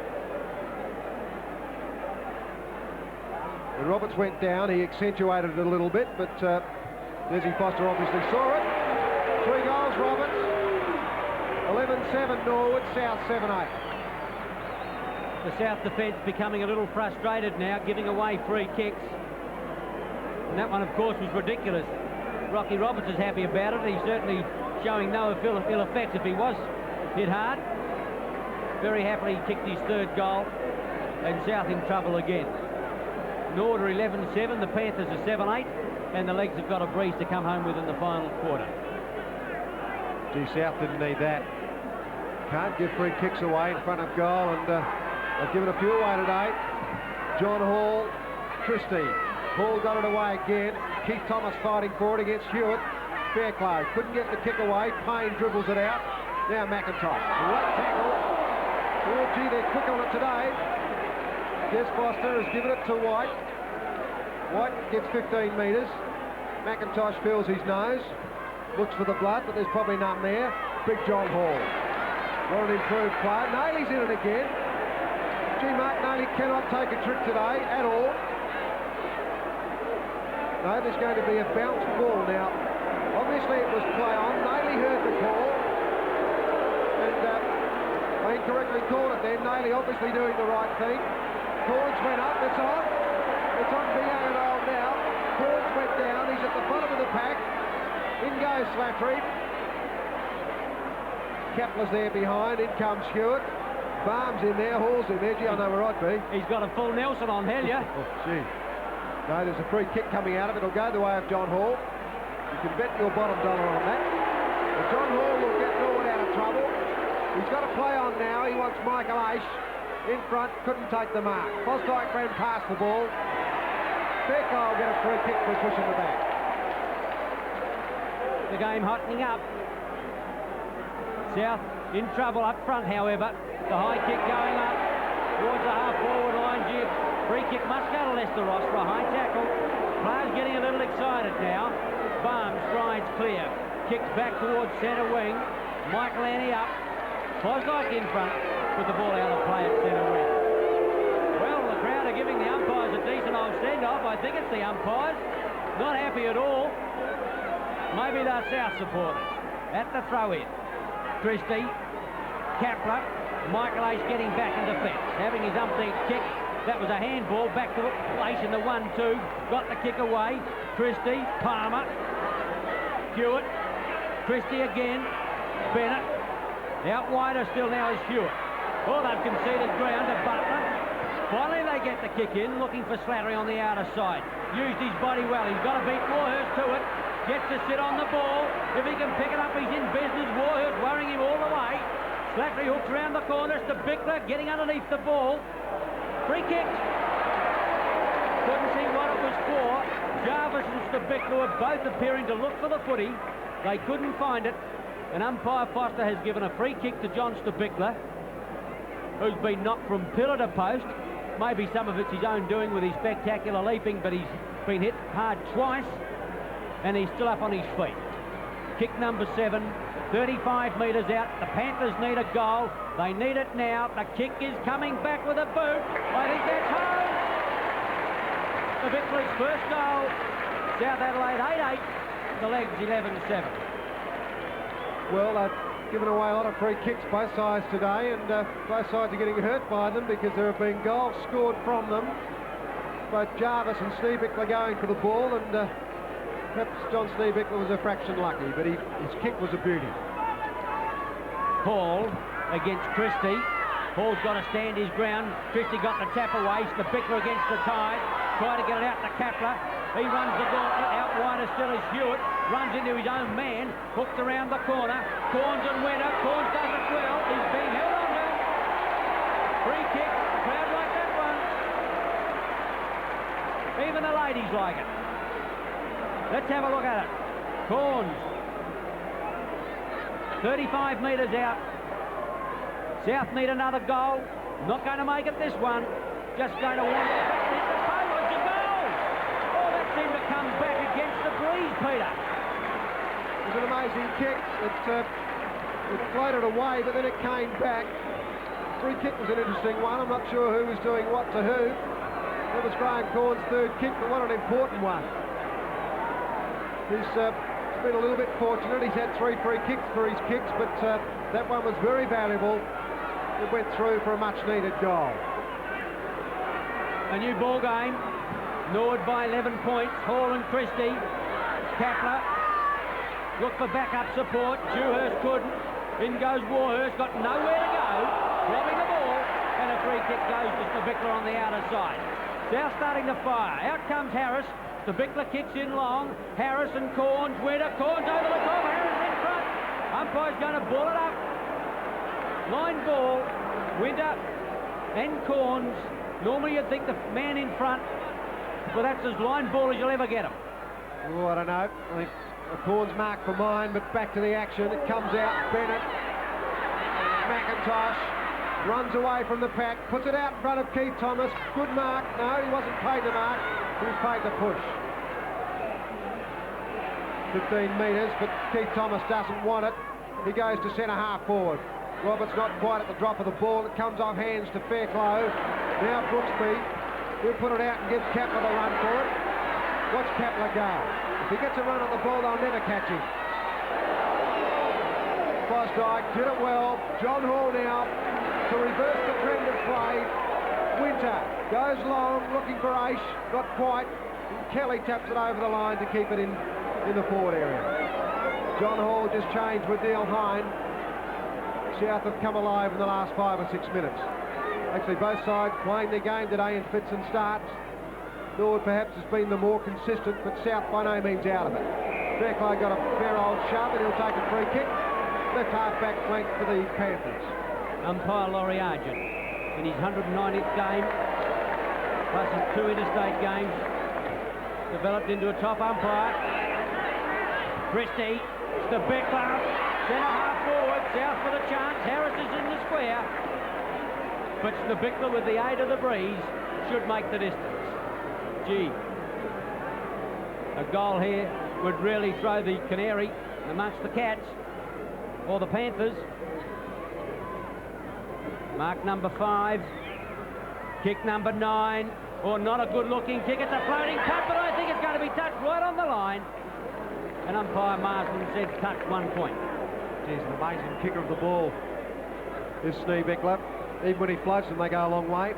When Roberts went down, he accentuated it a little bit, but Desi Foster obviously saw it. 3 goals, Roberts. 11-7 Norwood, South 7-8.
The South defence becoming a little frustrated now, giving away free kicks. And that one, of course, was ridiculous. Rocky Roberts is happy about it. He's certainly showing no ill effects if he was hit hard. Very happily kicked his 3rd goal, and South in trouble again. Norwood are 11-7, the Panthers are 7-8, and the Legs have got a breeze to come home with in the final quarter.
Gee, South didn't need that. Can't give free kicks away in front of goal, and they've given a few away today. John Hall, Christie. Hall got it away again. Keith Thomas fighting for it against Hewitt. Fairclough couldn't get the kick away. Payne dribbles it out. Now McIntosh. Great tackle. Oh, gee, they're quick on it today. Des Foster has given it to White. White gets 15 metres. McIntosh feels his nose. Looks for the blood, but there's probably none there. Big John Hall. What an improved player. Nailey's in it again. Gee, Mark Nailey cannot take a trick today at all. No, there's going to be a bounced ball now. Obviously it was play on. Nailey heard the call. And they incorrectly called it then. Nailey obviously doing the right thing. Corns went up. It's on. It's on BANL now. Corns went down. He's at the bottom of the pack. In goes Slattery. Kepler's there behind. In comes Hewitt. Barnes in there. Hall's in there. Gee, I know where I'd be.
He's got a full Nelson on Hellier.
Oh, gee. No, there's a free kick coming out of it. It'll go the way of John Hall. You can bet your bottom dollar on that. But John Hall will get Norwood out of trouble. He's got a play on now. He wants Michael Aish in front. Couldn't take the mark. Fosdyke ran past the ball. Fairclough will get a free kick for pushing the back.
The game hottening up. South in trouble up front, however. The high kick going up towards the half-forward line. Jib. Free kick must go to Lester Ross for a high tackle. Players getting a little excited now. Barnes strides clear. Kicks back towards centre wing. Michael Annie up. Fosdyke in front with the ball out of play at centre wing. Well, the crowd are giving the umpires a decent old send-off. I think it's the umpires. Not happy at all. Maybe they're South supporters. At the throw-in. Christie. Kapler. Michael Aish getting back in defence. Having his umpteenth kick. That was a handball, back to Aish in the 1-2, got the kick away. Christie, Palmer, Hewitt, Christie again, Bennett. Out wider still now is Hewitt. Oh, they've conceded ground to Butler. Finally they get the kick in, looking for Slattery on the outer side. Used his body well, he's got to beat Warhurst to it. Gets to sit on the ball. If he can pick it up, he's in business. Warhurst worrying him all the way. Slattery hooks around the corners to Bickler, getting underneath the ball. Free kick. Couldn't see what it was for. Jarvis and Stabicla were both appearing to look for the footy. They couldn't find it. And umpire Foster has given a free kick to John Stabicla, who's been knocked from pillar to post. Maybe some of it's his own doing with his spectacular leaping, but he's been hit hard twice, and he's still up on his feet. Kick number 7. 35 metres out. The Panthers need a goal. They need it now. The kick is coming back with a boot. I think that's home. The Victory's first goal. South Adelaide 8-8. The Legs 11-7.
Well, they've given away a lot of free kicks both sides today, and both sides are getting hurt by them because there have been goals scored from them. Both Jarvis and Sneebickler going for the ball, and perhaps John Sneebickler was a fraction lucky, but his kick was a beauty.
Hall against Christie. Hall's got to stand his ground. Christie got the tap away. Sneebickler against the tide. Try to get it out to Kapler. He runs the gauntlet. Out wider still is Hewitt. Runs into his own man. Hooked around the corner. Corns and Winter. Corns does it well. He's being held on to. Free kick. The crowd like that one. Even the ladies like it. Let's have a look at it. Corns. 35 metres out. South need another goal. Not going to make it this one. Just going to want it. It's a goal. Oh, that seemed to come back against the breeze, Peter.
It was an amazing kick. It floated away, but then it came back. Free kick was an interesting one. I'm not sure who was doing what to who. It was Graham Corn's third kick, but what an important one. He's been a little bit fortunate. He's had 3 free kicks for his kicks, but that one was very valuable. It went through for a much-needed goal.
A new ball game. Norwood by 11 points. Hall and Christie. Kapler look for backup support. Dewhurst couldn't. In goes Warhurst. Got nowhere to go. Robbing the ball. And a free kick goes to Stubicler on the outer side. South starting to fire. Out comes Harris. Stubicler kicks in long. Harris and Corns. Winter. Corns over the top. Harris in front. Umpire's going to ball it up. Line ball. Winter and Corns. Normally you'd think the man in front. Well, that's as line ball as you'll ever get him.
Oh, I don't know. I think a Corns mark for mine, but back to the action. It comes out. Bennett. McIntosh runs away from the pack. Puts it out in front of Keith Thomas. Good mark. No, he wasn't paid the mark. He was paid the push. 15 metres, but Keith Thomas doesn't want it. He goes to centre half forward. Roberts not quite at the drop of the ball. It comes off hands to Fairclough. Now Brooksby. He'll put it out and give Kapler the run for it. Watch Kapler go. If he gets a run on the ball, they'll never catch him. Fosdyke did it well. John Hall now to reverse the trend of play. Winter goes long, looking for Aish. Not quite. Kelly taps it over the line to keep it in the forward area. John Hall just changed with Neil Hine. South have come alive in the last 5 or 6 minutes. Actually, both sides playing their game today in fits and starts. Norwood perhaps has been the more consistent, but South by no means out of it. Fairclough got a fair old shove and he'll take a free kick. Left half-back flank for the Panthers.
Umpire Laurie Argent in his 190th game, plus his 2 interstate games, developed into a top umpire. Christie, Stubicler, centre half forward, South for the chance. Harris is in the square. But Stubicler, with the aid of the breeze, should make the distance. Gee, a goal here would really throw the Canary amongst the Cats or the Panthers. Mark number 5, kick number 9. Oh, not a good-looking kick. It's a floating cut, but I think it's going to be touched right on the line. And umpire Marsden said touch 1 point.
He's an amazing kicker of the ball, this Stubicler. Even when he floats them, they go a long way.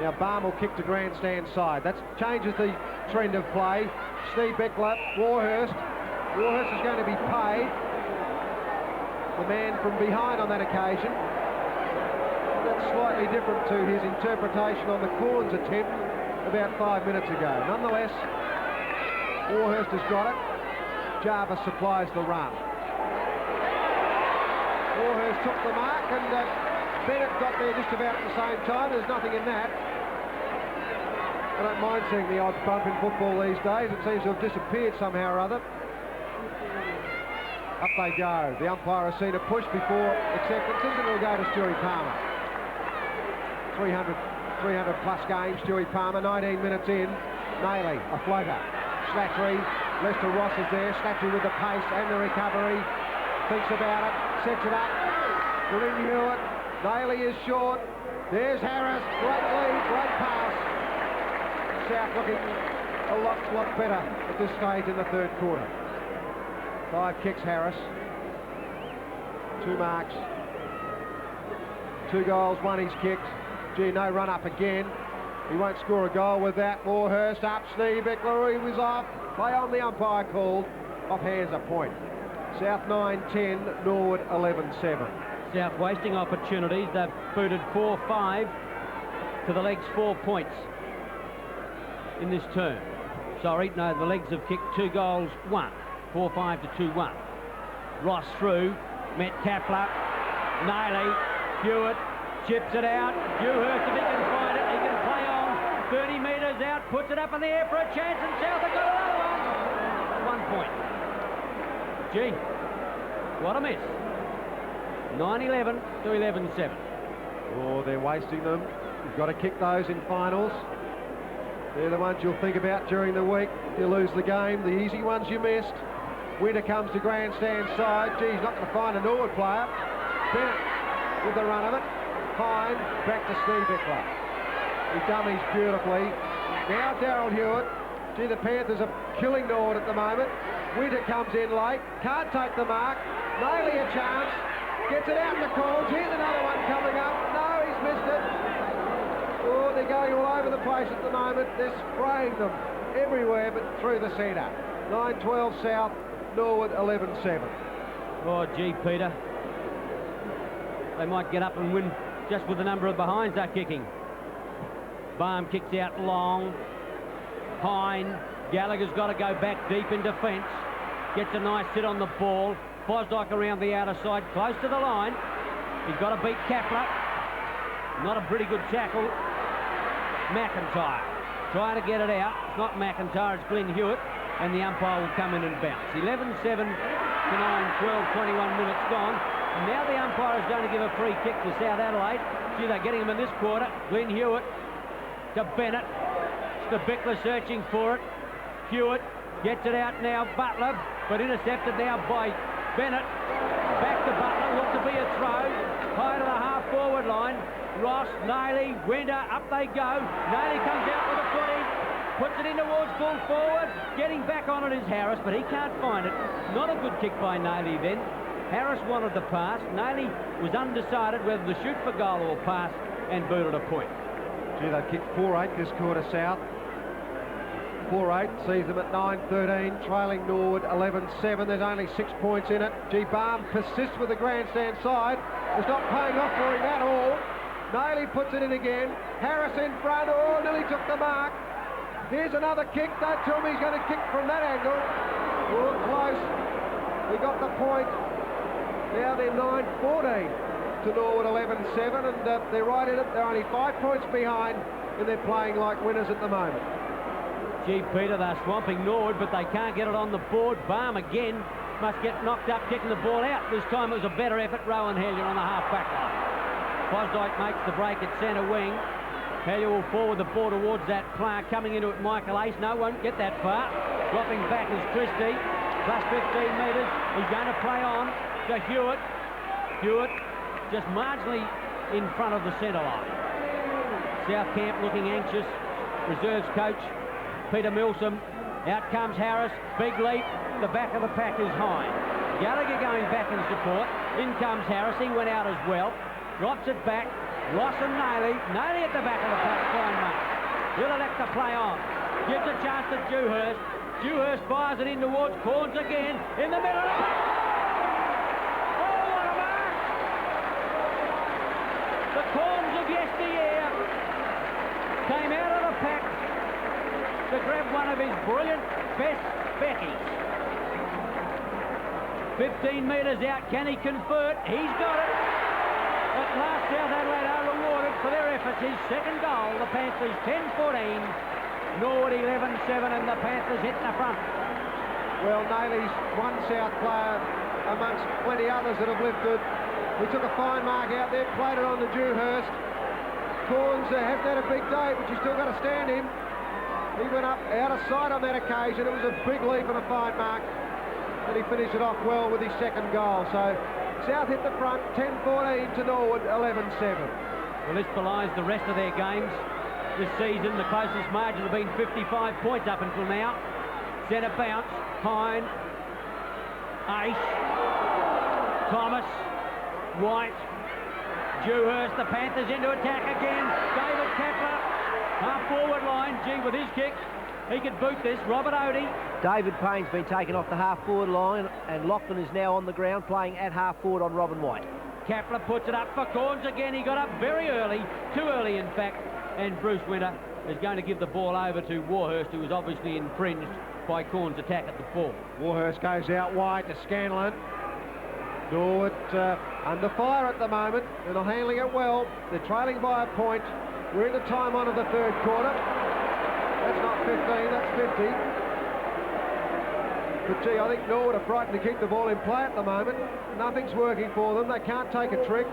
Now Barm will kick to grandstand side. That changes the trend of play. Stubicler, Warhurst. Warhurst is going to be paid. The man from behind on that occasion. That's slightly different to his interpretation on the Corns attempt about 5 minutes ago. Nonetheless, Warhurst has got it. Jarvis supplies the run. Warhurst took the mark and Bennett got there just about at the same time. There's nothing in that. I don't mind seeing the odd bump in football these days. It seems to have disappeared somehow or other. Up they go. The umpire has seen a push before acceptances and it'll go to Stewie Palmer. 300 plus games, Stewie Palmer, 19 minutes in. Nayley, a floater. Slattery, Lester Ross is there. Slattery with the pace and the recovery. Thinks about it, sets it up. Glyn Hewitt. Nayley is short. There's Harris. Great lead, great pass. South looking a lot better at this stage in the third quarter. 5 kicks Harris. 2 marks. 2 goals, 1 he's kicked. Gee, no run up again. He won't score a goal with that. Warhurst up, Stubicler, he was off. Play on, the umpire called. Off hands a point. South 9-10, Norwood 11-7.
South wasting opportunities. They've booted 4-5 to the legs 4 points in this term. Sorry, no, the legs have kicked 2 goals, 1. 4-5 to 2-1. Ross through, met Kapler, Nayley, Hewitt, chips it out. Dewhurst, if he can find it, he can play on. 30 metres out, puts it up in the air for a chance, and South have got another one. 1 point. Gee, what a miss. 9-11 to 11-7.
Oh, they're wasting them. You've got to kick those in finals. They're the ones you'll think about during the week. You lose the game, the easy ones you missed. Winter comes to grandstand side. Gee, he's not going to find a Norwood player. Bennett with the run of it. Hine back to Stubicler. He dummies beautifully. Now Darryl Hewitt. Gee, the Panthers are killing Norwood at the moment. Winter comes in late, can't take the mark. Naley a chance, gets it out to Corns. Here's another one coming up. No, he's missed it. Oh, they're going all over the place at the moment. They're spraying them everywhere but through the centre. 9-12 South, Norwood 11-7.
Oh, gee, Peter. They might get up and win just with the number of behinds they're kicking. Baum kicks out long. Hine. Gallagher's got to go back deep in defence. Gets a nice sit on the ball. Fosdyke around the outer side, close to the line. He's got to beat Kapler. Not a pretty good tackle. McIntyre trying to get it out. It's not McIntyre, it's Glenn Hewitt. And the umpire will come in and bounce. 11-7 to 9, 12, 21 minutes gone. And now the umpire is going to give a free kick to South Adelaide. Gee, they're getting him in this quarter. Glenn Hewitt to Bennett. Bickler searching for it. Hewitt gets it out now. Butler, but intercepted now by Bennett. Back to Butler. Looked to be a throw. High to the half-forward line. Ross, Naley, Winter, up they go. Naley comes out with a footy. Puts it in towards full forward. Getting back on it is Harris, but he can't find it. Not a good kick by Naley then. Harris wanted the pass. Naley was undecided whether to shoot for goal or pass and booted a point.
Gee, they've kicked 4-8 this quarter, South. 4-8 sees them at 9-13, trailing Norwood 11-7. There's only 6 points in it. G. Baum persists with the grandstand side. It's not paying off for him at all. Naley puts it in again. Harris in front. Oh, nearly took the mark. Here's another kick. Don't tell me he's going to kick from that angle. Oh, close. He got the point. Now they're 9-14 to Norwood 11-7, and they're right in it. They're only 5 points behind, and they're playing like winners at the moment.
Gee, Peter, they're swamping Norwood, but they can't get it on the board. Baum again must get knocked up kicking the ball out. This time it was a better effort. Rowan Hellier on the half-back line. Fosdyke makes the break at centre wing. Hellier will forward the ball towards that player. Coming into it, Michael Ace. No, won't get that far. Dropping back is Christie. Plus 15 metres. He's going to play on to Hewitt. Hewitt just marginally in front of the centre line. South Camp looking anxious. Reserves coach Peter Milsom. Out comes Harris. Big leap. The back of the pack is Hine. Gallagher going back in support. In comes Harris. He went out as well. Drops it back. Ross and Naley. Naley at the back of the pack. Fine mark. He'll elect to play on. Gives a chance to Dewhurst. Dewhurst fires it in towards Corns again. In the middle of the pack. Oh, what a mark! The Corns of yesteryear came out of the pack to grab one of his brilliant best Beckies. 15 metres out, can he convert? He's got it. At last, South Adelaide are rewarded for their efforts. His second goal, the Panthers 10-14, Norwood 11-7, and the Panthers hit the front.
Well, Naley's one South player amongst plenty others that have lifted. He took a fine mark out there, played it on to Dewhurst. Corns hasn't had a big day, but you still got to stand him. He went up out of sight on that occasion. It was a big leap and a fine mark, and he finished it off well with his second goal. So South hit the front, 10-14 to Norwood, 11-7.
Well, this belies the rest of their games this season. The closest margin have been 55 points up until now. Centre bounce, Hine, Ace, Thomas, White, Dewhurst. The Panthers into attack again. David Kapler, half-forward line. Gee, with his kick, he could boot this. Robert Odie.
David Payne's been taken off the half-forward line, and Lachlan is now on the ground playing at half-forward on Robin White.
Kapler puts it up for Corns again. He got up very early, too early in fact, and Bruce Winter is going to give the ball over to Warhurst, who was obviously infringed by Corns' attack at the ball.
Warhurst goes out wide to Scanlon. Norwood under fire at the moment, and they're handling it well. They're trailing by a point. We're in the time on of the third quarter. That's not 15, that's 50. But gee, I think Norwood are frightened to keep the ball in play at the moment. Nothing's working for them. They can't take a trick.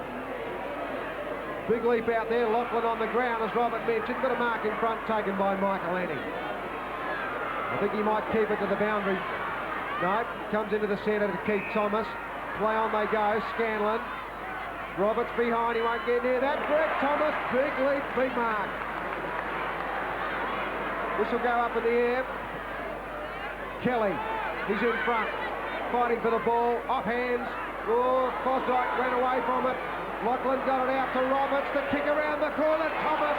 Big leap out there. Lachlan on the ground as Robert mentioned. Got a mark in front taken by Michael Anning. I think he might keep it to the boundary. No, comes into the centre to Keith Thomas. Play on they go. Scanlon. Roberts behind. He won't get near that. Brett Thomas. Big leap. Big mark. This will go up in the air. Kelly He's in front, fighting for the ball, off hands. Oh, Fosdyke ran away from it. Lachlan got it out to Roberts, the kick around the corner, Thomas.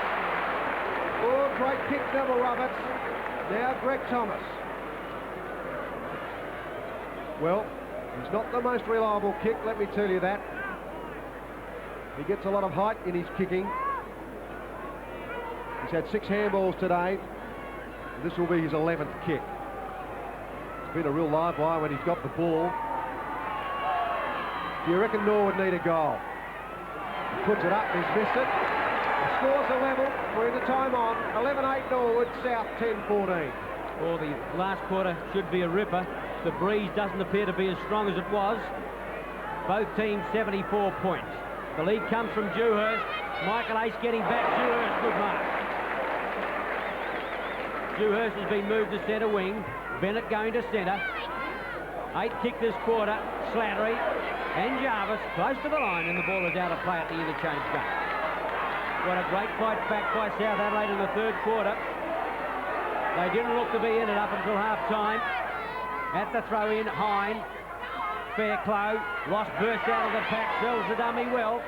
Oh, great kick, Neville Roberts. Now Greg Thomas. Well, he's not the most reliable kick, let me tell you that. He gets a lot of height in his kicking. He's had 6 handballs today. This will be his 11th kick. It's been a real live wire when he's got the ball. Do you reckon Norwood need a goal? He puts it up, he's missed it. The score's a level, we're in the time on. 11-8 Norwood, South 10-14.
Well, the last quarter should be a ripper. The breeze doesn't appear to be as strong as it was. Both teams 74 points. The lead comes from Dewhurst. Michael Ace getting back. Dewhurst, good mark. Dewhurst has been moved to centre wing. Bennett going to centre. 8 kick this quarter. Slattery and Jarvis close to the line, and the ball is out of play at the interchange gate. What a great fight back by South Adelaide in the third quarter. They didn't look to be in it up until half-time. At the throw-in, Hine. Fairclough. Ross bursts out of the pack, sells the dummy well.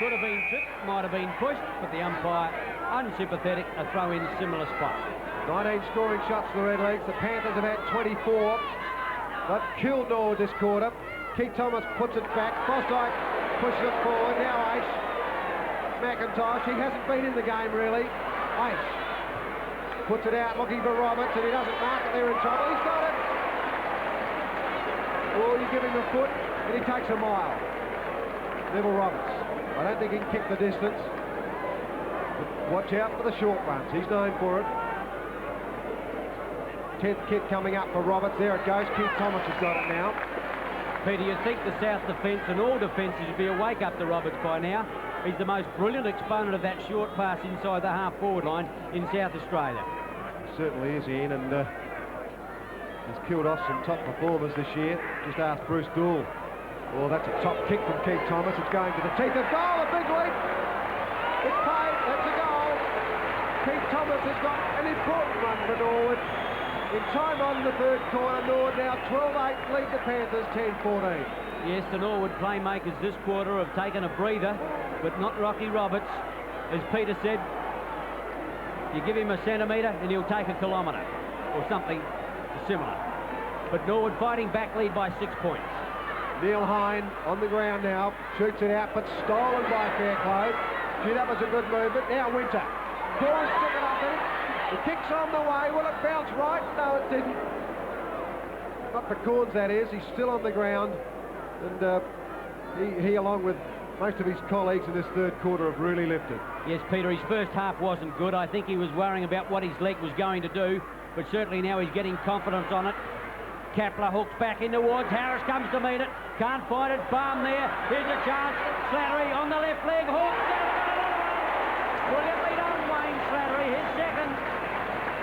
Could have been tripped, might have been pushed, but the umpire unsympathetic. A throw-in similar spot.
19 scoring shots for the Redlegs. The Panthers have had 24. They've killed Norwood this quarter. Keith Thomas puts it back. Fosdyke pushes it forward. Now Ace. McIntosh. He hasn't been in the game really. Ace puts it out looking for Roberts, and he doesn't mark it. They're in trouble. He's got it. Oh, you give him a foot, and he takes a mile. Neville Roberts. I don't think he can kick the distance. But watch out for the short runs. He's known for it. 10th kick coming up for Roberts. There it goes. Keith Thomas has got it now.
Peter, you'd think the South defence and all defences would be a wake-up to Roberts by now. He's the most brilliant exponent of that short pass inside the half-forward line in South Australia.
He certainly is, Ian, and he's killed off some top performers this year. Just ask Bruce Dool. Oh, that's a top kick from Keith Thomas. It's going to the teeth of goal. A big leap. It's paid. That's a goal. Keith Thomas has got an important run for Norwood. In time on the third quarter, Norwood now 12-8 lead the Panthers 10-14.
Yes, the Norwood playmakers this quarter have taken a breather, but not Rocky Roberts. As Peter said, you give him a centimetre and he'll take a kilometre, or something similar. But Norwood fighting back, lead by 6 points.
Neil Hine on the ground now, shoots it out, but stolen by Fairclough. Gee, that was a good movement. Now Winter. Ball sticking up in. The kick's on the way. Will it bounce right? No, it didn't. Not for Corns, that is. He's still on the ground. And he, along with most of his colleagues in this third quarter, have really lifted.
Yes, Peter, his first half wasn't good. I think he was worrying about what his leg was going to do, but certainly now he's getting confidence on it. Kapler hooks back in towards Harris, comes to meet it. Can't find it. Barm there. Here's a chance. Slattery on the left leg. Hooks. Brilliantly done, Wayne Slattery. His second.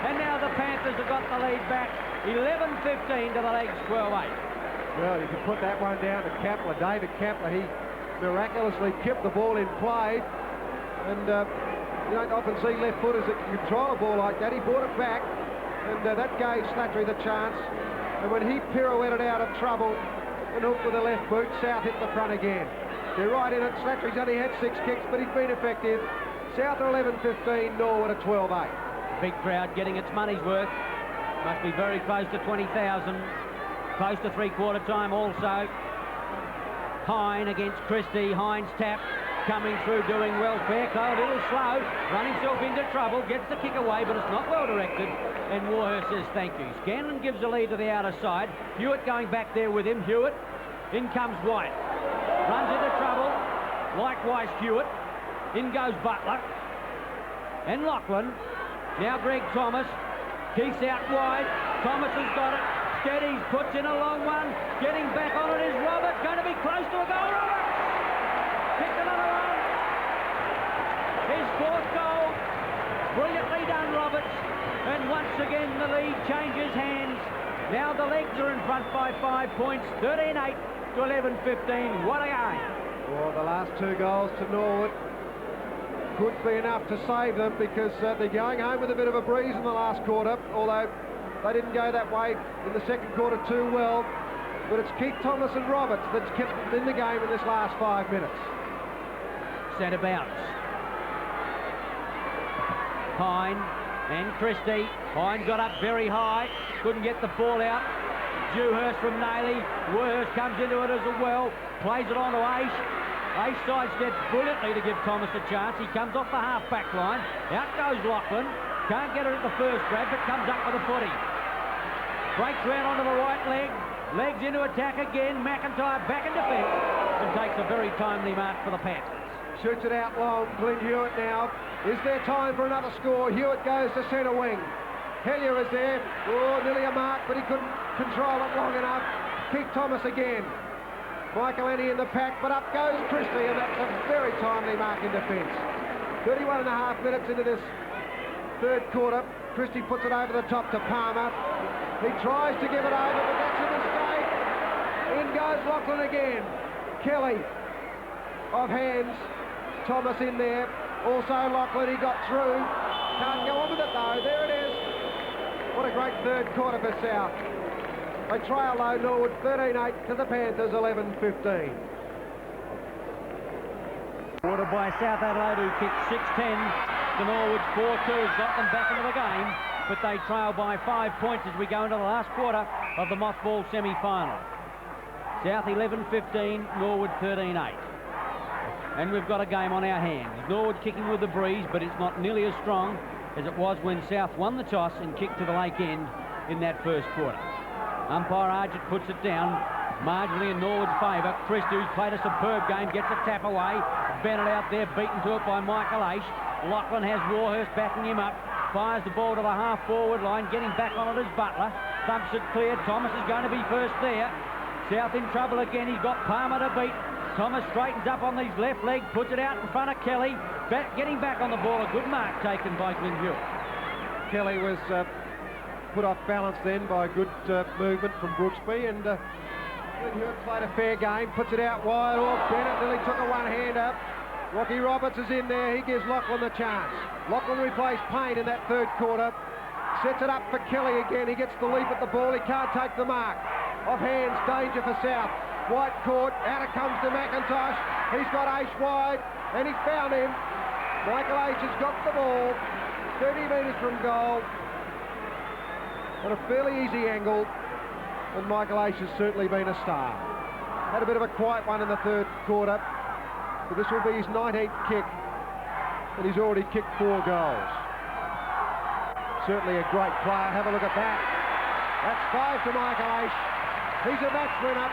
And now the Panthers have got the lead back. 11-15 to the legs, 12-8.
Well, you can put that one down to Kapler. David Kapler, he miraculously kept the ball in play. And you don't often see left footers that can control a ball like that. He brought it back, and that gave Slattery the chance. And when he pirouetted out of trouble and hooked with the left boot, South hit the front again. They're right in it. Slattery's only had 6 kicks, but he's been effective. South are 11-15, Norwood at 12-8.
Big crowd getting its money's worth. Must be very close to 20,000. Close to three-quarter time also. Hine against Christie. Hine's tap coming through, doing well. Fairclough a little slow, run himself into trouble, gets the kick away, but it's not well directed. And Warhurst says thank you. Scanlon gives the lead to the outer side. Hewitt going back there with him. Hewitt. In comes White. Runs into trouble. Likewise Hewitt. In goes Butler. And Lachlan. Now Greg Thomas. Keith's out wide. Thomas has got it. Steadies, puts in a long one. Getting back on it is Robert. Going to be close to a goal. Robert! Picked another one. His 4th goal. Brilliantly done, Roberts. And once again the lead changes hands. Now the legs are in front by 5 points. 13-8 to 11-15. What a game.
Well, the last 2 goals to Norwood could be enough to save them, because they're going home with a bit of a breeze in the last quarter, although They didn't go that way in the second quarter too well, but it's Keith Thomas and Roberts that's kept them in the game in this last 5 minutes.
Centre bounce. Pine and Christie. Pine got up very high, couldn't get the ball out. Dewhurst from Naley. Dewhurst comes into it as well, plays it on to Ace. Ace sidesteps brilliantly to give Thomas a chance. He comes off the half-back line. Out goes Lachlan. Can't get it at the first grab, but comes up with a footy. Breaks round onto the right leg. Legs into attack again. McIntyre back in defence and takes a very timely mark for the Panthers.
Shoots it out long. Glenn Hewitt now. Is there time for another score? Hewitt goes to centre wing. Hellier is there. Oh, nearly a mark, but he couldn't control it long enough. Keith Thomas again. Michael Annie in the pack, but up goes Christie, and that's a very timely mark in defence. 31 and a half minutes into this third quarter. Christie puts it over the top to Palmer. He tries to give it over, but that's a mistake. In goes Lachlan again. Kelly of hands. Thomas in there. Also Lachlan, he got through. Can't go on with it though. There it is. What a great third quarter for South. They trail low Norwood 13-8 to the Panthers 11-15.
Ordered by South Adelaide, who kicked 6-10 to Norwood's 4-2, has got them back into the game, but they trail by 5 points as we go into the last quarter of the mothball semi-final. South 11-15, Norwood 13-8. And we've got a game on our hands. Norwood kicking with the breeze, but it's not nearly as strong as it was when South won the toss and kicked to the lake end in that first quarter. Umpire Argent puts it down, marginally in Norwood's favour. Christie, who's played a superb game, gets a tap away. Bennett out there, beaten to it by Michael Aish. Lachlan has Warhurst backing him up. Fires the ball to the half-forward line, getting back on it as Butler. Thumps it clear. Thomas is going to be first there. South in trouble again. He's got Palmer to beat. Thomas straightens up on his left leg, puts it out in front of Kelly. Getting back on the ball, a good mark taken by Glenn Hewitt.
Kelly was put off balance then by good movement from Brooksby, and Glenn Hewitt played a fair game, puts it out wide. Oh, Bennett nearly took a one-hand up. Rocky Roberts is in there. He gives Lachlan the chance. Lachlan replaced Payne in that third quarter. Sets it up for Kelly again. He gets the leap at the ball. He can't take the mark. Off hands, danger for South. White court, out it comes to McIntosh. He's got Ace wide, and he found him. Michael Ace has got the ball, 30 metres from goal, on a fairly easy angle, and Michael Ace has certainly been a star. Had a bit of a quiet one in the third quarter, but this will be his 19th kick, and he's already kicked 4 goals. Certainly a great player. Have a look at that. That's 5 to Michael Ace. He's a match winner.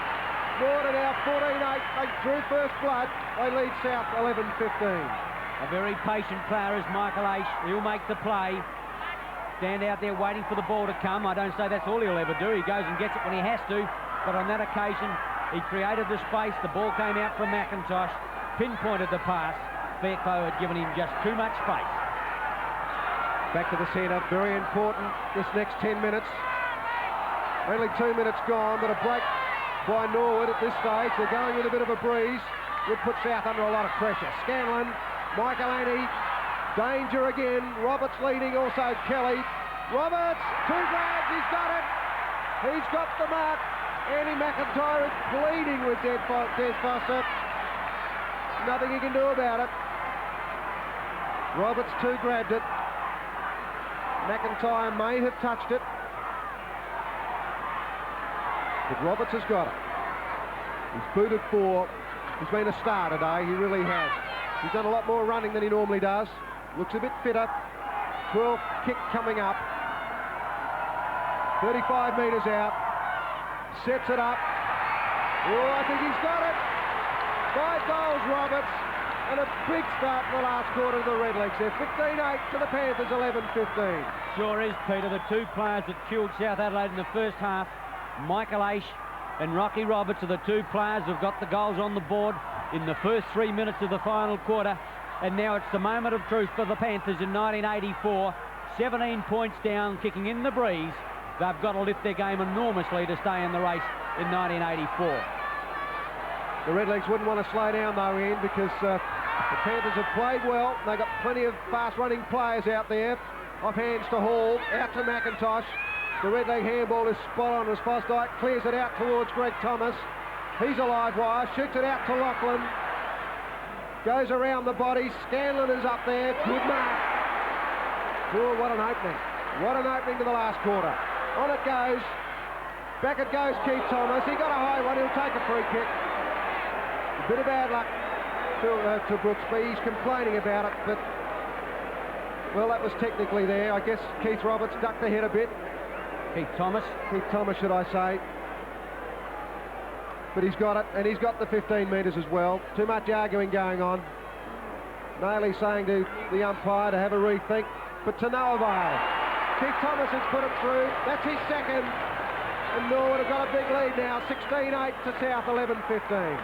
Norwood now 14-8. They drew first blood. They lead South 11-15.
A very patient player is Michael Aish. He'll make the play. Stand out there waiting for the ball to come. I don't say that's all he'll ever do. He goes and gets it when he has to. But on that occasion, he created the space. The ball came out from McIntosh. Pinpointed the pass. Fairclough had given him just too much space.
Back to the centre. Very important this next 10 minutes. Only 2 minutes gone, but a break by Norwood at this stage. They're going with a bit of a breeze. Would put South under a lot of pressure. Scanlon, Michael Annie, danger again. Roberts leading, also Kelly. Roberts, 2 grabs, he's got it. He's got the mark. Andy McIntyre is pleading with Des Foster. Nothing he can do about it. Roberts 2 grabbed it. McIntyre may have touched it, but Roberts has got it. He's booted 4. He's been a star today, he really has. He's done a lot more running than he normally does. Looks a bit fitter. 12th kick coming up. 35 metres out. Sets it up. Oh, I think he's got it. 5 goals, Roberts. And a big start in the last quarter of the Redlegs. They're 15-8 to the Panthers, 11-15.
Sure is, Peter. The 2 players that killed South Adelaide in the first half, Michael Aish and Rocky Roberts, are the 2 players who've got the goals on the board in the first 3 minutes of the final quarter. And now it's the moment of truth for the Panthers in 1984. 17 points down, kicking in the breeze. They've got to lift their game enormously to stay in the race in 1984.
The Redlegs wouldn't want to slow down though, Ian, because the Panthers have played well. They've got plenty of fast-running players out there. Off hands to Hall, out to McIntosh. The red leg handball is spot on as Fosdyke clears it out towards Greg Thomas. He's a live wire, shoots it out to Lachlan. Goes around the body, Scanlon is up there, good mark. Oh, what an opening. What an opening to the last quarter. On it goes. Back it goes, Keith Thomas. He got a high one, he'll take a free kick. A bit of bad luck to Brooksby. He's complaining about it, but, well, that was technically there. I guess Keith Roberts ducked the head a bit.
Keith Thomas,
should I say. But he's got it, and he's got the 15 metres as well. Too much arguing going on. Nayley saying to the umpire to have a rethink, but to no avail. Keith Thomas has put it through. That's his second. And Norwood have got a big lead now, 16-8 to South, 11-15.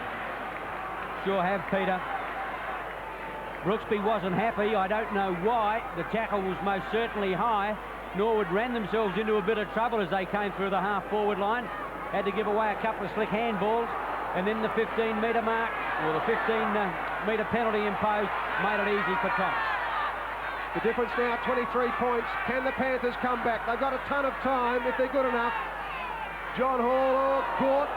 Sure have, Peter. Brooksby wasn't happy. I don't know why. The tackle was most certainly high. Norwood ran themselves into a bit of trouble as they came through the half-forward line. Had to give away a couple of slick handballs. And then the 15-metre mark, or the 15-metre penalty imposed, made it easy for Thomas.
The difference now, 23 points. Can the Panthers come back? They've got a ton of time if they're good enough. John Hall caught.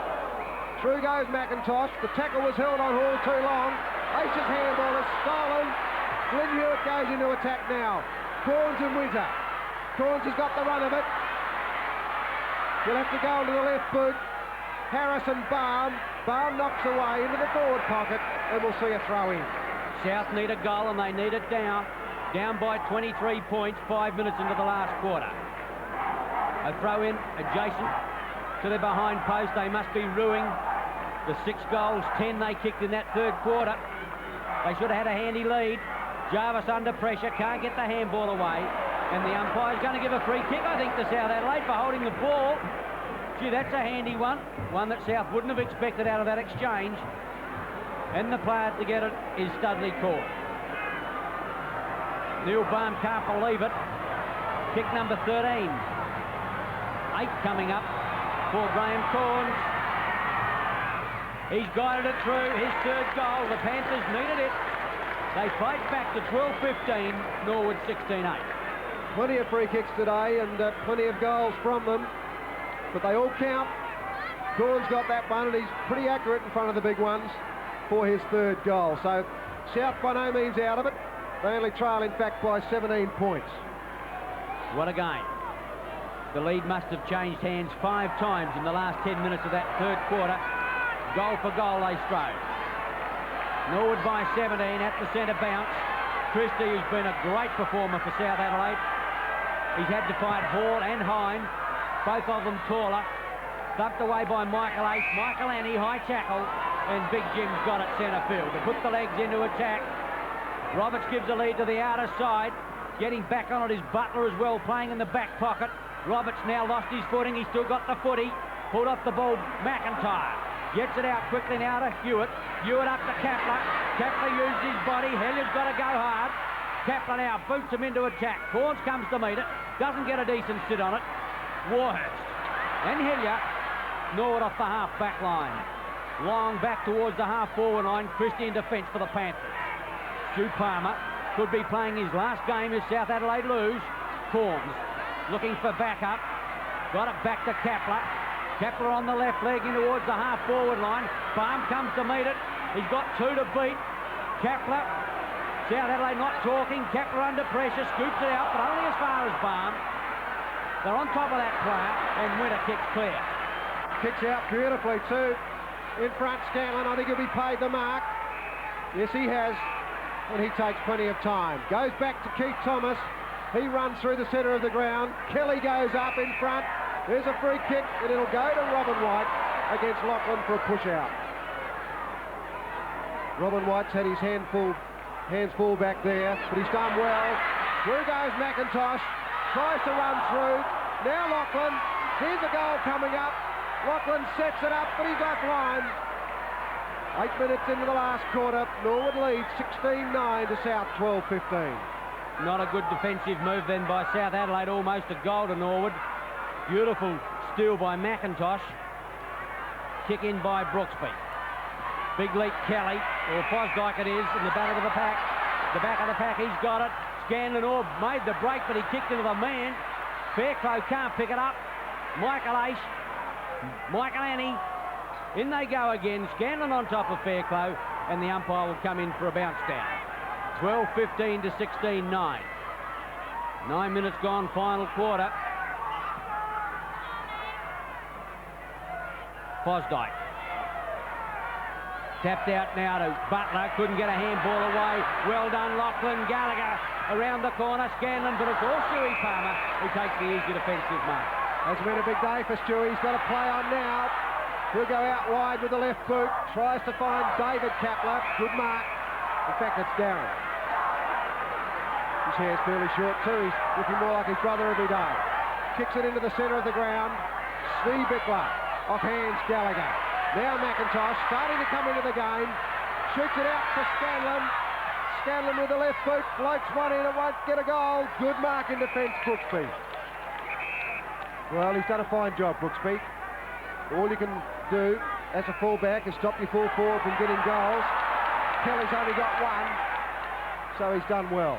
Through goes McIntosh. The tackle was held on Hall too long. Ace's handball is stolen. Glenn Hewitt goes into attack now. Corns and Winter. Corns has got the run of it. He'll have to go into the left boot. Harris and Barn. Barn knocks away into the forward pocket, and we'll see a throw in.
South need a goal, and they need it down. Down by 23 points, 5 minutes into the last quarter. A throw in adjacent to their behind post. They must be ruining the 6 goals, 10 they kicked in that third quarter. They should have had a handy lead. Jarvis under pressure, can't get the handball away. And the umpire's going to give a free kick, I think, to South Adelaide for holding the ball. Gee, that's a handy one. One that South wouldn't have expected out of that exchange. And the player to get it is Studley Court. Neil Baum can't believe it. Kick number 13. 8 coming up for Graham Corns. He's guided it through his third goal. The Panthers needed it. They fight back to 12-15, Norwood 16-8.
Plenty of free kicks today and plenty of goals from them, but they all count. Corns got that one, and he's pretty accurate in front of the big ones for his third goal. So South by no means out of it. They only trail, in fact, by 17 points.
What a game. The lead must have changed hands 5 times in the last 10 minutes of that third quarter. Goal for goal they strove. Norwood by 17 at the centre bounce. Christie has been a great performer for South Adelaide. He's had to fight Hall and Hine, both of them taller. Thumped away by Michael Ace. Michael Annie, high tackle, and Big Jim's got it centre field. To put the legs into attack. Roberts gives the lead to the outer side. Getting back on it is Butler as well, playing in the back pocket. Roberts now lost his footing. He's still got the footy. Pulled off the ball, McIntyre. Gets it out quickly now to Hewitt. Hewitt up to Kapler. Kapler used his body. Hellier's got to go hard. Kapler now boots him into attack. Corns comes to meet it. Doesn't get a decent sit on it. Warhurst and Hellier. Norwood off the half-back line. Long back towards the half-forward line. Christie in defence for the Panthers. Stu Palmer could be playing his last game as South Adelaide lose. Corns looking for backup. Got it back to Kapler. Kapler on the left leg in towards the half-forward line. Baum comes to meet it. He's got 2 to beat. Kapler. South Adelaide not talking. Kapler under pressure. Scoops it out, but only as far as Baum. They're on top of that player, and Winter kicks clear.
Kicks out beautifully too. In front, Scanlon. I think he'll be paid the mark. Yes, he has. And he takes plenty of time. Goes back to Keith Thomas. He runs through the centre of the ground. Kelly goes up in front. There's a free kick, and it'll go to Robin White against Lachlan for a push-out. Robin White's had his hands full back there, but he's done well. Through goes McIntosh. Tries to run through. Now Lachlan. Here's a goal coming up. Lachlan sets it up, but he's offline. 8 minutes into the last quarter. Norwood leads 16-9 to South 12-15.
Not a good defensive move then by South Adelaide. Almost a goal to Norwood. Beautiful steal by McIntosh. Kick in by Brooksby. Big leap Kelly, or Fosdyke it is, in the back of the pack. The back of the pack, he's got it. Scanlon made the break, but he kicked into the man.
Fairclough can't pick it up. Michael Ace, Michael Annie, in they go again. Scanlon on top of Fairclough, and the umpire will come in for a bounce down. 12-15 to 16-9. 9 minutes gone, final quarter. Fosdyke. Tapped out now to Butler, couldn't get a handball away. Well done, Lachlan. Gallagher around the corner. Scanlon, but it's all Stewie Palmer who takes the easy defensive mark.
Has been a big day for Stewie. He's got a play on now. He'll go out wide with the left boot. Tries to find David Kapler. Good mark. In fact, it's Darren. His hair's fairly short too. He's looking more like his brother every day. Kicks it into the centre of the ground. Steve Bickler. Off hands Gallagher. Now McIntosh starting to come into the game. Shoots it out to Scanlon. Scanlon with the left boot. Floats one in and won't get a goal. Good mark in defence, Brooksby. Well, he's done a fine job, Brooksby. All you can do as a fullback is stop your full forward from getting goals. Kelly's only got one, so he's done well.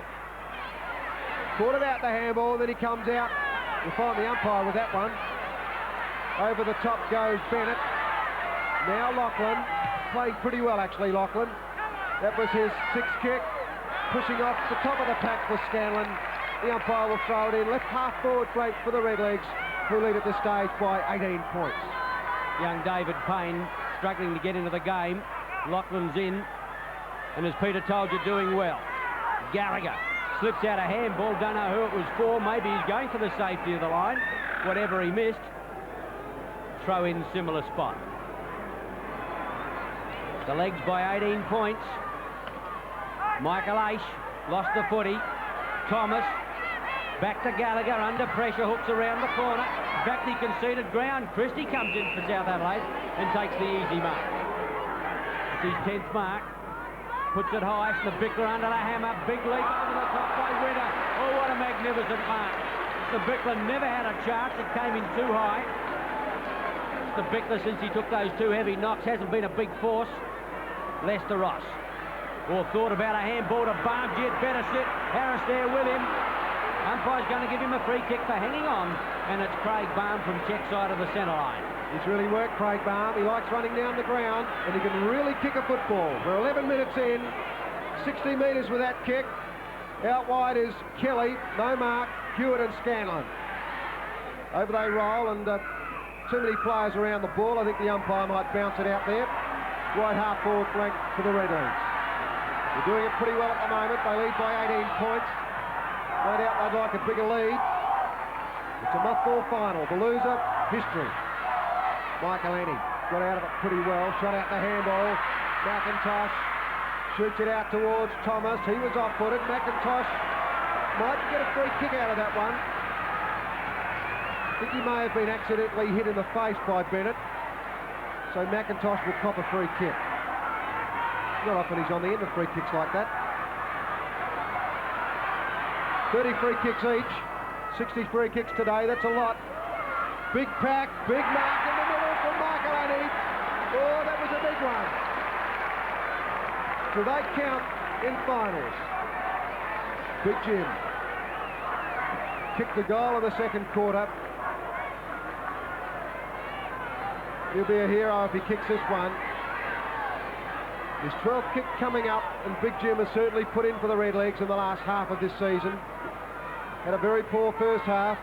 Caught it out the handball, then he comes out. We'll find the umpire with that one. Over the top goes Bennett. Now Lachlan, playing pretty well actually, Lachlan. That was his sixth kick. Pushing off the top of the pack for Scanlon. The umpire will throw it in. Left half forward flank for the Redlegs, who lead at this stage by 18 points.
Young David Payne struggling to get into the game. Lachlan's in, and as Peter told you, doing well. Gallagher slips out a handball, don't know who it was for. Maybe he's going for the safety of the line. Whatever he missed, throw in similar spot. The legs by 18 points. Michael Aish lost the footy. Thomas back to Gallagher under pressure, hooks around the corner. Back to conceded ground. Christie comes in for South Adelaide and takes the easy mark. It's his 10th mark. Puts it high. The Bickler under the hammer. Big leap over the top by Winter. Oh, what a magnificent mark. The Bickler never had a chance. It came in too high. The Bickler, since he took those two heavy knocks, hasn't been a big force. Lester Ross. Or thought about a handball to Barnes, yet better sit. Harris there with him. Umpire's going to give him a free kick for hanging on, and it's Craig Barnes from check side of the centre line.
He's really worked, Craig Barnes. He likes running down the ground, and he can really kick a football. We're 11 minutes in, 60 metres with that kick. Out wide is Kelly, no mark, Hewitt and Scanlon. Over they roll, and too many players around the ball. I think the umpire might bounce it out there. Right half forward flank for the Redlegs. They're doing it pretty well at the moment. They lead by 18 points. No doubt they'd like a bigger lead. It's a mothball final. The loser, history. Michael Annie got out of it pretty well. Shot out the handball. McIntosh shoots it out towards Thomas. He was off-footed. McIntosh might get a free kick out of that one. I think he may have been accidentally hit in the face by Bennett. So McIntosh will cop a free kick. Not often he's on the end of free kicks like that. 30 free kicks each. 60 free kicks today. That's a lot. Big pack, big mark in the middle from Michael Annie. Oh, that was a big one. Do they count in finals? Big Jim kicked the goal in the second quarter. He'll be a hero if he kicks this one. His 12th kick coming up, and Big Jim has certainly put in for the Redlegs in the last half of this season. Had a very poor first half.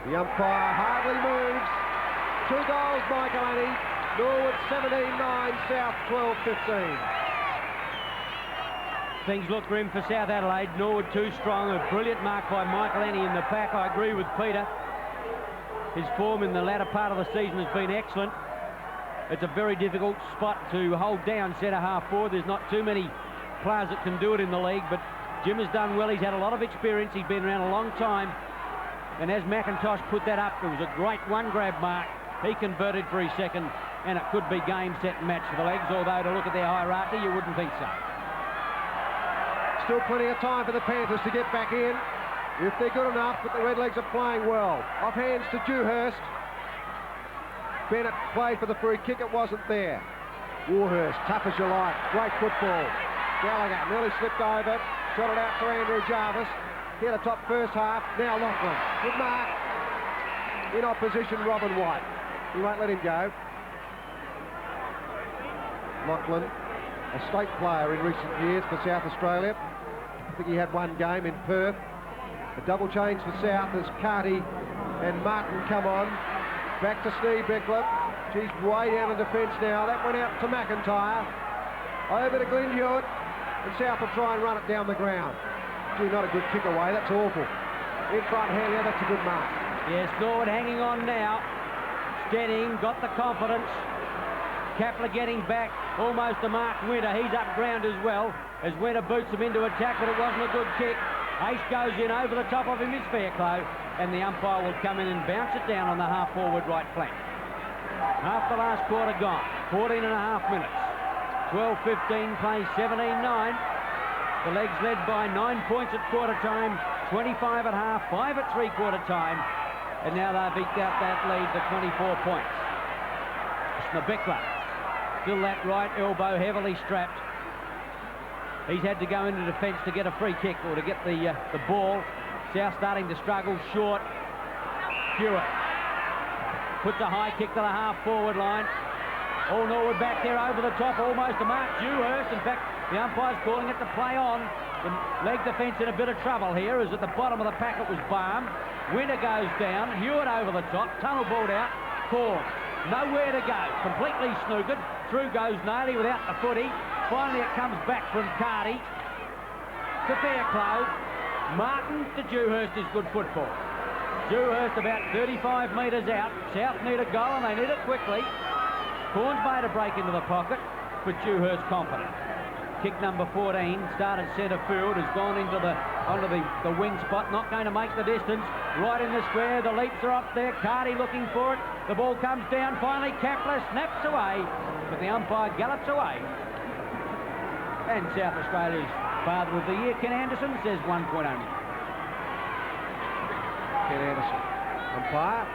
The umpire hardly moves. 2 goals, Michael Annie. Norwood 17-9, South 12-15.
Things look grim for South Adelaide. Norwood too strong. A brilliant mark by Michael Annie in the pack. I agree with Peter. His form in the latter part of the season has been excellent. It's a very difficult spot to hold down centre half forward. There's not too many players that can do it in the league, but Jim has done well. He's had a lot of experience. He's been around a long time. And as McIntosh put that up, it was a great one-grab mark. He converted for his second, and it could be game, set, and match for the Legs, although to look at their hierarchy, you wouldn't think so.
Still plenty of time for the Panthers to get back in, if they're good enough, but the Redlegs are playing well. Off hands to Dewhurst. Bennett played for the free kick, it wasn't there. Warhurst, tough as you like, great football. Gallagher nearly slipped over, Shot it out to Andrew Jarvis. He had a top first half. Now Lachlan. Good mark. In opposition, Robin White. He won't let him go. Lachlan, a state player in recent years for South Australia. I think he had one game in Perth. A double change for South as Carty and Martin come on. Back to Steve Bickler. She's way down in defence now. That went out to McIntyre. Over to Glenn Hewitt. And South will try and run it down the ground. Gee, not a good kick away. That's awful. In front, Hellier. That's a good mark.
Yes, Norwood hanging on now. Steadying, got the confidence. Kapler getting back, almost to Mark Winter. He's up ground as well, as Winter boots him into attack, but it wasn't a good kick. Ace goes in, over the top of him is Fairclough, and the umpire will come in and bounce it down on the half-forward right flank. Half the last quarter gone, 14 and a half minutes. 12-15 plays 17-9. The Legs led by 9 points at quarter time, 25 at half, 5 at three-quarter time, and now they've eked out that lead to 24 points. Bickler. Still that right elbow heavily strapped. He's had to go into defence to get a free kick or to get the ball. South starting to struggle short. Hewitt puts a high kick to the half-forward line. All Norwood back there over the top, almost to Mark Dewhurst. In fact, the umpire's calling it to play on. The leg defence in a bit of trouble here, as at the bottom of the packet was Barham. Winter goes down, Hewitt over the top, tunnel balled out, Corn. Nowhere to go, completely snookered. Through goes Nailey without the footy. Finally it comes back from Carty to Fairclough. Martin to Dewhurst is good football. Dewhurst about 35 metres out. South need a goal and they need it quickly. Corn's made a break into the pocket, but Dewhurst confident. Kick number 14, started centre field, has gone into onto the wing spot, not going to make the distance. Right in the square, the leaps are up there. Carty looking for it. The ball comes down. Finally, Kapler snaps away, but the umpire gallops away. And South Australia's Father of the Year, Ken Anderson, says 1 point only.
Ken Anderson, umpire.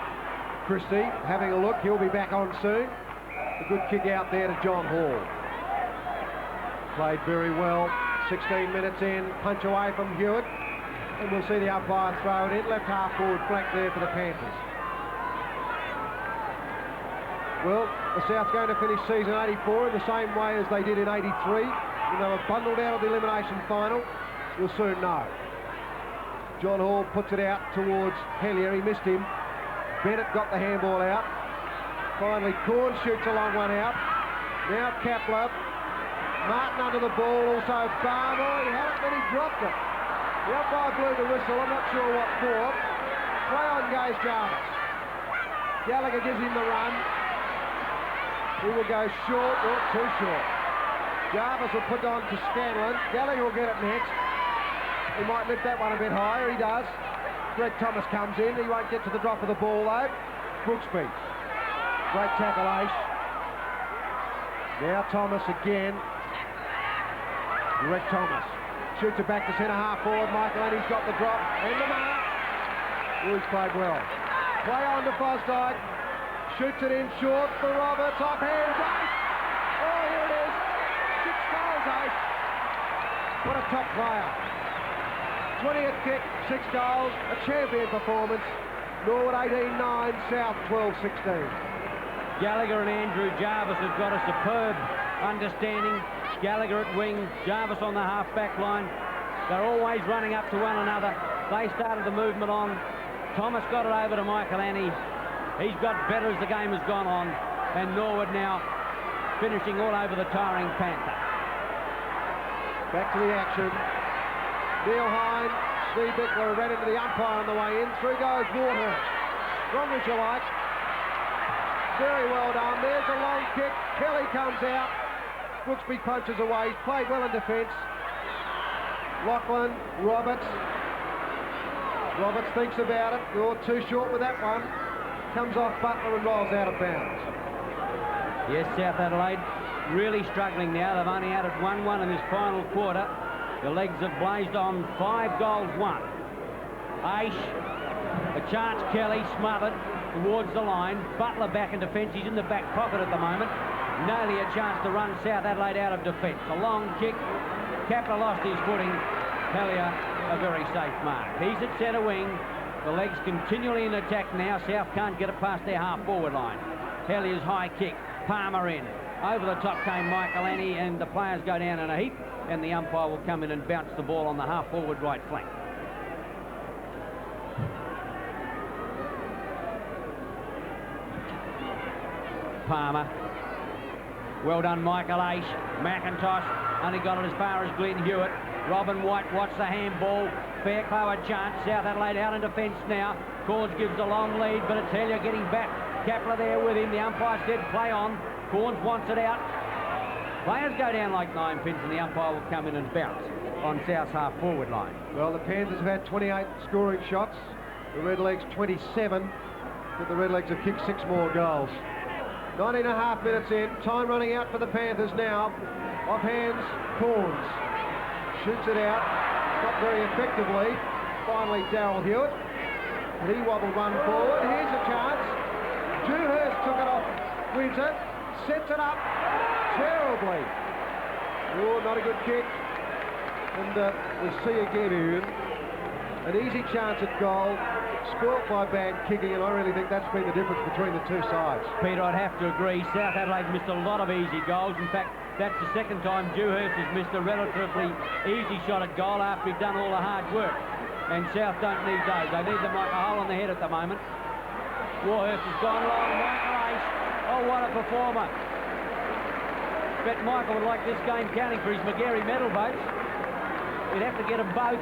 Christie having a look. He'll be back on soon. A good kick out there to John Hall. Played very well. 16 minutes in. Punch away from Hewitt. And we'll see the umpire throw it in. Left half forward flank there for the Panthers. Well, the South's going to finish season 84 in the same way as they did in 83. When they were bundled out of the elimination final. We'll soon know. John Hall puts it out towards Hellier. He missed him. Bennett got the handball out. Finally, Corn shoots a long one out. Now Kapler. Martin under the ball, also Barham. Oh, he had it, then he dropped it. The umpire blew the whistle, I'm not sure what for. Play on goes Jarvis. Gallagher gives him the run. He will go short, or too short. Jarvis will put on to Scanlon. Gallagher will get it next. He might lift that one a bit higher, he does. Greg Thomas comes in, he won't get to the drop of the ball though. Brooksby. Great tackle, Ace. Now Thomas again. Greg Thomas shoots it back to centre half forward. Michael Annie's got the drop and the mark. Oh, he's played well. Play on to Fosdyke. Shoots it in short for Roberts. Off hands, Ace. Oh, here it is. 6 goals, Ace. What a top player. 20th kick, 6 goals. A champion performance. Norwood 18-9, South 12-16.
Gallagher and Andrew Jarvis have got a superb understanding. Gallagher at wing, Jarvis on the half-back line. They're always running up to one another. They started the movement on. Thomas got it over to Michael Annie. He's got better as the game has gone on. And Norwood now finishing all over the tiring Panther.
Back to the action. Neil Hine, Steve Bickler ran into the umpire on the way in. Through goes Waterhouse. Wrong as you like. Very well done. There's a long kick. Kelly comes out. Brooksby punches away. He's played well in defence. Lachlan, Roberts. Roberts thinks about it. You're too short with that one. Comes off Butler and rolls out of bounds.
Yes, South Adelaide really struggling now. They've only added 1-1 in this final quarter. The Legs have blazed on 5 goals won. Aish, a chance Kelly smothered towards the line. Butler back in defence. He's in the back pocket at the moment. Nailey a chance to run South Adelaide out of defence. A long kick. Kapler lost his footing. Hellier a very safe mark. He's at centre wing. The legs continually in attack now. South can't get it past their half-forward line. Hellier's high kick. Palmer in. Over the top came Michael Annie, and the players go down in a heap, and the umpire will come in and bounce the ball on the half-forward right flank. Palmer. Well done, Michael Aish. McIntosh only got it as far as Glenn Hewitt. Robin White watched the handball. Fairclough a chance. South Adelaide out in defence now. Corns gives a long lead, but it's Hellier getting back. Kapler there with him. The umpire said play on. Corns wants it out. Players go down like 9 pins, and the umpire will come in and bounce on South's half-forward line.
Well, the Panthers have had 28 scoring shots. The Redlegs 27, but the Redlegs have kicked 6 more goals. 9.5 minutes in. Time running out for the Panthers now. Off hands, Corns. Shoots it out. Not very effectively. Finally, Darryl Hewitt. And he wobbled one forward. Here's a chance. Dewhurst took it off Windsor. Sets it up terribly. Oh, not a good kick. And we see again here an easy chance at goal, spoilt by bad kicking, and I really think that's been the difference between the two sides.
Peter, I'd have to agree. South Adelaide missed a lot of easy goals. In fact, that's the second time Dewhurst has missed a relatively easy shot at goal after he'd done all the hard work. And South don't need those. They need them like a hole in the head at the moment. Warhurst has gone long. Michael Aish. Oh, what a performer. Bet Michael would like this game counting for his McGarry medal votes. He'd have to get them both.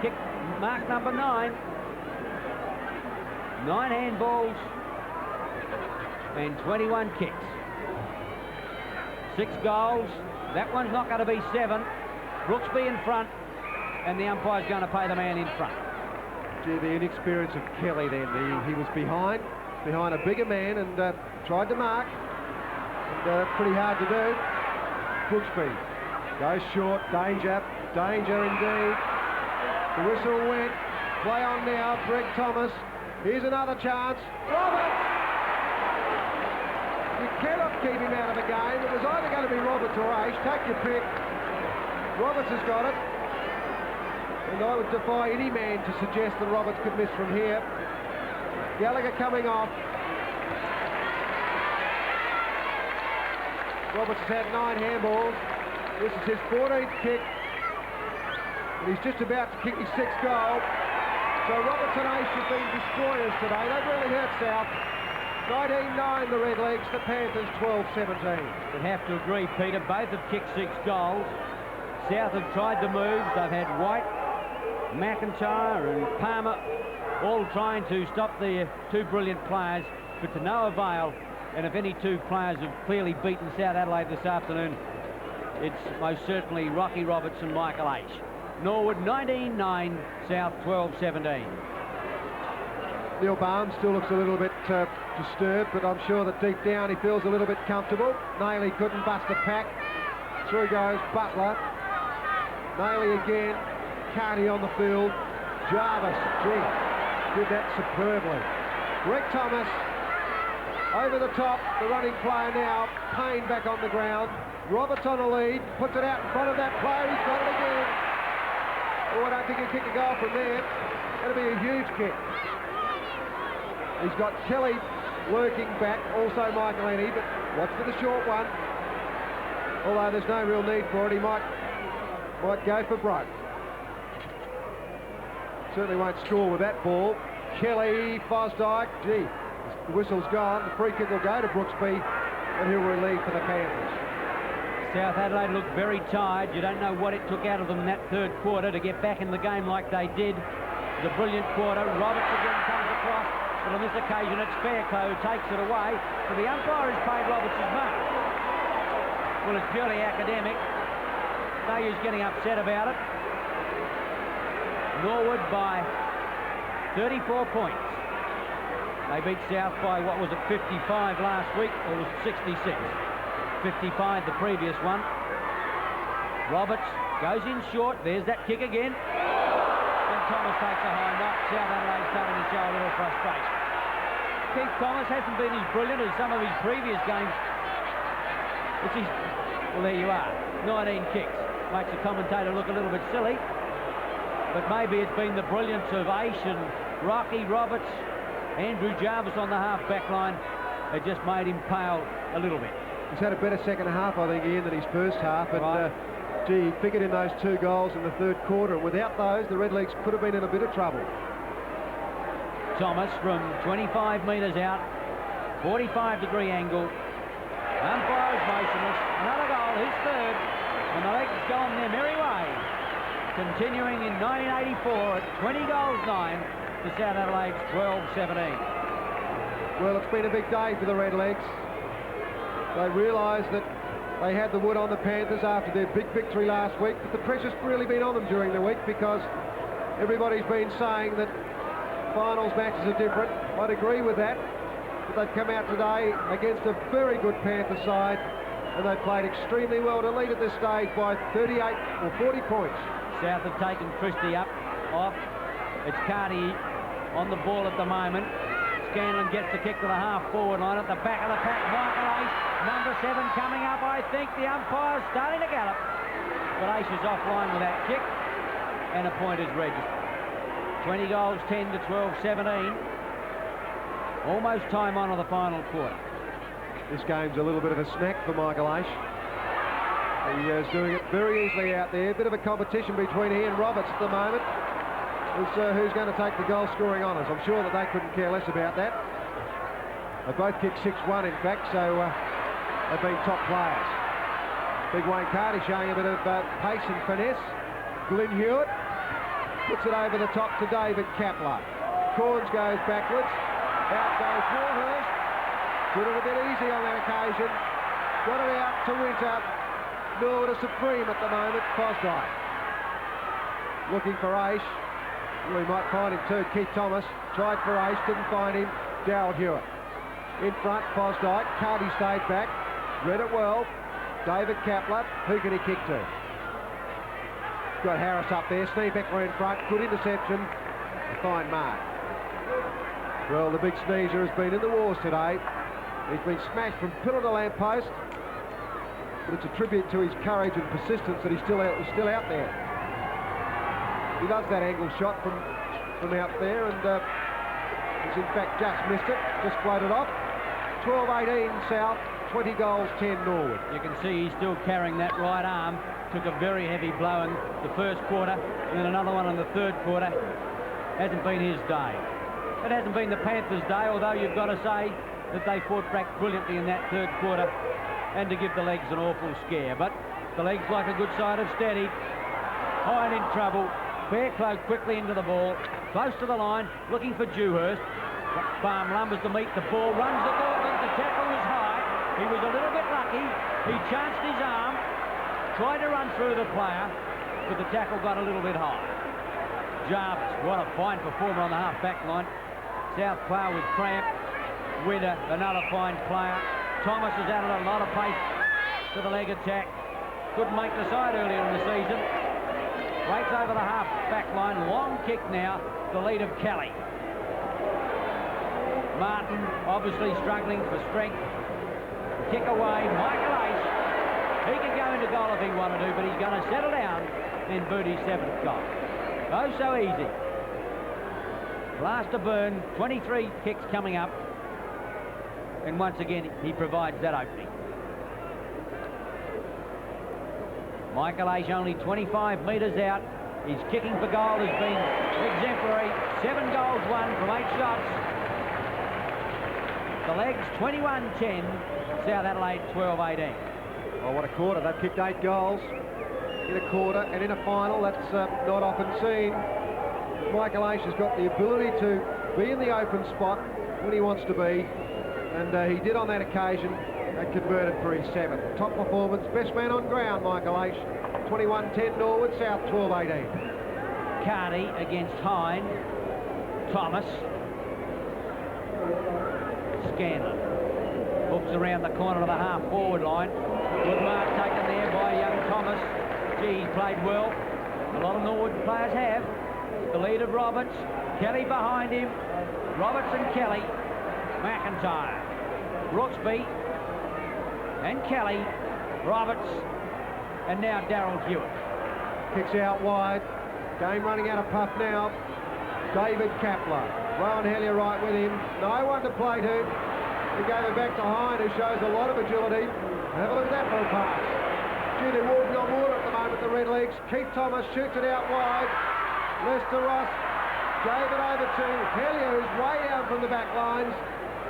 Kick mark number 9. 9 handballs and 21 kicks. 6 goals. That one's not going to be 7. Brooksby in front, and the umpire's going to pay the man in front.
Gee, the inexperience of Kelly then. He was behind a bigger man and tried to mark. And pretty hard to do. Brooksby goes short. Danger indeed. The whistle went. Play on now. Greg Thomas. Here's another chance. Roberts! You cannot keep him out of the game. It was either going to be Roberts or Aish. Take your pick. Roberts has got it. And I would defy any man to suggest that Roberts could miss from here. Gallagher coming off. Roberts has had 9 handballs. This is his 14th kick. And he's just about to kick his 6th goal. So Roberts and Aish have been destroyers today. They've really hurt South. 19-9 the Redlegs, the Panthers 12-17.
Would have to agree, Peter. Both have kicked 6 goals. South have tried the moves. They've had White, McIntyre and Palmer all trying to stop the 2 brilliant players, but to no avail. And if any 2 players have clearly beaten South Adelaide this afternoon, it's most certainly Rocky Roberts and Michael Aish. Norwood 19-9, South 12-17.
Neil Barnes still looks a little bit disturbed, but I'm sure that deep down he feels a little bit comfortable. Nailey couldn't bust the pack. Through goes Butler. Nailey again. Carney on the field. Jarvis, gee, did that superbly. Greg Thomas over the top, the running player now. Payne back on the ground. Roberts on the lead, puts it out in front of that player. He's got it again. Oh, I don't think he'll kick a goal from there. That'll be a huge kick. He's got Kelly working back, also Michael Annie, but watch for the short one. Although there's no real need for it, he might go for broke. Certainly won't score with that ball. Kelly, Fosdyke, gee, the whistle's gone. The free kick will go to Brooksby, and he'll relieve for the Panthers.
South Adelaide looked very tired. You don't know what it took out of them in that 3rd quarter to get back in the game like they did. The brilliant quarter. Roberts again comes across, but on this occasion it's Fairclough who takes it away. So the umpire has paid Roberts his mark. Well, it's purely academic. No use getting upset about it. Norwood by 34 points. They beat South by, what was it, 55 last week, or was it 66? 55 the previous one. Roberts goes in short. There's that kick again. And Thomas takes a high knock. South Adelaide starting to show a little frustration. Keith Thomas hasn't been as brilliant as some of his previous games. Well, there you are. 19 kicks. makes the commentator look a little bit silly. But maybe it's been the brilliance of Ace and Rocky Roberts, Andrew Jarvis on the half-back line. It just made him pale a little bit.
He's had a better second half, I think, Ian, than his first half. And,
right.
Gee, he figured in those 2 goals in the third quarter. And without those, the Redlegs could have been in a bit of trouble.
Thomas from 25 metres out, 45-degree angle. Umpire is motionless. Another goal, his third. And the legs go on their merry way. Continuing in 1984 at 20 goals 9 to South Adelaide's 12-17.
Well, it's been a big day for the Redlegs. They realised that they had the wood on the Panthers after their big victory last week, but the pressure's really been on them during the week because everybody's been saying that finals matches are different. I'd agree with that, but they've come out today against a very good Panther side, and they played extremely well to lead at this stage by 38 or 40 points.
South have taken Christie up, off. It's Carty on the ball at the moment. Scanlon gets the kick to the half-forward line at the back of the pack. Michael Ace, number 7 coming up. I think the umpire's starting to gallop. But Ace is offline with that kick, and a point is registered. 20 goals, 10 to 12-17. Almost time on to the final quarter.
This game's a little bit of a snack for Michael Ace. He is doing it very easily out there. A bit of a competition between he and Roberts at the moment. Who's going to take the goal scoring honours? I'm sure that they couldn't care less about that. They both kicked 6-1 in fact, so they've been top players. Big Wayne Carty showing a bit of pace and finesse. Glyn Hewitt puts it over the top to David Kapler. Corns goes backwards. Out goes Warhurst. Did it a bit easy on that occasion. Got it out to Winter. Norwood are supreme at the moment. Fosdyke looking for Ace. Well, he might find him too. Keith Thomas tried for Ace, didn't find him. Darryl Hewitt in front. Fosdyke. Carty stayed back. Read it well. David Kapler. Who can he kick to? Got Harris up there. Sneebeckler in front. Good interception. A fine mark. Well, the big sneezer has been in the wars today. He's been smashed from pillar to lamppost. But it's a tribute to his courage and persistence that he's still out there. He loves that angle shot from out there, and he's in fact just missed it, just floated off. 12-18 South, 20 goals, 10 Norwood.
You can see he's still carrying that right arm. Took a very heavy blow in the first quarter, and then another one in the third quarter. Hasn't been his day. It hasn't been the Panthers' day, although you've got to say that they fought back brilliantly in that third quarter, and to give the legs an awful scare. But the legs, like a good side, have steadied. Hine in trouble. Fairclough quickly into the ball, close to the line, looking for Dewhurst. Farm lumbers to meet the ball, runs the ball, the tackle was high. He was a little bit lucky. He chanced his arm, tried to run through the player, but the tackle got a little bit high. Jarvis, what a fine performer on the half-back line. South player with cramp. Winter, another fine player. Thomas has added a lot of pace to the leg attack. Couldn't make the side earlier in the season. Breaks over the half-back line. Long kick now. The lead of Kelly. Martin obviously struggling for strength. Kick away. Michael Ace. He could go into goal if he wanted to, but he's going to settle down in Booty's 7th goal. Oh, so easy. Last to burn. 23 kicks coming up. And once again, he provides that opening. Michael Ace only 25 metres out. His kicking for goal has been exemplary. 7 goals won from 8 shots. The legs 21-10. South Adelaide 12-18.
Oh, what a quarter. They've kicked 8 goals in a quarter and in a final. That's not often seen. Michael Ace has got the ability to be in the open spot when he wants to be. And he did on that occasion and converted for his 7th. Top performance, best man on ground, Michael Ace. 21-10 Norwood, South 12-18.
Carty against Hine. Thomas. Scanlon. Hooks around the corner of the half-forward line. Good mark taken there by young Thomas. Gee, he played well. A lot of Norwood players have. The lead of Roberts. Kelly behind him. Roberts and Kelly. McIntyre. Brooksby and Kelly, Roberts, and now Darryl Hewitt.
Kicks out wide. Game running out of puff now. David Kapler. Rowan Hellier right with him. No one to play to. He gave it back to Hine, who shows a lot of agility. Have a look at that for a pass. Judy walking on water at the moment, the Red Legs. Keith Thomas shoots it out wide. Lester Ross gave it over to Hellier, who's way down from the back lines.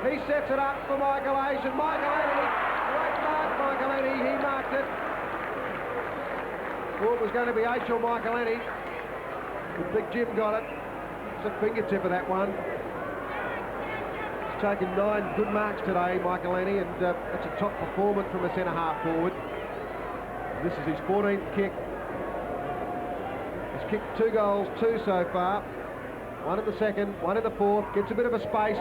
He sets it up for Michael Aish, and Michael Annie, great mark, Michael Annie, he marked it. Thought it was going to be Aish or Michael Annie. But Big Jim got it. It's a fingertip of that one. He's taken 9 good marks today, Michael Annie, and that's a top performance from a centre-half forward. This is his 14th kick. He's kicked 2 goals, 2 so far. 1 in the second, 1 in the fourth. Gets a bit of a space.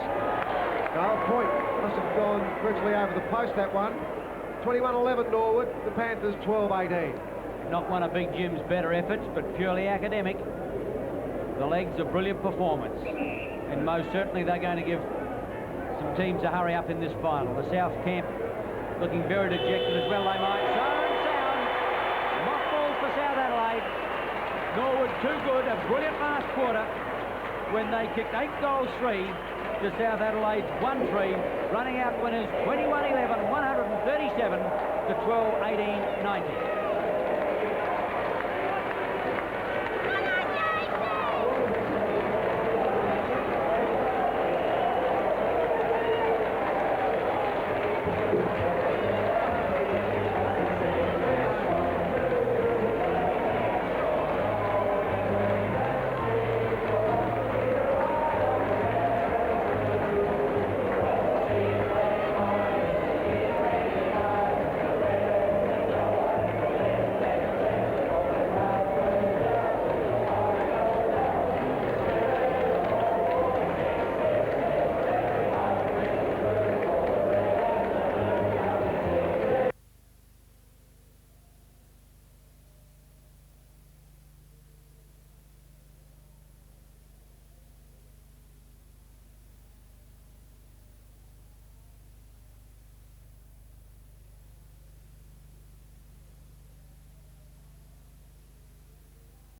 No, point. Must have gone virtually over the post, that one. 21-11 Norwood. The Panthers 12-18.
Not one of Big Jim's better efforts, but purely academic. The legs, a brilliant performance. And most certainly they're going to give some teams a hurry up in this final. The South Camp looking very dejected as well, they might. Mothballs for South Adelaide. Norwood too good, a brilliant last quarter when they kicked 8 goals 3 to South Adelaide's 1-3, running out winners 21-11, 137 to 12-18, 90.